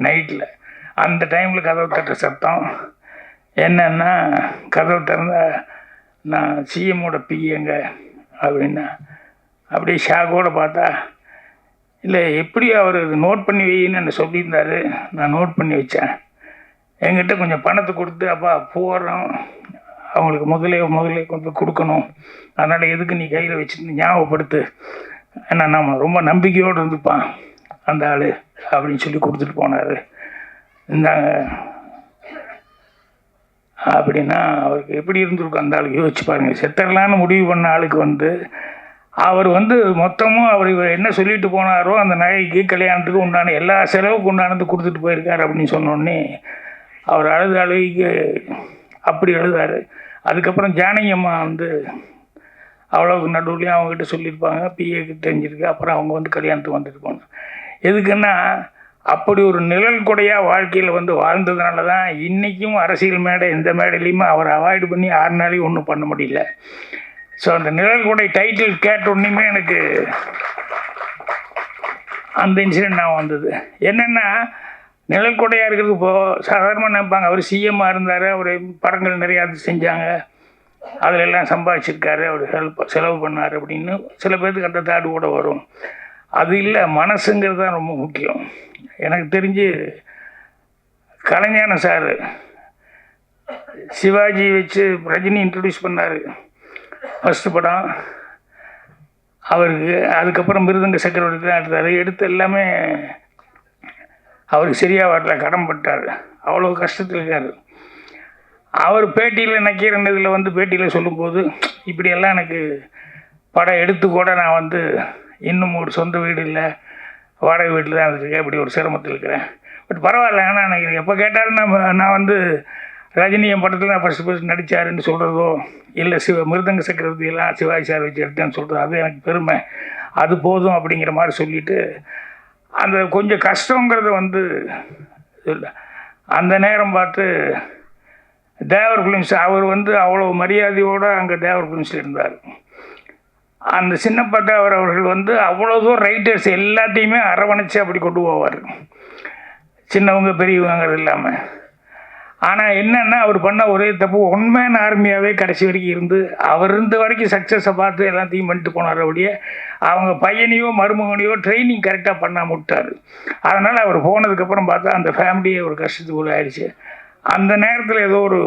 நைட்டில் அந்த டைமில் கதவு தட்டுற சத்தம் என்னன்னா, கதவு திறந்தால் நான் சிஎம்மோட பிஏங்க அப்படின்னா அப்படியே ஷாக்கோடு பார்த்தா, இல்லை எப்படி அவர் நோட் பண்ணி வைன்னு என்ன சொல்லியிருந்தார். நான் நோட் பண்ணி வச்சேன். என்கிட்ட கொஞ்சம் பணத்தை கொடுத்து அப்பா போகிறோம், அவங்களுக்கு முதலே கொஞ்சம் கொடுக்கணும், அதனால் எதுக்கு நீ கையில் வச்சுருந்து ஞாபகப்படுத்து, ஏன்னா நம்ம ரொம்ப நம்பிக்கையோடு இருந்துப்பான் அந்த ஆள் அப்படின்னு சொல்லி கொடுத்துட்டு போனார். இந்தாங்க அப்படின்னா அவருக்கு எப்படி இருந்திருக்கும் அந்த ஆளுக்கு யோசிச்சு பாருங்கள். செத்தரலான்னு முடிவு பண்ண ஆளுக்கு வந்து அவர் வந்து மொத்தமும் அவர் என்ன சொல்லிட்டு போனாரோ அந்த நகைக்கு கல்யாணத்துக்கு உண்டான எல்லா செலவுக்கு உண்டானது கொடுத்துட்டு போயிருக்காரு அப்படின்னு சொன்னோடனே அவர் அழுகைக்கு அப்படி எழுதார். அதுக்கப்புறம் ஜானகி அம்மா வந்து அவ்வளோக்கு நடுவுலையும் அவங்ககிட்ட சொல்லியிருப்பாங்க, பிஏக்கு தெரிஞ்சிருக்கு. அப்புறம் அவங்க வந்து கல்யாணத்துக்கு வந்துட்டு போனாங்க. எதுக்குன்னா அப்படி ஒரு நிழல் கொடையாக வாழ்க்கையில் வந்து வாழ்ந்ததுனால தான் இன்றைக்கும் அரசியல் மேடை எந்த மேடையிலையுமே அவர் அவாய்டு பண்ணி 6 நாளையும் ஒன்றும் பண்ண முடியல. ஸோ அந்த நிழல் கொடை டைட்டில் கேட்டோன்னையுமே எனக்கு அந்த இன்சிடென்ட் நான் வந்தது. என்னென்னா நிழல் கொடையாக இருக்கிறது இப்போது சாதாரணமாக நினைப்பாங்க, அவர் சிஎம்மாக இருந்தார், அவர் படங்கள் நிறையா செஞ்சாங்க, அதில் எல்லாம் சம்பாதிச்சிருக்காரு, அவர் செலவு பண்ணார் அப்படின்னு சில பேருக்கு அந்த தாடு கூட வரும். அது இல்லை, மனசுங்கிறது தான் ரொம்ப முக்கியம். எனக்கு தெரிஞ்சு கலைஞான சார் சிவாஜி வச்சு ரஜினி இன்ட்ரடியூஸ் பண்ணார் ஃபஸ்ட்டு படம் அவருக்கு. அதுக்கப்புறம் மிருதங்க சக்கரவர்த்தி தான் எடுத்தார். எடுத்து எல்லாமே அவருக்கு சரியாக வரல, கடன்பட்டார், அவ்வளோ கஷ்டத்தில் இருக்கார். அவர் பேட்டியில் நக்கீரன் இதில் வந்து பேட்டியில் சொல்லும்போது இப்படியெல்லாம் எனக்கு படம் எடுத்து கூட நான் வந்து இன்னும் ஒரு சொந்த வீடு இல்லை, வாடகை வீட்டில் தான் இருக்கேன், இப்படி ஒரு சிரமத்தில் இருக்கிறேன். பட் பரவாயில்ல, ஏன்னா எனக்கு எப்போ கேட்டாலும் நான் வந்து ரஜினி என் படத்தில் நான் ஃபஸ்ட்டு நடித்தாருன்னு சொல்கிறதோ இல்லை மிருதங்க சக்கரவர்த்தியெல்லாம் சிவாஜி சார் வச்சு எடுத்தேன்னு சொல்கிறது அது எனக்கு பெருமை, அது போதும் அப்படிங்கிற மாதிரி சொல்லிவிட்டு அந்த கொஞ்சம் கஷ்டங்கிறது வந்து இல்லை. அந்த நேரம் பார்த்து தேவர் ஃபிலிம்ஸ் அவர் வந்து அவ்வளோ மரியாதையோடு அங்கே தேவர் ஃபிலிம்ஸில் இருந்தார். அந்த சின்னப்பா தேவர் அவர்கள் வந்து அவ்வளோதும் ரைட்டர்ஸ் எல்லாத்தையுமே அரவணைச்சு அப்படி கொண்டு போவார், சின்னவங்க பெரியவங்கிறது இல்லாமல். ஆனால் என்னென்னா அவர் பண்ண ஒரே தப்பு, ஒன் மேன் ஆர்மியாகவே கடைசி வரைக்கும் இருந்து அவர் இருந்த வரைக்கும் சக்ஸஸை பார்த்து எல்லாத்தையும் பண்ணிட்டு போனார். அப்படியே அவங்க பையனையோ மருமகனையோ ட்ரைனிங் கரெக்டாக பண்ணாமல் விட்டார். அதனால் அவர் போனதுக்கப்புறம் பார்த்தா அந்த ஃபேமிலியே ஒரு கஷ்டத்துக்குள்ளே ஆயிடுச்சு. அந்த நேரத்தில் ஏதோ ஒரு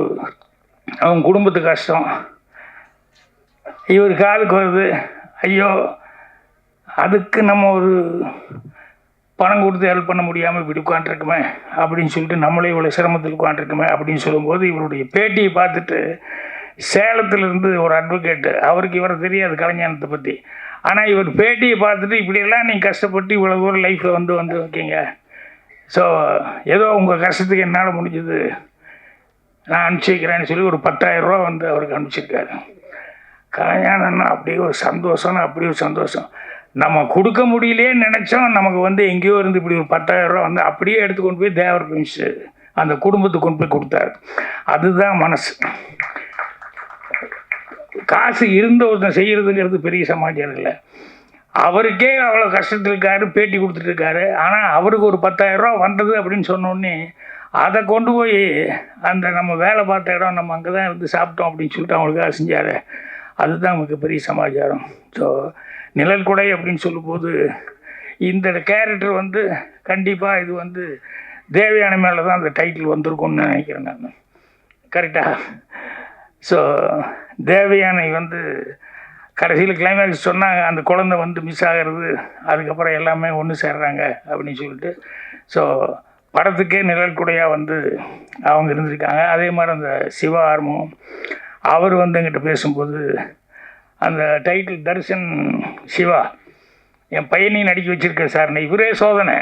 அவங்க குடும்பத்துக்கு கஷ்டம், இவர் காதுக்கு வருது, ஐயோ அதுக்கு நம்ம ஒரு பணம் கொடுத்து ஹெல்ப் பண்ண முடியாமல் இப்படி உட்காண்ட்ருக்குமே அப்படின்னு சொல்லிட்டு நம்மளே இவ்வளோ சிரமத்தில் உட்காண்ட்ருக்குமே அப்படின்னு சொல்லும்போது இவருடைய பேட்டியை பார்த்துட்டு சேலத்திலேருந்து ஒரு அட்வொகேட்டு, அவருக்கு இவரை தெரியாது கலைஞானத்தை பற்றி, ஆனால் இவர் பேட்டியை பார்த்துட்டு இப்படியெல்லாம் நீங்கள் கஷ்டப்பட்டு இவ்வளோ தூரம் லைஃப்பில் வந்து வைக்கீங்க, ஸோ ஏதோ உங்கள் கஷ்டத்துக்கு என்னால் முடிஞ்சது நான் அனுப்பிச்சி வைக்கிறேன்னு சொல்லி ஒரு 10,000 ரூபா வந்து அவருக்கு அனுப்பிச்சிருக்காரு. கலைஞானன்னா அப்படியே ஒரு சந்தோஷம்னா அப்படி ஒரு சந்தோஷம். நம்ம கொடுக்க முடியலையேன்னு நினச்சோம், நமக்கு வந்து எங்கேயோ இருந்து இப்படி ஒரு 10,000 ரூபா வந்து அப்படியே எடுத்து கொண்டு போய் தேவர் ஃபிலிம்ஸ் அந்த குடும்பத்துக்கு கொண்டு போய் கொடுத்தாரு. அதுதான் மனசு. காசு இருந்த ஒருத்தன் செய்கிறதுங்கிறது பெரிய சமாச்சாரம் இல்லை. அவருக்கே அவ்வளோ கஷ்டத்தில் இருக்காரு, பேட்டி கொடுத்துட்ருக்காரு. ஆனால் அவருக்கு ஒரு 10,000 ரூபா வந்தது அப்படின்னு சொன்னோடனே அதை கொண்டு போய் அந்த நம்ம வேலை பார்த்த இடம் நம்ம அங்கே தான் இருந்து சாப்பிட்டோம் அப்படின்னு சொல்லிட்டு அவங்களுக்காக செஞ்சார். அதுதான் நமக்கு பெரிய சமாச்சாரம். ஸோ நிழல் குடை அப்படின்னு சொல்லும்போது இந்த கேரக்டர் வந்து கண்டிப்பாக இது வந்து தேவயானை மேலே தான் அந்த டைட்டில் வந்திருக்கும்னு நினைக்கிறேன் நான். கரெக்டாக? ஸோ தேவயானை வந்து கடைசியில் கிளைமேக்ஸ் சொன்னாங்க, அந்த குழந்தை வந்து மிஸ் ஆகிறது, அதுக்கப்புறம் எல்லாமே ஒன்று சேர்றாங்க அப்படின்னு சொல்லிட்டு. ஸோ படத்துக்கே நிழல் குடையாக வந்து அவங்க இருந்திருக்காங்க. அதே மாதிரி அந்த சிவா ஆர்முகம் அவர் வந்து என்கிட்ட பேசும்போது அந்த டைட்டில் தர்ஷன் சிவா என் பையனையும் நடிக்க வச்சுருக்கேன் சார், இவரே சோதனை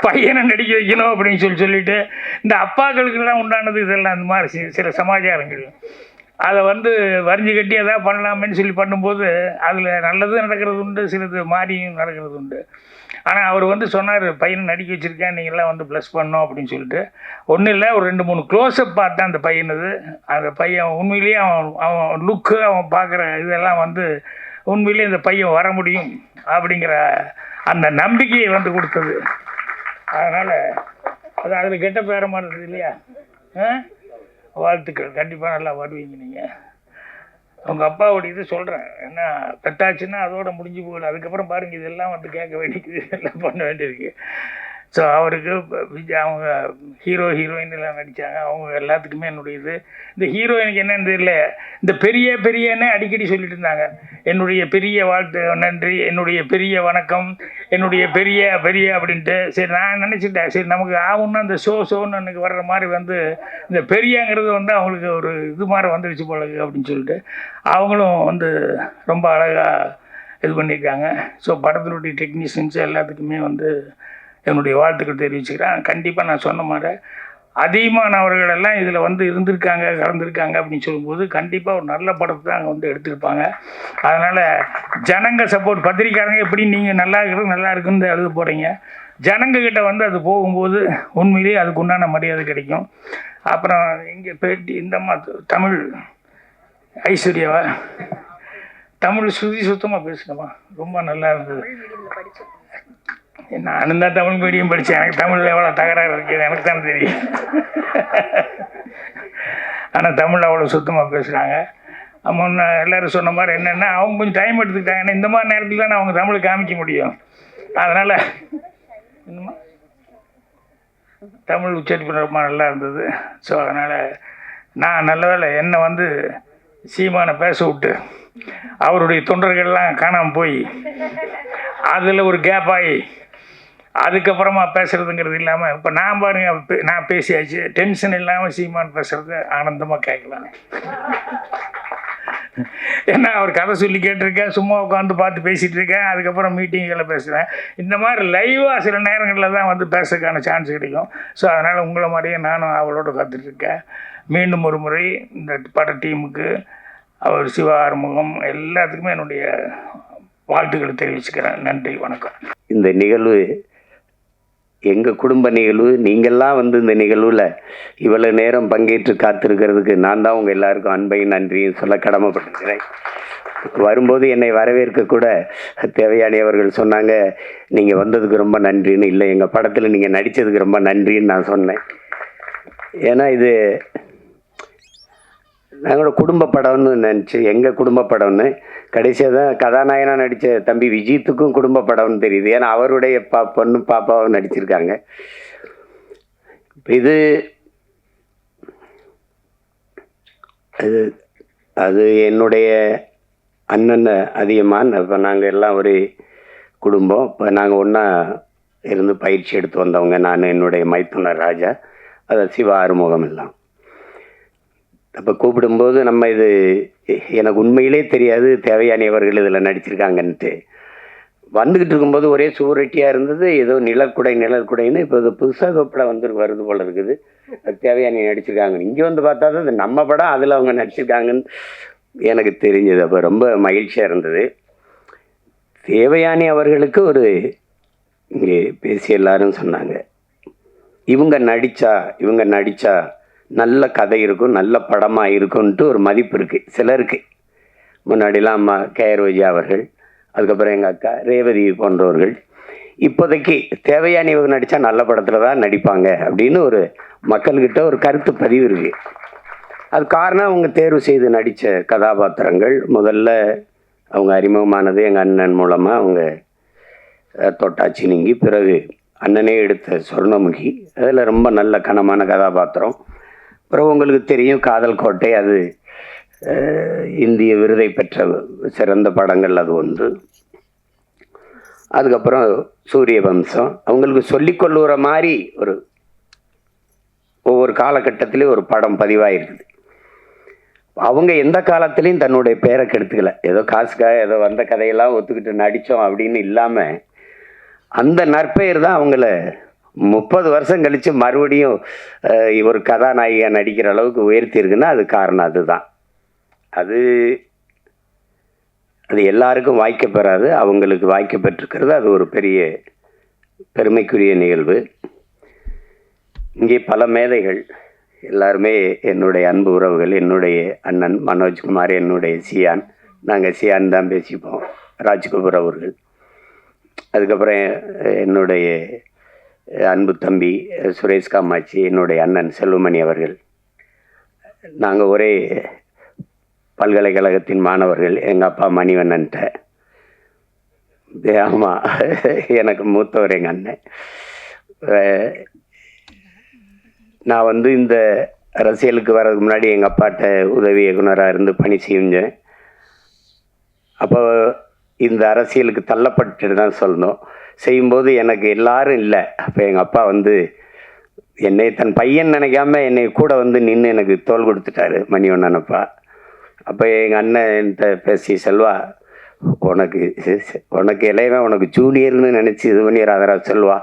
பையனை நடிக்க வைக்கணும் அப்படின்னு சொல்லிட்டு இந்த அப்பாக்களுக்கெல்லாம் உண்டானது இதெல்லாம் அந்த மாதிரி சில சமாச்சாரங்கள் அதை வந்து வரிஞ்சு கட்டி எதாவது பண்ணலாமேன்னு சொல்லி பண்ணும்போது அதில் நல்லது நடக்கிறது உண்டு, சிலது மாறியும் நடக்கிறது உண்டு. ஆனால் அவர் வந்து சொன்னார், பையனை நடிக்க வச்சுருக்கேன், நீங்கள்லாம் வந்து ப்ளஸ் பண்ணோம் அப்படின்னு சொல்லிட்டு. ஒன்றும் இல்லை, ஒரு 2-3 க்ளோஸ்அப் பார்த்தேன் அந்த பையனது. அந்த பையன் உண்மையிலேயே அவன் லுக்கு, அவன் பார்க்குற இதெல்லாம் வந்து உண்மையிலேயே இந்த பையன் வர முடியும் அப்படிங்கிற அந்த நம்பிக்கையை வந்து கொடுத்தது. அதனால் அது அதில் கெட்ட பேரமாக இருந்தது இல்லையா? வாழ்த்துக்கள், கண்டிப்பாக நல்லா வருவீங்க நீங்கள். அவங்க அப்பாவோடைய இது சொல்கிறேன், ஏன்னா பெத்தாச்சுன்னா அதோட முடிஞ்சு போகல, அதுக்கப்புறம் பாருங்கள் இதெல்லாம் வந்து கேட்க வேண்டியது, எல்லாம் பண்ண வேண்டியிருக்கு. ஸோ அவருக்கு அவங்க ஹீரோயின் எல்லாம் நடித்தாங்க, அவங்க எல்லாத்துக்குமே என்னுடைய இது. இந்த ஹீரோயினுக்கு என்னன்னு தெரியல, இந்த பெரியன்னு அடிக்கடி சொல்லிட்டு இருந்தாங்க, என்னுடைய பெரிய வாழ்த்து நன்றி, என்னுடைய பெரிய வணக்கம், என்னுடைய பெரிய அப்படின்ட்டு. சரி நான் நினச்சிட்டேன், சரி நமக்கு ஆகும்னா இந்த ஷோன்னு எனக்கு வர்ற மாதிரி வந்து இந்த பெரியங்கிறது வந்து அவங்களுக்கு ஒரு இது மாதிரி வந்துடுச்சு போல அப்படின்னு சொல்லிட்டு அவங்களும் வந்து ரொம்ப அழகாக இது பண்ணியிருக்காங்க. ஸோ படத்தினுடைய டெக்னீஷியன்ஸ் எல்லாத்துக்குமே வந்து என்னுடைய வாழ்த்துக்கள் தெரிவிச்சுக்கிறேன். கண்டிப்பாக நான் சொன்ன மாதிரி அதிகமானவர்களெல்லாம் இதில் வந்து இருந்திருக்காங்க, கலந்துருக்காங்க அப்படின்னு சொல்லும்போது கண்டிப்பாக ஒரு நல்ல படத்தை தான் அங்கே வந்து எடுத்திருப்பாங்க. அதனால் ஜனங்க சப்போர்ட், பத்திரிக்காரங்க எப்படி நீங்கள் நல்லா இருக்குன்னு எழுத போகிறீங்க, ஜனங்கக்கிட்ட வந்து அது போகும்போது உண்மையிலேயே அதுக்கு உண்டான மரியாதை கிடைக்கும். அப்புறம் இங்கே பேட்டி இந்தம்மா தமிழ் ஐஸ்வர்யாவா தமிழ் சுத்தமாக பேசுனம்மா, ரொம்ப நல்லா இருந்தது. நானும் தான் தமிழ் மீடியம் படித்தேன், எனக்கு தமிழில் எவ்வளோ தகராறு இருக்குது எனக்கு தான் தெரியும். ஆனால் தமிழ் அவ்வளோ சுத்தமாக பேசுகிறாங்க. முன்ன எல்லோரும் சொன்ன மாதிரி என்னென்னா அவங்க கொஞ்சம் டைம் எடுத்துக்கிட்டாங்க, ஏன்னா இந்த மாதிரி நேரத்தில் தான் அவங்க தமிழை காமிக்க முடியும். அதனால் தமிழ் உச்சரிப்பு ரொம்ப நல்லா இருந்தது. ஸோ அதனால் நான் நல்ல வேலை என்னை வந்து சீமானை பேச விட்டு அவருடைய தொண்டர்கள்லாம் காணாமல் போய் அதில் ஒரு கேப் ஆகி அதுக்கப்புறமா பேசுகிறதுங்கிறது இல்லாமல் இப்போ நான் பாருங்க நான் பேசியாச்சு, டென்ஷன் இல்லாமல் சீமான் பேசுகிறது ஆனந்தமாக கேட்கலாம். ஏன்னா அவர் கதை சொல்லி கேட்டிருக்கேன், சும்மா உட்காந்து பார்த்து பேசிகிட்டு இருக்கேன், அதுக்கப்புறம் மீட்டிங்கில் பேசுகிறேன். இந்த மாதிரி லைவாக சில நேரங்களில் தான் வந்து பேசுறதுக்கான சான்ஸ் கிடைக்கும். ஸோ அதனால் உங்களை மாதிரியே நானும் அவளோட காத்துட்ருக்கேன். மீண்டும் ஒரு முறை இந்த பட டீமுக்கு, அவர் சிவா ஆறுமுகம் எல்லாத்துக்குமே என்னுடைய வாழ்த்துக்களை தெரிவிச்சுக்கிறேன். நன்றி, வணக்கம். இந்த நிகழ்வு எங்கள் குடும்ப நிகழ்வு. நீங்கள்லாம் வந்து இந்த நிகழ்வில் இவ்வளோ நேரம் பங்கேற்று காத்திருக்கிறதுக்கு நான் தான் உங்கள் எல்லாருக்கும் அன்பையும் நன்றியும் சொல்ல கடமைப்பட்டிருக்கிறேன். வரும்போது என்னை வரவேற்க கூட தேவயானி அவர்கள் சொன்னாங்க, நீங்கள் வந்ததுக்கு ரொம்ப நன்றின்னு. இல்லை, எங்கள் படத்தில் நீங்கள் நடித்ததுக்கு ரொம்ப நன்றின்னு நான் சொன்னேன். ஏன்னா இது நாங்களோட குடும்ப படம்னு நினச்சி, எங்கள் குடும்ப படம்னு. கடைசியாக தான் கதாநாயகனாக நடித்த தம்பி விஜித்துக்கும் குடும்ப படம்னு தெரியுது. ஏன்னா அவருடைய பொண்ணு பாப்பாவும் நடிச்சிருக்காங்க. இது அது என்னுடைய அண்ணன் அதிகமான. இப்போ நாங்கள் எல்லாம் ஒரு குடும்பம். இப்போ நாங்கள் ஒன்றா இருந்து பயிற்சி எடுத்து வந்தவங்க. நான், என்னுடைய மைத்துனர் ராஜா, அதை சிவா ஆறுமுகம் எல்லாம். அப்போ கூப்பிடும்போது நம்ம இது எனக்கு உண்மையிலே தெரியாது தேவயானி அவர்கள் இதில் நடிச்சிருக்காங்கன்ட்டு. வந்துக்கிட்டு இருக்கும்போது ஒரே சுவரொட்டியாக இருந்தது. ஏதோ நிழற்குடைன்னு இப்போ இது புதுசாக படம் வருது போல் இருக்குது. அது தேவயானி நடிச்சிருக்காங்க. இங்கே வந்து பார்த்தா தான் இது நம்ம படம், அதில் அவங்க நடிச்சிருக்காங்கன்னு எனக்கு தெரிஞ்சது. அப்போ ரொம்ப மகிழ்ச்சியாக இருந்தது. தேவயானி அவர்களுக்கு ஒரு இங்கே பேசி எல்லாரும் சொன்னாங்க, இவங்க நடித்தா நல்ல கதை இருக்கும், நல்ல படமாக இருக்கும்ன்ட்டு ஒரு மதிப்பு இருக்குது சிலருக்கு. முன்னாடிலாம் அம்மா கேஆர் விஜயா அவர்கள், அதுக்கப்புறம் எங்கள் அக்கா ரேவதி போன்றவர்கள். இப்போதைக்கு தேவயானி இவங்க நடித்தா நல்ல படத்தில் தான் நடிப்பாங்க அப்படின்னு ஒரு மக்கள்கிட்ட ஒரு கருத்து பதிவு இருக்குது. அது காரணம் அவங்க தேர்வு செய்து நடித்த கதாபாத்திரங்கள். முதல்ல அவங்க அறிமுகமானது எங்கள் அண்ணன் மூலமாக. அவங்க தொட்டாச்சி நீங்கி, பிறகு அண்ணனே எடுத்த சொர்ணமுகி, அதில் ரொம்ப நல்ல கனமான கதாபாத்திரம். அப்புறம் உங்களுக்கு தெரியும் காதல் கோட்டை, அது இந்திய விருதை பெற்ற சிறந்த படங்கள் அது ஒன்று. அதுக்கப்புறம் சூரிய வம்சம். அவங்களுக்கு சொல்லிக்கொள்ளுற மாதிரி ஒவ்வொரு காலகட்டத்திலையும் ஒரு படம் பதிவாயிருக்குது. அவங்க எந்த காலத்துலேயும் தன்னுடைய பேரை கெடுத்துக்கல. ஏதோ காசுக்காக ஏதோ வந்த கதையெல்லாம் ஒத்துக்கிட்டு நடித்தோம் அப்படின்னு இல்லாமல் அந்த நற்பெயர் தான் அவங்கள 30 வருஷம் கழித்து மறுபடியும் ஒரு கதாநாயகியாக நடிக்கிற அளவுக்கு உயர்த்தியிருக்குன்னா அது காரணம் அதுதான். அது எல்லாருக்கும் வாய்க்க பெறாது, அவங்களுக்கு வாய்க்க பெற்றிருக்கிறது. அது ஒரு பெரிய பெருமைக்குரிய நிகழ்வு. இங்கே பல மேதைகள் எல்லாருமே என்னுடைய அன்பு உறவுகள். என்னுடைய அண்ணன் மனோஜ்குமார், என்னுடைய சியான், நாங்கள் சியான் தான் பேசிப்போம், ராஜ்கபூர் அவர்கள். அதுக்கப்புறம் என்னுடைய அன்பு தம்பி சுரேஷ் காமாட்சி, என்னுடைய அண்ணன் செல்வமணி அவர்கள். நாங்கள் ஒரே பல்கலைக்கழகத்தின் மாணவர்கள். எங்கள் அப்பா மணிவண்ணன்ட்ட. ஆமாம், எனக்கு மூத்தவர் எங்கள் அண்ணன். நான் இந்த அரசியலுக்கு வர்றதுக்கு முன்னாடி எங்கள் அப்பாட்ட உதவி இயக்குனராக இருந்து பணி செஞ்சேன். அப்போ இந்த அரசியலுக்கு தள்ளப்பட்டு தான் சொல்லணும். செய்யும்போது எனக்கு எல்லாரும் இல்லை. அப்போ எங்கள் அப்பா என்னை தன் பையன் நினைக்காம என்னை கூட நின்று எனக்கு தோள் கொடுத்துட்டாரு, மணிவண்ணன் அப்பா. அப்போ எங்கள் அண்ணன்ட்ட பேசி, செல்வா உனக்கு இளையவன், உனக்கு ஜூனியர்னு நினச்சி இது பண்ணிடுறாதரா செல்வா,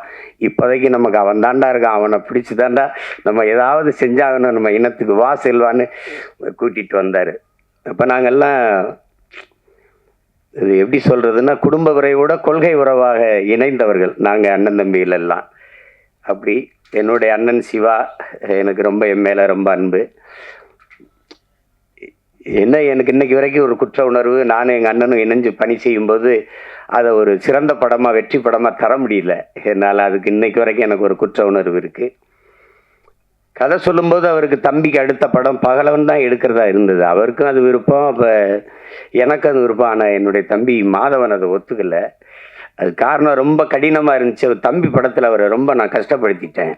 இப்போதைக்கு நமக்கு அவன் தாண்டா இருக்கான், அவனை பிடிச்சி தாண்டா நம்ம ஏதாவது செஞ்சாகணும் நம்ம இனத்துக்கு, வா செல்வான்னு கூட்டிகிட்டு வந்தார். அப்போ நாங்கள்லாம் இது எப்படி சொல்கிறதுன்னா, குடும்ப உறவோட கொள்கை உறவாக இணைந்தவர்கள் நாங்கள் அண்ணன் தம்பிகள் எல்லாம். அப்படி என்னுடைய அண்ணன் சிவா எனக்கு ரொம்ப என் மேலே ரொம்ப அன்பு. எனக்கு இன்னைக்கு வரைக்கும் ஒரு குற்ற உணர்வு. நானும் எங்கள் அண்ணனும் இணைஞ்சு பணி செய்யும்போது அதை ஒரு சிறந்த படமாக வெற்றி படமாக தர முடியல என்னால். அதுக்கு இன்னைக்கு வரைக்கும் எனக்கு ஒரு குற்ற உணர்வு இருக்குது. கதை சொல்லும்போது அவருக்கு தம்பிக்கு அடுத்த படம் பகலவன் தான் எடுக்கிறதா இருந்தது. அவருக்கும் அது விருப்பம், அப்போ எனக்கு அது விருப்பம். ஆனால் என்னுடைய தம்பி மாதவன் அதை ஒத்துக்கலை. அது காரணம் ரொம்ப கடினமாக இருந்துச்சு. தம்பி படத்தில் அவரை ரொம்ப நான் கஷ்டப்படுத்திட்டேன்.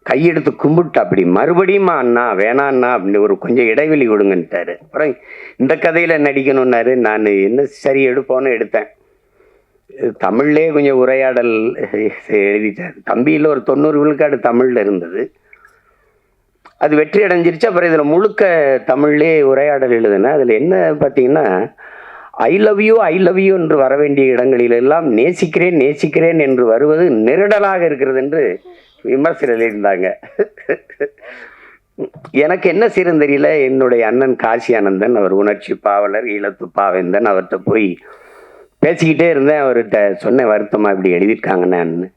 கையெடுத்து கும்பிட்டு அப்படி மறுபடியுமா அண்ணா வேணாண்ணா அப்படின்னு ஒரு கொஞ்சம் இடைவெளி கொடுங்கன்ட்டாரு. அப்புறம் இந்த கதையில் நடிக்கணுன்னாரு. நான் என்ன சரி எடுப்போன்னு எடுத்தேன். தமிழ்லேயே கொஞ்சம் உரையாடல் எழுதிட்டார். தம்பியில் ஒரு 90 விழுக்காடு தமிழில் இருந்தது. அது வெற்றி அடைஞ்சிருச்சு. அப்புறம் இதில் முழுக்க தமிழ்லேயே உரையாடல் எழுதுனேன். அதில் என்ன பார்த்தீங்கன்னா, ஐ லவ் யூ என்று வர வேண்டிய இடங்களிலெல்லாம் நேசிக்கிறேன் என்று வருவது நெருடலாக இருக்கிறது என்று விமர்சனம் எழுதியிருந்தாங்க. எனக்கு என்ன செய்யறது தெரியல. என்னுடைய அண்ணன் காசி ஆனந்தன், அவர் உணர்ச்சி பாவலர், ஈழத்து பாவேந்தன், அவர்கிட்ட போய் பேசிக்கிட்டே இருந்தேன். அவர்கிட்ட சொன்ன வருத்தமாக இப்படி எழுதியிருக்காங்கன்னு.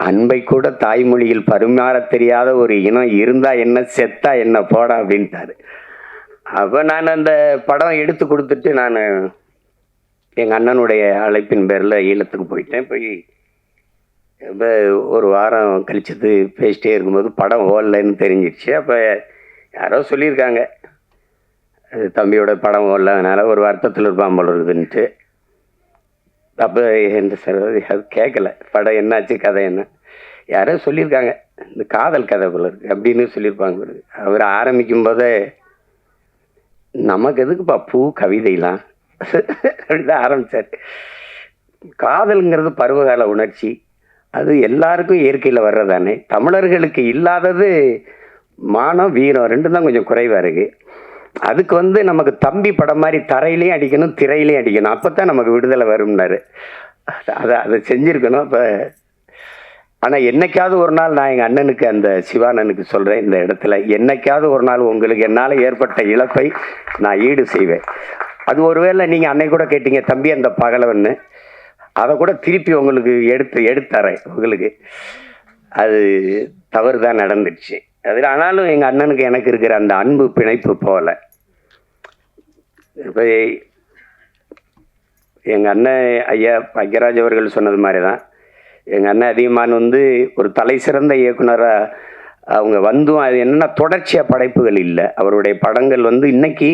அன்பை கூட தாய்மொழியில் பரிமாற தெரியாத ஒரு இனம் இருந்தா என்ன, செத்தா என்ன போடா அப்படின்ட்டாரு. அப்போ நான் அந்த படம் எடுத்து கொடுத்துட்டு நான் எங்கள் அண்ணனுடைய அழைப்பின் பேரில் ஈழத்துக்கு போயிட்டேன். போய் இப்போ ஒரு வாரம் கழிச்சது பேசிட்டே இருக்கும்போது படம் ஓடலைன்னு தெரிஞ்சிடுச்சு. அப்போ யாரோ சொல்லியிருக்காங்க தம்பியோட படம் ஓடல, அதனால் ஒரு வருத்தத்தில் இருப்பான் போல இருக்குதுன்ட்டு. அப்போ எந்த சார் அது கேட்கல, படம் என்னாச்சு கதை என்ன, யாரோ சொல்லியிருக்காங்க இந்த காதல் கதை போல இருக்கு அப்படின்னு சொல்லியிருப்பாங்க. அவர் ஆரம்பிக்கும் போதே நமக்கு எதுக்குப்பா பூ கவிதைலாம் அப்படிதான் ஆரம்பித்தார். காதலுங்கிறது பருவகால உணர்ச்சி, அது எல்லாருக்கும் இயற்கையில் வர்றதானே. தமிழர்களுக்கு இல்லாதது மானம் வீரம் ரெண்டும் தான் கொஞ்சம் குறைவாக இருக்குது. அதுக்கு நமக்கு தம்பி படம் மாதிரி தரையிலையும் அடிக்கணும் திரையிலையும் அடிக்கணும், அப்போ தான் நமக்கு விடுதலை வரும்னாரு. அதை செஞ்சுருக்கணும். இப்போ ஆனால் என்னைக்காவது ஒரு நாள் நான் எங்கள் அண்ணனுக்கு, அந்த சிவானனுக்கு சொல்கிறேன் இந்த இடத்துல, என்னைக்காவது ஒரு நாள் உங்களுக்கு என்னால் ஏற்பட்ட இழப்பை நான் ஈடு செய்வேன். அது ஒருவேளை நீங்கள் அன்னை கூட கேட்டீங்க தம்பி அந்த பகலவன்னு, அதை கூட திருப்பி உங்களுக்கு எடுத்துறேன் உங்களுக்கு. அது தவறு தான் நடந்துடுச்சு அதில். ஆனாலும் எங்கள் அண்ணனுக்கு எனக்கு இருக்கிற அந்த அன்பு பிணைப்பு போல. இப்போ எங்கள் அண்ணன் ஐயா பாக்யராஜ் அவர்கள் சொன்னது மாதிரி தான் எங்கள் அண்ணன் அதியமான் ஒரு தலை சிறந்த இயக்குனராக அவங்க வந்தும் அது என்னென்னா தொடர்ச்சியாக படைப்புகள் இல்லை. அவருடைய படங்கள் இன்னைக்கு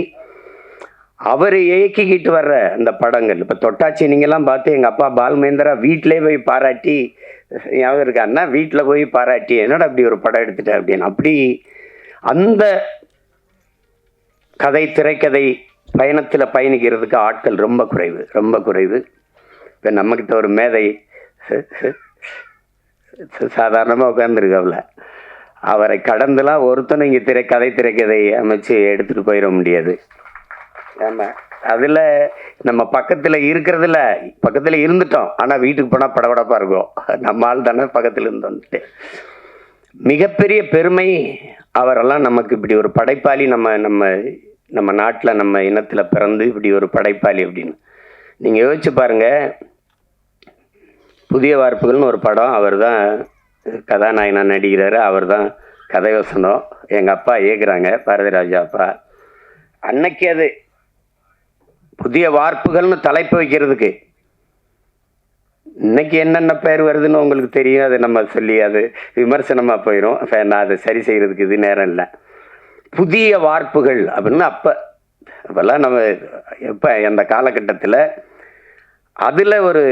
அவர் இயக்கிக்கிட்டு வர்ற அந்த படங்கள், இப்போ தொட்டாச்சி நீங்கள்லாம் பார்த்து எங்கள் அப்பா பால்மேந்திரா வீட்டிலே போய் பாராட்டி, ஞாபகம் இருக்கா அண்ணா, வீட்டில் போய் பாராட்டி என்னடா அப்படி ஒரு படம் எடுத்துட்டேன் அப்படின்னு. அப்படி அந்த கதை திரைக்கதை பயணத்தில் பயணிக்கிறதுக்கு ஆட்கள் ரொம்ப குறைவு, ரொம்ப குறைவு. இப்போ நம்மக்கிட்ட ஒரு மேதை சாதாரணமாக உட்காந்துருக்கவல, அவரை கடந்துலாம் ஒருத்தனும் இங்கே திரைக்கதை அமைச்சு எடுத்துகிட்டு போயிட முடியாது. ஆமாம், அதில் நம்ம பக்கத்தில் இருக்கிறதுல பக்கத்தில் இருந்துட்டோம், ஆனால் வீட்டுக்கு போனால் படபடப்பாக இருக்கும். நம்ம ஆள் தானே பக்கத்தில் இருந்தோன்ட்டு. மிகப்பெரிய பெருமை அவரெல்லாம் நமக்கு இப்படி ஒரு படைப்பாளி, நம்ம நாட்டில் நம்ம இனத்தில் பிறந்து இப்படி ஒரு படைப்பாளி அப்படின்னு. நீங்கள் யோசிச்சு பாருங்கள், புதிய வார்ப்புகள்னு ஒரு படம், அவர் தான் கதாநாயகனா நடிக்கிறாரு, அவர் தான் கதை வசனம், எங்கள் அப்பா இயக்குறாங்க, பாரதிராஜா அப்பா. அன்னைக்கு அது புதிய வார்ப்புகள்னு தலைப்பு வைக்கிறதுக்கு இன்னைக்கு என்னென்ன பேர் வருதுன்னு உங்களுக்கு தெரியும். அது நம்ம சொல்லி அது விமர்சனமாக போயிடும். நான் அதை சரி செய்கிறதுக்கு இது நேரம் இல்லை. புதிய வார்ப்புகள் அப்படின்னு அப்போல்லாம் நம்ம எப்போ அந்த காலகட்டத்தில் அதில் ஒரு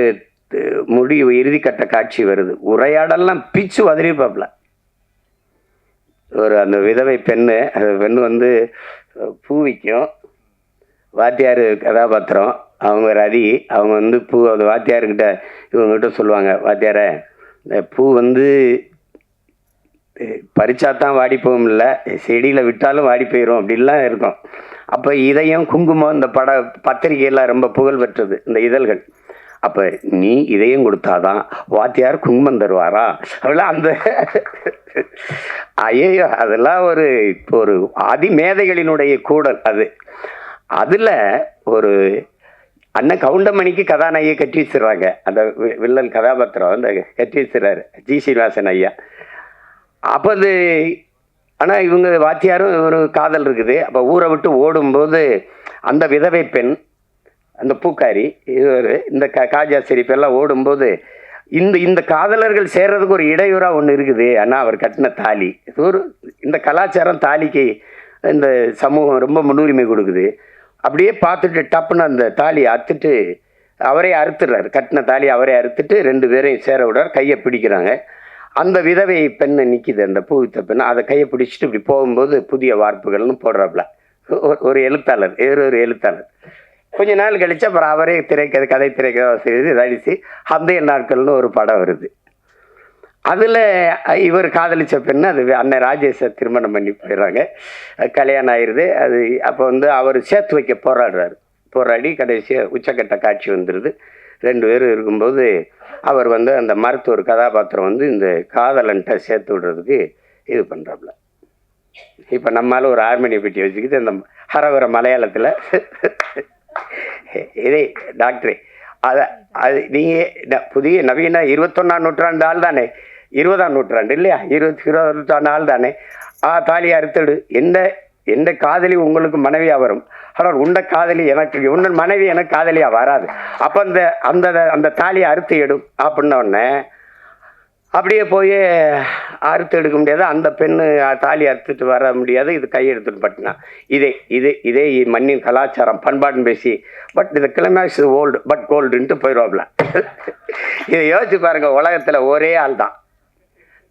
இறுதிக்கட்ட காட்சி வருது. உரையாடலாம் பிச்சு உதறிப்பாப்ல. ஒரு அந்த விதவை பெண்ணு, அந்த பெண்ணு பூ விற்கும், வாத்தியார் கதாபாத்திரம், அவங்க ரதி, அவங்க பூ அந்த வாத்தியார்கிட்ட இவங்ககிட்ட சொல்லுவாங்க, வாத்தியார இந்த பூ பறிச்சாதான் வாடி போகும், இல்லை செடியில் விட்டாலும் வாடி போயிடும் அப்படின்லாம் இருக்கும். அப்போ இதயம் குங்குமம் இந்த பத்திரிகையெல்லாம் ரொம்ப புகழ் பெற்றது இந்த இதழ்கள். அப்போ நீ இதயம் கொடுத்தாதான் வாத்தியார் குங்குமம் தருவாரா அப்படிலாம் அந்த ஐயோ, அதெல்லாம் ஒரு அதிமேதைகளினுடைய கூடல் அது. அதில் ஒரு அண்ணன் கவுண்டமணிக்கு கதாநாயகியை கட்டி வச்சிடுறாங்க. அந்த வில்லன் கதாபாத்திரம் அந்த கட்டி வச்சிடறாரு ஜி சீனிவாசன் ஐயா. அப்போ அது ஆனால் இவங்க வாத்தியாரும் ஒரு காதல் இருக்குது. அப்போ ஊரை விட்டு ஓடும்போது அந்த விதவை பெண், அந்த பூக்காரி, இந்த காஜா ஷெரீஃபெல்லாம் ஓடும்போது இந்த காதலர்கள் சேர்றதுக்கு ஒரு இடையூறாக ஒன்று இருக்குது. ஆனால் அவர் கட்டின தாலி, இந்த கலாச்சாரம் தாலிக்கு இந்த சமூகம் ரொம்ப முன்னுரிமை கொடுக்குது. அப்படியே பார்த்துட்டு டப்புன்னு அந்த தாலியை அறுத்துட்டு அவரே அறுத்துடுறாரு. கட்டின தாலி அவரே அறுத்துட்டு 2 பேரையும் சேர விடுறார். கையை பிடிக்கிறாங்க. அந்த விதவை பெண்ணை நிற்கிது, அந்த பூவித்த பெண்ணை, அதை கையை பிடிச்சிட்டு இப்படி போகும்போது புதிய வார்ப்புகள்னு போடுறாப்புல ஒரு எழுத்தாளர், ஒரு எழுத்தாளர். கொஞ்ச நாள் கழிச்சு அப்புறம் அவரே கதை திரைக்கதை நடித்து அந்த நாட்கள்னு ஒரு படம் வருது. அதில் இவர் காதலிச்ச பெண்ணு அது அண்ணன் ராஜேஷை திருமணம் பண்ணி போயிடுறாங்க. கல்யாணம் ஆயிடுது. அது அப்போ அவர் சேர்த்து வைக்க போராடி கடைசியாக உச்சக்கட்ட காட்சி வந்துடுது. 2 பேரும் இருக்கும்போது அவர் அந்த மருத்துவர் கதாபாத்திரம் இந்த காதலன்ட்ட சேர்த்து விடுறதுக்கு இது பண்ணுறாப்புல. இப்போ நம்மளால ஒரு ஹார்மோனிய பெட்டி வச்சுக்கிட்டு அந்த ஹரவர மலையாளத்தில் இதே டாக்டரே அது நீங்கள் புதிய நவீன 21ஆம் நூற்றாண்டு ஆள் தானே, 20ஆம் நூற்றாண்டு இல்லையா, 20ஆம் நூற்றாண்டு ஆள் தானே. தாலியை அறுத்தெடு, எந்த காதலி உங்களுக்கு மனைவியாக வரும், ஆனால் உண்ட காதலி எனக்கு, உன்ன மனைவி எனக்கு காதலியாக வராது. அப்போ அந்த அந்த தாலியை அறுத்து எடும் அப்படின்ன உடனே அப்படியே போய் அறுத்து எடுக்க முடியாது. அந்த பெண்ணு தாலி அறுத்துட்டு வர முடியாது. இது கையெடுத்துட்டு பட்டினா இதே மண்ணின் கலாச்சாரம் பண்பாடுன்னு பேசி பட் இந்த கிளைமேக்ஸ் ஓல்டு பட் கோல்டுன்ட்டு போயிடுவாப்ல. இதை யோசிச்சு பாருங்க, உலகத்தில் ஒரே ஆள் தான்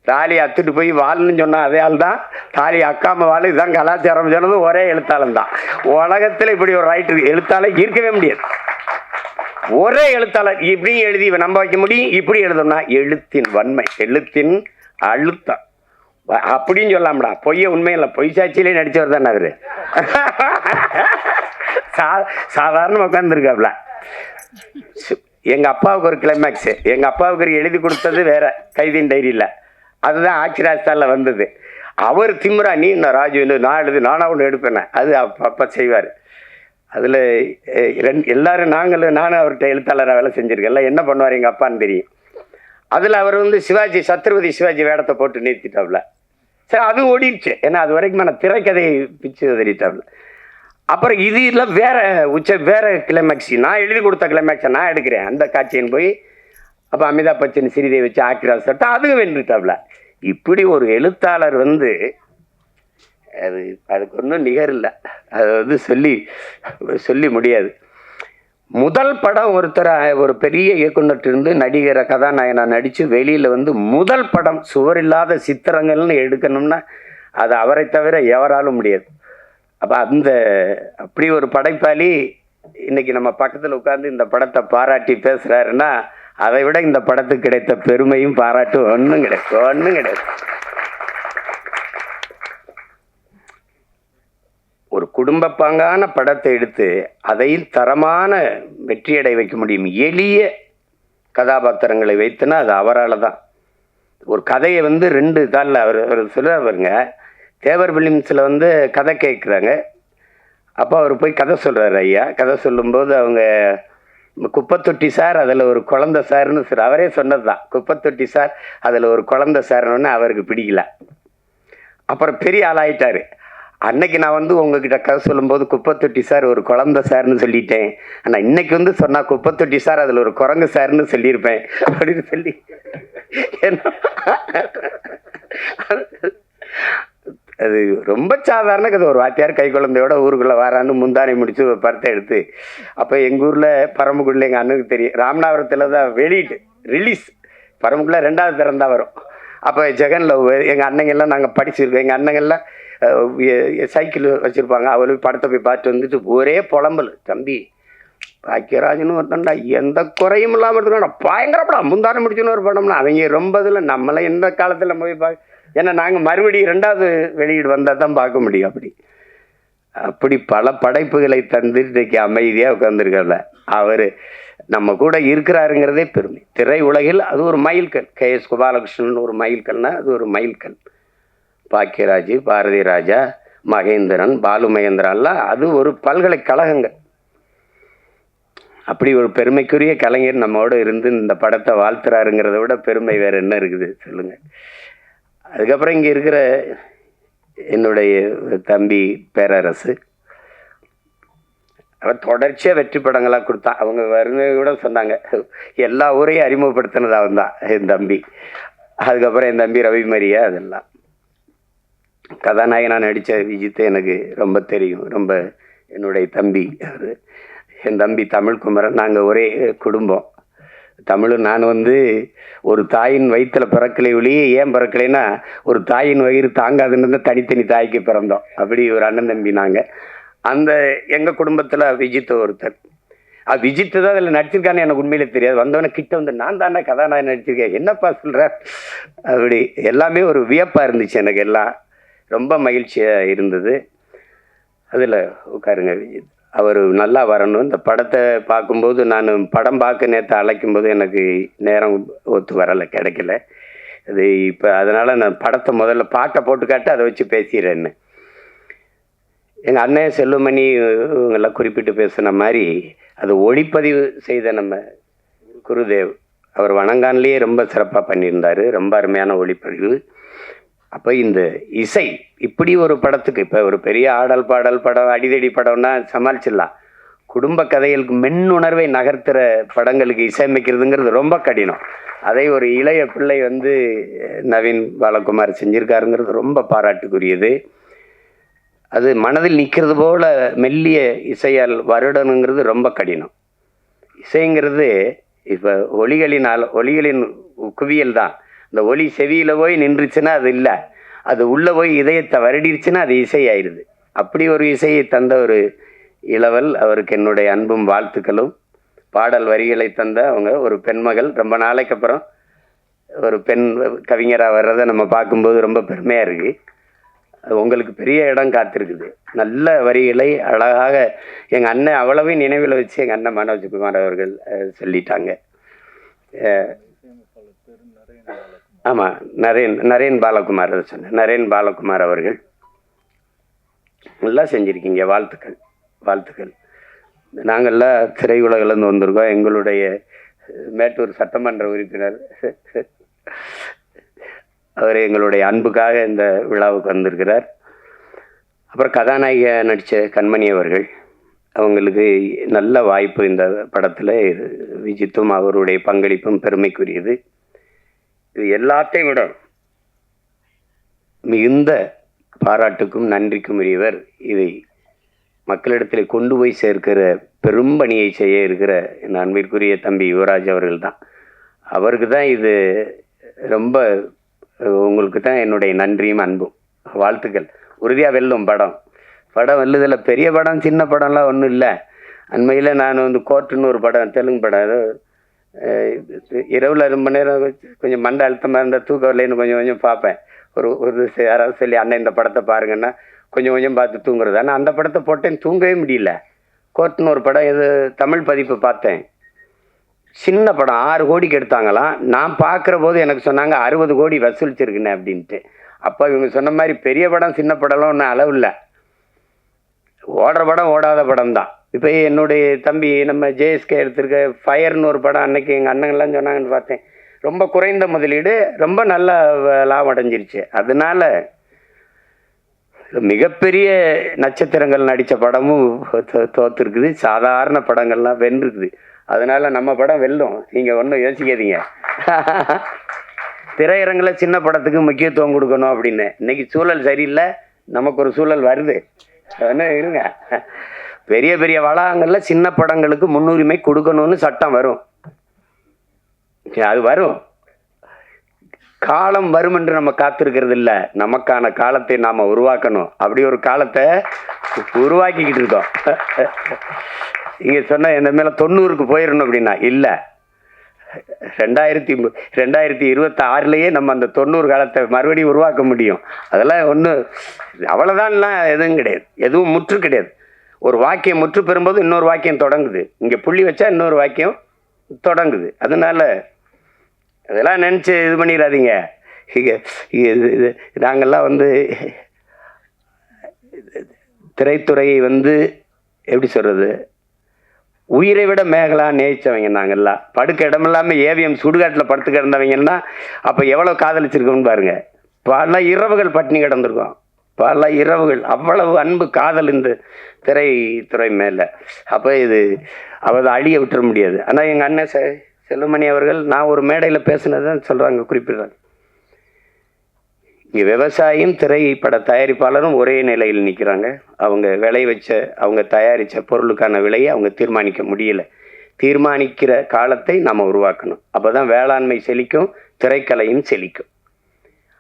தாலி அத்துட்டு போய் வாழ்னு சொன்னால் அதே ஆள் தான், தாலி அக்காம வாழ் இதுதான் கலாச்சாரம் சொன்னது ஒரே எழுத்தாளன் தான். உலகத்தில் இப்படி ஒரு ரைட்டு எழுத்தாளர் இருக்கவே முடியாது. ஒரே எழுத்தாளர் இப்படி எழுதி நம்ப வைக்க முடியும். இப்படி எழுதணும்னா எழுத்தின் வன்மை, எழுத்தின் அழுத்தம் அப்படின்னு சொல்லாமடா. பொய்ய உண்மையில்லை, பொய் சாட்சியிலே நடிச்சவர் தானே அவரு. சாதாரண உட்காந்துருக்காப்ல. எங்க அப்பாவுக்கு ஒரு கிளைமேக்ஸ், எங்க அப்பாவுக்கு ஒரு எழுதி கொடுத்தது வேற, கைதின் டைரியில், அதுதான் ஆட்சிராஜ்தானில் வந்தது. அவர் திமிரா, நீ நான் ராஜு நான் எழுது நானா ஒன்று எடுப்பேன், அது அப்பா செய்வார். அதில் எல்லாரும் நானும் அவர்கிட்ட எழுத்தாளராக வேலை செஞ்சுருக்கேன். எல்லாம் என்ன பண்ணுவார் எங்கள் அப்பான்னு தெரியும். அதில் அவர் சிவாஜி, சத்ரபதி சிவாஜி வேடத்தை போட்டு நிறுத்திட்டாப்ல. சரி, அதுவும் ஓடிடுச்சு. ஏன்னா அது வரைக்கும் நான் திரைக்கதையை பிச்சு தெரியிட்டாப்ல. அப்புறம் இதில் வேற கிளைமேக்ஸ், நான் எழுதி கொடுத்த கிளைமேக்ஸை நான் எடுக்கிறேன் அந்த காட்சின்னு போய் அப்போ அமிதாப் பச்சன் ஸ்ரீதேவி வச்சு ஆக்கிராஜ் சட்டை அதுவும் வென்றுட்டாப்ல. இப்படி ஒரு எழுத்தாளர் அதுக்கு ஒன்றும் நிகர் இல்லை. அது சொல்லி முடியாது. முதல் படம் ஒரு பெரிய இயக்குனர்கிட்ட நடிகரை கதாநாயகனா நடித்து வெளியில் முதல் படம் சுவரில்லாத சித்திரங்கள்னு எடுக்கணும்னா அது அவரை தவிர எவராலும் முடியாது. அப்போ அப்படி ஒரு படைப்பாளி இன்னைக்கு நம்ம பக்கத்தில் உட்கார்ந்து இந்த படத்தை பாராட்டி பேசுகிறாருன்னா அதை விட இந்த படத்துக்கு கிடைத்த பெருமையும் பாராட்டும் ஒன்றும் கிடையாது. ஒரு குடும்ப பாங்கான படத்தை எடுத்து அதையும் தரமான வெற்றியடை வைக்க முடியும். எளிய கதாபாத்திரங்களை வைத்துனா அது அவரால் தான். ஒரு கதையை 2 தாளில் அவர் சொல்லுவாருங்க. தேவர் பிலிம்ஸில் கதை கேட்குறாங்க. அப்போ அவர் போய் கதை சொல்கிறார். ஐயா கதை சொல்லும்போது அவங்க குப்பத்தொட்டி சார் அதில் ஒரு குழந்தை சார்னு அவரே சொன்னது தான். குப்பத்தொட்டி சார் அதில் ஒரு குழந்தை சார்னு அவருக்கு பிடிக்கல. அப்புறம் பெரிய ஆளாயிட்டார். அன்னைக்கு நான் உங்ககிட்ட கதை சொல்லும்போது குப்பத்தொட்டி சார் ஒரு குழந்தை சார்னு சொல்லிட்டேன், ஆனால் இன்னைக்கு சொன்னால் குப்பத்தொட்டி சார் அதில் ஒரு குரங்கு சார்னு சொல்லியிருப்பேன் அப்படின்னு சொல்லி அது ரொம்ப சாதாரண கதை. ஒரு வாத்தியார் கை குழந்தையோட ஊருக்குள்ளே வரான்னு முந்தானை முடிச்சு ஒரு படத்தை எடுத்து, அப்போ எங்கள் ஊரில் பரமக்குடியில் எங்கள் அண்ணனுக்கு தெரியும், ராமநாதபுரத்தில் தான் வெளியிட்டு ரிலீஸ், பரமக்குடியில் 2வது தரம் தான் வரும். அப்போ ஜெகனில் எங்கள் அண்ணங்கள்லாம் நாங்கள் படிச்சிருக்கோம். எங்கள் அண்ணங்கள்லாம் சைக்கிள் வச்சுருப்பாங்க. அவளுக்கு படத்தை போய் பார்த்துட்டு வந்துட்டு ஒரே புலம்பல், தம்பி பாக்கியராஜன்னு ஒருத்தன்டா எந்த குறையும் இல்லாமல் இருக்கா, பயங்கர படம், முந்தானை முடிச்சுன்னு ஒரு படம்னா அவங்க ரொம்ப இதில் நம்மளை எந்த காலத்தில் நம்ம போய் பார்க்க, ஏன்னா நாங்கள் மறுபடியும் 2வது வெளியீடு வந்தால் தான் பார்க்க முடியும். அப்படி பல படைப்புகளை தந்து இன்றைக்கு அமைதியாக உட்காந்துருக்கல அவர் நம்ம கூட இருக்கிறாருங்கிறதே பெருமை. திரை உலகில் அது ஒரு மைல்கல். KS கோபாலகிருஷ்ணன் ஒரு மைல்கல்னா அது ஒரு மைல்கல். பாக்கியராஜ், பாரதி ராஜா, மகேந்திரன், பாலு மகேந்திரான்லாம் அது ஒரு பல்கலைக்கழகங்கள். அப்படி ஒரு பெருமைக்குரிய கலைஞர் நம்மோடு இருந்து இந்த படத்தை வாழ்த்துறாருங்கிறத விட பெருமை வேறு என்ன இருக்குது சொல்லுங்கள். அதுக்கப்புறம் இங்கே இருக்கிற என்னுடைய தம்பி பேரரசு, அவன் தொடர்ச்சியாக வெற்றி படங்களாக கொடுத்தான். அவங்க வருங்க கூட சொன்னாங்க, எல்லா ஊரையும் அறிமுகப்படுத்தினது அவன் தான் என் தம்பி. அதுக்கப்புறம் என் தம்பி ரவி மரியா, அதெல்லாம் கதாநாயகனாக நடித்த விஜித்தை எனக்கு ரொம்ப தெரியும். ரொம்ப என்னுடைய தம்பி அவர், என் தம்பி தமிழ்குமரன். நாங்கள் ஒரே குடும்பம். தமிழ் நான் ஒரு தாயின் வயிற்றில் பிறக்கலை ஒளி. ஏன் பிறக்கலைன்னா ஒரு தாயின் வயிறு தாங்காதுன்னு தனித்தனி தாய்க்கு பிறந்தோம். அப்படி ஒரு அண்ணன் தம்பி நாங்கள். எங்கள் குடும்பத்தில் விஜித் ஒருத்தர். விஜித்து தான் அதில் நடிச்சிருக்கான்னு எனக்கு உண்மையிலே தெரியாது. வந்தவொடனே கிட்ட நான் தானே கதாநாயகன் நடிச்சிருக்கேன், என்னப்பா சொல்கிற, அப்படி எல்லாமே ஒரு வியப்பாக இருந்துச்சு எனக்கு. எல்லாம் ரொம்ப மகிழ்ச்சியாக இருந்தது. அதில் உட்காருங்க விஜித், அவர் நல்லா வரணும். இந்த படத்தை பார்க்கும்போது நான் படம் பார்க்க நேற்று அழைக்கும்போது எனக்கு நேரம் ஒத்து வரலை, கிடைக்கல. அது இப்போ அதனால் நான் படத்தை முதல்ல பாட்டை போட்டு காட்டு அதை வச்சு பேசிடுறேன்னு. எங்கள் அண்ணன் செல்லுமணி இவங்கெல்லாம் குறிப்பிட்டு பேசுன மாதிரி அது ஒளிப்பதிவு செய்த நம்ம குருதேவ் அவர் வணங்கான்லேயே ரொம்ப சிறப்பாக பண்ணியிருந்தார். ரொம்ப அருமையான ஒளிப்பதிவு. அப்போ இந்த இசை இப்படி ஒரு படத்துக்கு, இப்போ ஒரு பெரிய ஆடல் பாடல் படம் அடிதடி படம்னா சமாளிச்சிடலாம். குடும்ப கதைகளுக்கு மென்னுணர்வை நகர்த்துற படங்களுக்கு இசையமைக்கிறதுங்கிறது ரொம்ப கடினம். அதை ஒரு இளைய பிள்ளை நவீன் பாலகுமார் செஞ்சுருக்காருங்கிறது ரொம்ப பாராட்டுக்குரியது. அது மனதில் நிற்கிறது போல மெல்லிய இசையால் வருடணுங்கிறது ரொம்ப கடினம். இசைங்கிறது இப்போ ஒலிகளின் குவியல் தான். இந்த ஒலி செவியில் போய் நின்றுச்சுன்னா அது இல்லை, அது உள்ளே போய் இதயத்தை வருடிருச்சுன்னா அது இசை ஆயிடுது. அப்படி ஒரு இசையை தந்த ஒரு இளவல், அவருக்கு என்னுடைய அன்பும் வாழ்த்துக்களும். பாடல் வரிகளை தந்த அவங்க ஒரு பெண்மகள், ரொம்ப நாளைக்கு அப்புறம் ஒரு பெண் கவிஞராக வர்றதை நம்ம பார்க்கும்போது ரொம்ப பெருமையாக இருக்குது. உங்களுக்கு பெரிய இடம் காத்திருக்குது. நல்ல வரிகளை அழகாக எங்கள் அண்ணன் அவ்வளவையும் நினைவில் வச்சு எங்கள் அண்ணன் மனோஜ்குமார் அவர்கள் சொல்லிட்டாங்க. ஆமாம், நரேன் பாலகுமார் சொன்னேன். நரேன் பாலகுமார் அவர்கள் நல்லா செஞ்சுருக்கீங்க. வாழ்த்துக்கள். நாங்கள்லாம் திரையுலகிலேருந்து வந்திருக்கோம். எங்களுடைய மேட்டூர் சட்டமன்ற உறுப்பினர் அவர் எங்களுடைய அன்புக்காக இந்த விழாவுக்கு வந்திருக்கிறார். அப்புறம் கதாநாயக நடித்த கண்மணி அவர்கள், அவங்களுக்கு நல்ல வாய்ப்பு இந்த படத்தில். விஜித்தும் அவருடைய பங்களிப்பும் பெருமைக்குரியது. இது எல்லாத்தையும் விட மிகுந்த பாராட்டுக்கும் நன்றிக்கும் உரியவர். இதை மக்களிடத்தில் கொண்டு போய் சேர்க்கிற பெரும் பணியை செய்ய இருக்கிற என் அன்பிற்குரிய தம்பி யுவராஜ் அவர்கள் தான். அவருக்கு தான் இது ரொம்ப, உங்களுக்கு தான் என்னுடைய நன்றியும் அன்பும் வாழ்த்துக்கள். உறுதியாக வெல்லும் படம் வெல்லுதில். பெரிய படம் சின்ன படம்லாம் ஒன்றும் இல்லை. அண்மையில் நான் கோர்ட்டுன்னு ஒரு படம், தெலுங்கு படம், ஏதோ இரவில் ரொம்ப நேரம் கொஞ்சம் மண்டை அழுத்தமாக இருந்தால் தூக்கம் வரலைன்னு கொஞ்சம் பார்ப்பேன். ஒரு யாராவது சொல்லி அண்ணன் இந்த படத்தை பாருங்கன்னா கொஞ்சம் பார்த்து தூங்குறது. ஆனால் அந்த படத்தை போட்டேன், தூங்கவே முடியல. கோர்ட்டுன்னு ஒரு படம், இது தமிழ் பதிப்பு பார்த்தேன். சின்ன படம், 6 கோடிக்கு எடுத்தாங்களாம். நான் பார்க்குற போது எனக்கு சொன்னாங்க 60 கோடி வசூலிச்சிருக்குண்ணே அப்படின்ட்டு. அப்போ இவங்க சொன்ன மாதிரி பெரிய படம் சின்ன படம்லாம் ஒன்றும் அளவு இல்லை. ஓடுற படம் ஓடாத படம் தான். இப்போ என்னுடைய தம்பி நம்ம ஜேஎஸ்கே எடுத்திருக்க ஃபயர்னு ஒரு படம், அன்னைக்கு எங்கள் அண்ணங்கள்லாம் சொன்னாங்கன்னு பார்த்தேன். ரொம்ப குறைந்த முதலீடு, ரொம்ப நல்ல லாபம் அடைஞ்சிருச்சு. அதனால மிகப்பெரிய நட்சத்திரங்கள் நடித்த படமும் தோற்றுருக்குது. சாதாரண படங்கள்லாம் வென்றுருக்குது. அதனால நம்ம படம் வெல்லும், நீங்கள் ஒன்றும் யோசிக்காதீங்க. திரையரங்கில் சின்ன படத்துக்கு முக்கியத்துவம் கொடுக்கணும் அப்படின்னு. இன்னைக்கு சூழல் சரியில்லை, நமக்கு ஒரு சூழல் வருது. அதனால் இருங்க, பெரிய பெரிய வளாகங்களில் சின்ன படங்களுக்கு முன்னுரிமை கொடுக்கணும்னு சட்டம் வரும். அது வரும், காலம் வரும் என்று நம்ம காத்திருக்கிறது இல்லை. நமக்கான காலத்தை நாம் உருவாக்கணும். அப்படி ஒரு காலத்தை உருவாக்கிக்கிட்டு இருக்கோம். இங்கே சொன்ன இந்த மேலே 90க்கு போயிடணும் அப்படின்னா இல்லை, 2026 நம்ம அந்த 90 காலத்தை மறுபடியும் உருவாக்க முடியும். அதெல்லாம் ஒன்றும் அவ்வளோதான்லாம் எதுவும் கிடையாது, எதுவும் முற்று கிடையாது. ஒரு வாக்கியம் முற்று பெறும்போது இன்னொரு வாக்கியம் தொடங்குது. இங்கே புள்ளி வச்சா இன்னொரு வாக்கியம் தொடங்குது. அதனால அதெல்லாம் நினச்சி இது பண்ணிடாதீங்க. நாங்கள்லாம் திரைத்துறையை எப்படி சொல்கிறது, உயிரை விட மேகலா நேசித்தவங்க நாங்கள்லாம். படுக்க இடமில்லாமல் ஏவிஎம் சுடுகாட்டில் படுத்து கிடந்தவங்கன்னா அப்போ எவ்வளோ காதலிச்சிருக்கோம்னு பாருங்கள். பல இரவுகள் பட்டினி கிடந்திருக்கோம், பல இரவுகள். அவ்வளவு அன்பு காதல் இந்த திரைத்துறை மேலே. அப்போ இது அவள் அழிய விட்டுற முடியாது. ஆனால் எங்கள் அண்ணன் செல்வமணி அவர்கள், நான் ஒரு மேடையில் பேசுனதான் சொல்கிறாங்க, குறிப்பிடுறாங்க, இங்கே விவசாயியும் திரைப்பட தயாரிப்பாளரும் ஒரே நிலையில் நிற்கிறாங்க. அவங்க அவங்க தயாரித்த பொருளுக்கான விலையை அவங்க தீர்மானிக்க முடியலை. தீர்மானிக்கிற காலத்தை நாம் உருவாக்கணும். அப்போ தான் வேளாண்மை செழிக்கும், திரைக்கலையும் செழிக்கும்.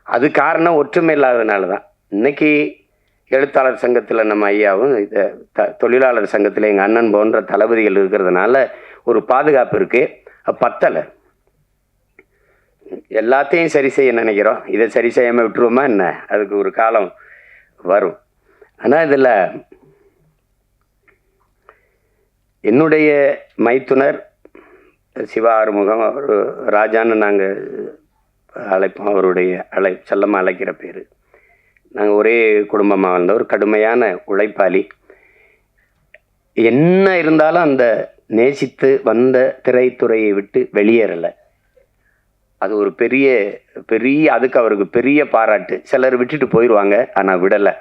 அது காரணம் ஒற்றுமை இல்லாததுனால தான். இன்னைக்கு எழுத்தாளர் சங்கத்தில் நம்ம ஐயாவும், தொழிலாளர் சங்கத்தில் எங்கள் அண்ணன் போன்ற தளபதிகள் இருக்கிறதுனால ஒரு பாதுகாப்பு இருக்குது. பத்தலை, எல்லாத்தையும் சரி செய்ய நினைக்கிறோம். இதை சரி செய்யாமல் விட்டுருவோமா என்ன? அதுக்கு ஒரு காலம் வரும். ஆனால் இதில் என்னுடைய மைத்துனர் சிவா ஆறுமுகம், அவர் ராஜான்னு நாங்கள் அழைப்போம். அவருடைய செல்லமாக அழைக்கிற பேர். நாங்கள் ஒரே குடும்பமாக வந்தவர், கடுமையான உழைப்பாளி. என்ன இருந்தாலும் அந்த நேசித்து வந்த திரைத்துறையை விட்டு வெளியேறலை. அது ஒரு பெரிய பெரிய அதுக்கு அவருக்கு பெரிய பாராட்டு. சிலர் விட்டுட்டு போயிடுவாங்க, ஆனால் விடலை.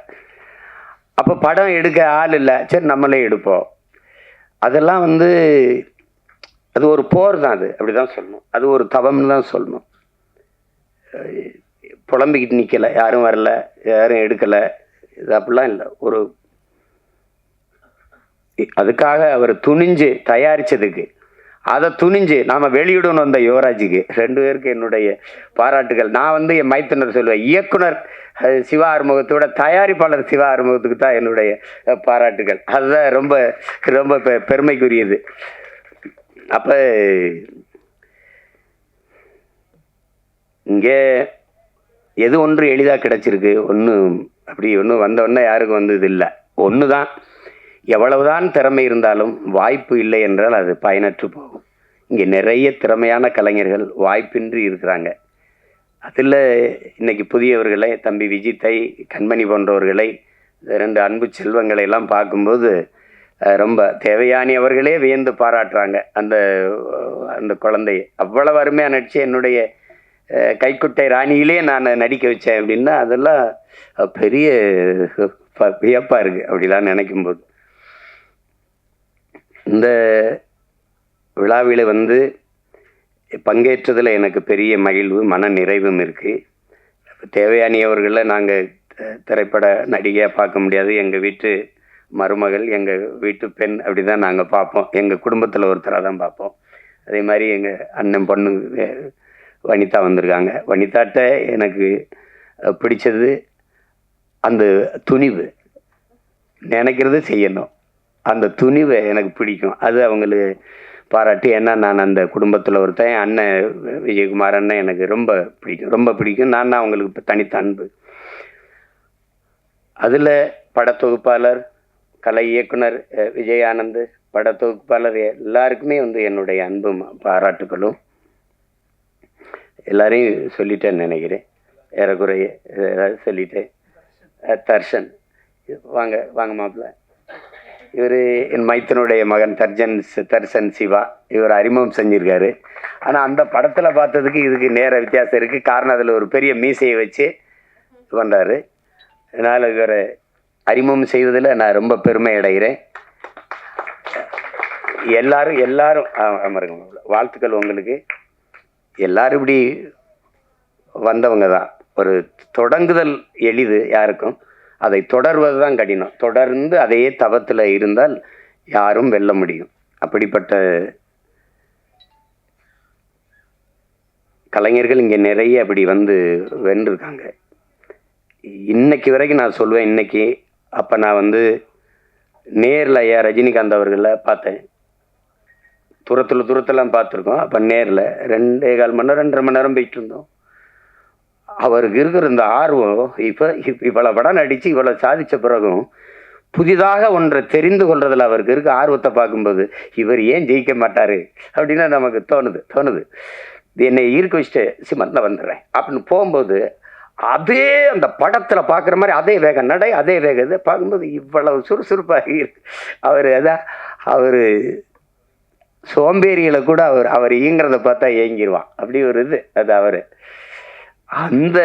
அப்போ படம் எடுக்க ஆள் இல்லை, சரி நம்மளே எடுப்போம். அதெல்லாம் வந்து அது ஒரு போர் தான், அது அப்படி தான் சொல்லணும். அது ஒரு தவம்னு தான் சொல்லணும். புலம்பிக்கிட்டு நிற்கலை, யாரும் வரல, யாரும் எடுக்கலை, இது அப்படிலாம் இல்லை. ஒரு அதுக்காக அவர் துணிஞ்சு தயாரித்ததுக்கு, அதை துணிஞ்சு நாம் வெளியிடணும் வந்த யுவராஜுக்கு 2 பேருக்கு என்னுடைய பாராட்டுகள். நான் வந்து என் மைத்துனர் சொல்லுவேன், இயக்குனர் சிவா ஆறுமுகத்தோட தயாரிப்பாளர் சிவா ஆறுமுகத்துக்கு தான் என்னுடைய பாராட்டுகள். அதுதான் ரொம்ப ரொம்ப பெருமைக்குரியது. அப்போ இங்கே எது ஒன்று எளிதாக கிடச்சிருக்கு, ஒன்றும் அப்படி ஒன்றும் வந்தோடனே யாருக்கும் வந்தது இல்லை. ஒன்று தான், எவ்வளவுதான் திறமை இருந்தாலும் வாய்ப்பு இல்லை என்றால் அது பயனற்று போகும். இங்கே நிறைய திறமையான கலைஞர்கள் வாய்ப்பின்றி இருக்கிறாங்க. அதில் இன்னைக்கு புதியவர்களை, தம்பி விஜித்தை, கண்மணி போன்றவர்களை, 2 அன்பு செல்வங்களை எல்லாம் பார்க்கும்போது ரொம்ப தேவயானி அவர்களே வியந்து பாராட்டுறாங்க. அந்த அந்த குழந்தையை அவ்வளவு அருமையாக நடிச்சு என்னுடைய கைக்குட்டை ராணியிலே நான் நடிக்க வச்சேன் அப்படின்னா அதெல்லாம் பெரிய வியப்பாக இருக்குது அப்படிலாம் நினைக்கும்போது. இந்த விழாவில் வந்து பங்கேற்றதில் எனக்கு பெரிய மகிழ்வு, மன நிறைவும் இருக்குது. தேவயானி அவர்களை நாங்கள் திரைப்பட நடிகையாக பார்க்க முடியாது, எங்கள் வீட்டு மருமகள், எங்கள் வீட்டு பெண், அப்படி தான் நாங்கள் பார்ப்போம். எங்கள் குடும்பத்தில் ஒருத்தராக தான் பார்ப்போம். அதே மாதிரி எங்கள் அண்ணன் பொண்ணு வனிதா வந்திருக்காங்க. வனிதாட்ட எனக்கு பிடிச்சது அந்த துணிவு, நினைக்கிறது செய்யணும், அந்த துணிவை எனக்கு பிடிக்கும். அது அவங்களுக்கு பாராட்டி. ஏன்னா நான் அந்த குடும்பத்தில் ஒருத்தன், அண்ணன் விஜயகுமார் அண்ணன் எனக்கு ரொம்ப பிடிக்கும், ரொம்ப பிடிக்கும். நான் அவங்களுக்கு இப்போ தனித்த அன்பு. அதில் படத்தொகுப்பாளர், கலை இயக்குனர் விஜயானந்த், படத்தொகுப்பாளர் எல்லாருக்குமே வந்து என்னுடைய அன்பும் பாராட்டுகளும். எல்லாரையும் சொல்லிட்டேன்னு நினைக்கிறேன், ஏறக்குறைய ஏதாவது சொல்லிட்டேன். தர்ஷன், வாங்க வாங்க மாப்பிள்ள. இவர் என் மைத்தனுடைய மகன் தர்ஷன் சிவா. இவர் அறிமுகம் செஞ்சுருக்காரு. ஆனால் அந்த படத்தில் பார்த்ததுக்கு இதுக்கு நேர வித்தியாசம் இருக்குது. காரணம் அதில் ஒரு பெரிய மீசையை வச்சு பண்ணுறாரு. அதனால் இவரை அறிமுகம் செய்வதில் நான் ரொம்ப பெருமை அடைகிறேன். எல்லாரும் வாழ்த்துக்கள் உங்களுக்கு. எல்லாரும் இப்படி வந்தவங்க தான். ஒரு தொடங்குதல் எளிது யாருக்கும், அதை தொடர்வது தான் கடினம். தொடர்ந்து அதையே தவத்தில் இருந்தால் யாரும் வெல்ல முடியும். அப்படிப்பட்ட கலைஞர்கள் இங்கே நிறைய அப்படி வந்து வென்றிருக்காங்க. இன்னைக்கு வரைக்கும் நான் சொல்லுவேன், இன்னைக்கு அப்போ நான் வந்து நேரில் ஐயா ரஜினிகாந்த் அவர்களை பார்த்தேன். தூரத்தெல்லாம் பார்த்துருக்கோம். அப்போ நேரில் 2.25 மணி நேரம் 2.5 மணி நேரம் போயிட்டு இருந்தோம். அவருக்கு இருக்கிற இந்த ஆர்வம், இப்போ இவ்வளோ படம் நடித்து இவ்வளோ சாதித்த பிறகும் புதிதாக ஒன்றை தெரிந்து கொள்றதில் அவருக்கு இருக்க ஆர்வத்தை பார்க்கும்போது இவர் ஏன் ஜெயிக்க மாட்டார் அப்படின்னு நமக்கு தோணுது. என்னை ஈர்க்க வச்சுட்டு சிமத்தில் வந்துடுறேன் அப்படின்னு போகும்போது அதே அந்த படத்தில் பார்க்குற மாதிரி அதே வேகம் நடை, அதே வேகம் இதை பார்க்கும்போது இவ்வளவு சுறுசுறுப்பாக இருக்கு. அவர் சோம்பேறிகளை கூட அவர் இயங்கிறத பார்த்தா ஏங்கிடுவான். அப்படி ஒரு இது அது. அவர் அந்த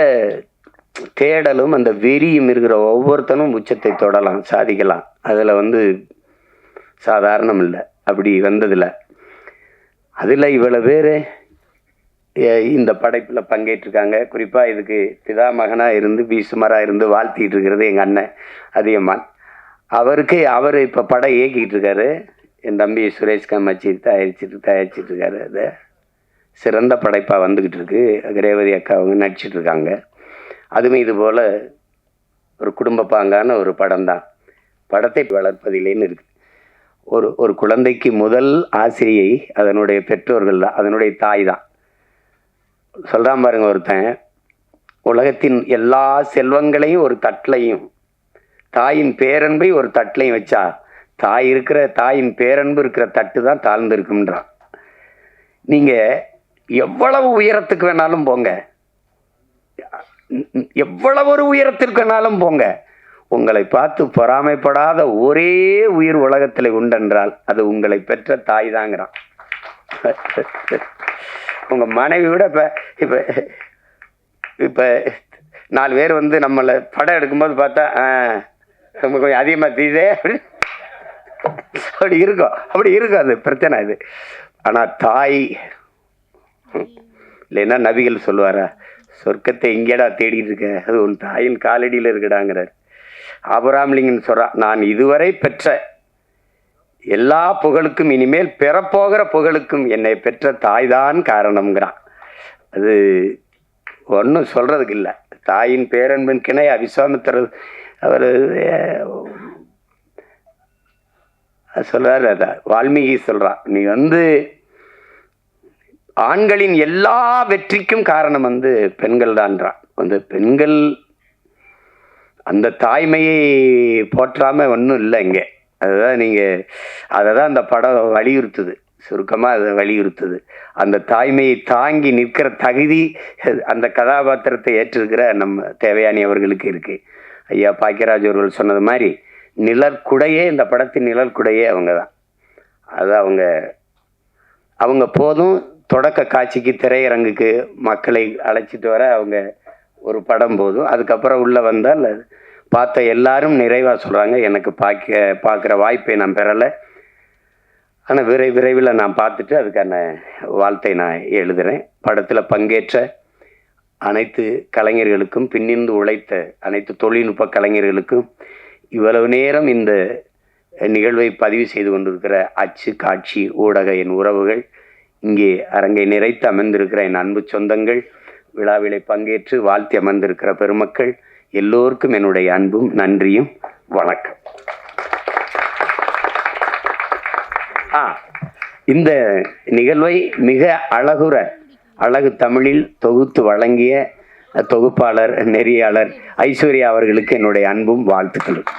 தேடலும் அந்த வெறியும் இருக்கிற ஒவ்வொருத்தனும் உச்சத்தை தொடலாம், சாதிக்கலாம். அதில் வந்து சாதாரணம் இல்லை. அப்படி வந்ததில்லை. அதில் இவ்வளோ பேர் இந்த படைப்பில் பங்கேற்றிருக்காங்க. குறிப்பாக இதுக்கு பிதாமகனாக இருந்து பீசுமராக இருந்து வாழ்த்திட்டு இருக்கிறது எங்கள் அண்ணன் அதியமான். அவர் இப்போ படம் இயக்கிட்டு இருக்காரு. என் தம்பி சுரேஷ் காமாட்சி தயாரிச்சிட்டு இருக்காரு. அதை சிறந்த படைப்பாக வந்துக்கிட்டு இருக்கு. ரேவதி அக்கா அவங்க நடிச்சிட்டு இருக்காங்க. அதுவும் இது போல் ஒரு குடும்ப பாங்கான ஒரு படம் தான். படத்தை வளர்ப்பதிலேன்னு இருக்குது. ஒரு குழந்தைக்கு முதல் ஆசிரியை அதனுடைய பெற்றோர்கள் தான், அதனுடைய தாய் தான். சொல்கிறான் பாருங்க ஒருத்தன், உலகத்தின் எல்லா செல்வங்களையும் ஒரு தட்டிலையும் தாயின் பேரன்பை ஒரு தட்டிலையும் வச்சா தாயின் பேரன்பு இருக்கிற தட்டு தான் தாழ்ந்து இருக்குன்றான். நீங்கள் எவ்வளவு உயரத்துக்கு வேணாலும் போங்க, எவ்வளவு ஒரு உயரத்திற்கு வேணாலும் போங்க, உங்களை பார்த்து பொறாமைப்படாத ஒரே உயிர் உலகத்தில் உண்டென்றால் அது உங்களை பெற்ற தாய் தாங்கிறான். உங்கள் மனைவி கூட இப்போ இப்போ 4 பேர் வந்து நம்மளை படம் எடுக்கும்போது பார்த்தா நம்ம கொஞ்சம் அதிகமாக தீதே அப்படி இருக்கும் அது பிரச்சனை இது. ஆனால் தாய் இல்லைன்னா நபிகள் சொல்லுவாரா, சொர்க்கத்தை எங்கேடா தேடிட்டு இருக்க, அது உன் தாயின் காலடியில் இருக்குடாங்கிறார். ஆபிரகாம்லிங்கன் சொல்கிறான், நான் இதுவரை பெற்ற எல்லா புகழுக்கும் இனிமேல் பெறப்போகிற புகழுக்கும் என்னை பெற்ற தாய்தான் காரணம்ங்கிறான். அது ஒன்றும் சொல்கிறதுக்கு இல்லை. தாயின் பேரன்பின் கிணை விஸ்வாமித்திரர் அவர் சொல்கிறார். அதான் வால்மீகி சொல்கிறான், நீ வந்து ஆண்களின் எல்லா வெற்றிக்கும் காரணம் வந்து பெண்கள் தான்றான். வந்து பெண்கள் அந்த தாய்மையை போற்றாமல் ஒன்றும் இல்லை இங்கே. அதுதான் நீங்கள் அதை தான் அந்த படம் வலியுறுத்துது. சுருக்கமாக அதை வலியுறுத்துது. அந்த தாய்மையை தாங்கி நிற்கிற தகுதி அந்த கதாபாத்திரத்தை ஏற்றிருக்கிற நம்ம தேவயானி அவர்களுக்கு இருக்குது. ஐயா பாக்கியராஜ் அவர்கள் சொன்னது மாதிரி நிழற்குடையே, இந்த படத்தின் நிழற்குடையே அவங்க தான். அது அவங்க போதும் தொடக்க காட்சிக்கு திரையரங்குக்கு மக்களை அழைச்சிட்டு வர அவங்க ஒரு படம் போதும். அதுக்கப்புறம் உள்ளே வந்தால் பார்த்த எல்லாரும் நிறைவாக சொல்கிறாங்க, எனக்கு பார்க்குற வாய்ப்பை நான் பெறலை, ஆனால் விரைவில் நான் பார்த்துட்டு அதுக்கான வாழ்த்தை நான் எழுதுகிறேன். படத்தில் பங்கேற்ற அனைத்து கலைஞர்களுக்கும், பின்னிருந்து உழைத்த அனைத்து தொழில்நுட்ப கலைஞர்களுக்கும், இவ்வளவு நேரம் இந்த நிகழ்வை பதிவு செய்து கொண்டிருக்கிற அச்சு, காட்சி, ஊடக என் உறவுகள், இங்கே அரங்கை நிறைத்து அமர்ந்திருக்கிற என் அன்பு சொந்தங்கள், விழாவிலை பங்கேற்று வாழ்த்தி அமர்ந்திருக்கிற பெருமக்கள் எல்லோருக்கும் என்னுடைய அன்பும் நன்றியும் வணக்கம். இந்த நிகழ்வை மிக அழகு தமிழில் தொகுத்து வழங்கிய தொகுப்பாளர், நெறியாளர் ஐஸ்வர்யா அவர்களுக்கு என்னுடைய அன்பும் வாழ்த்துக்களும்.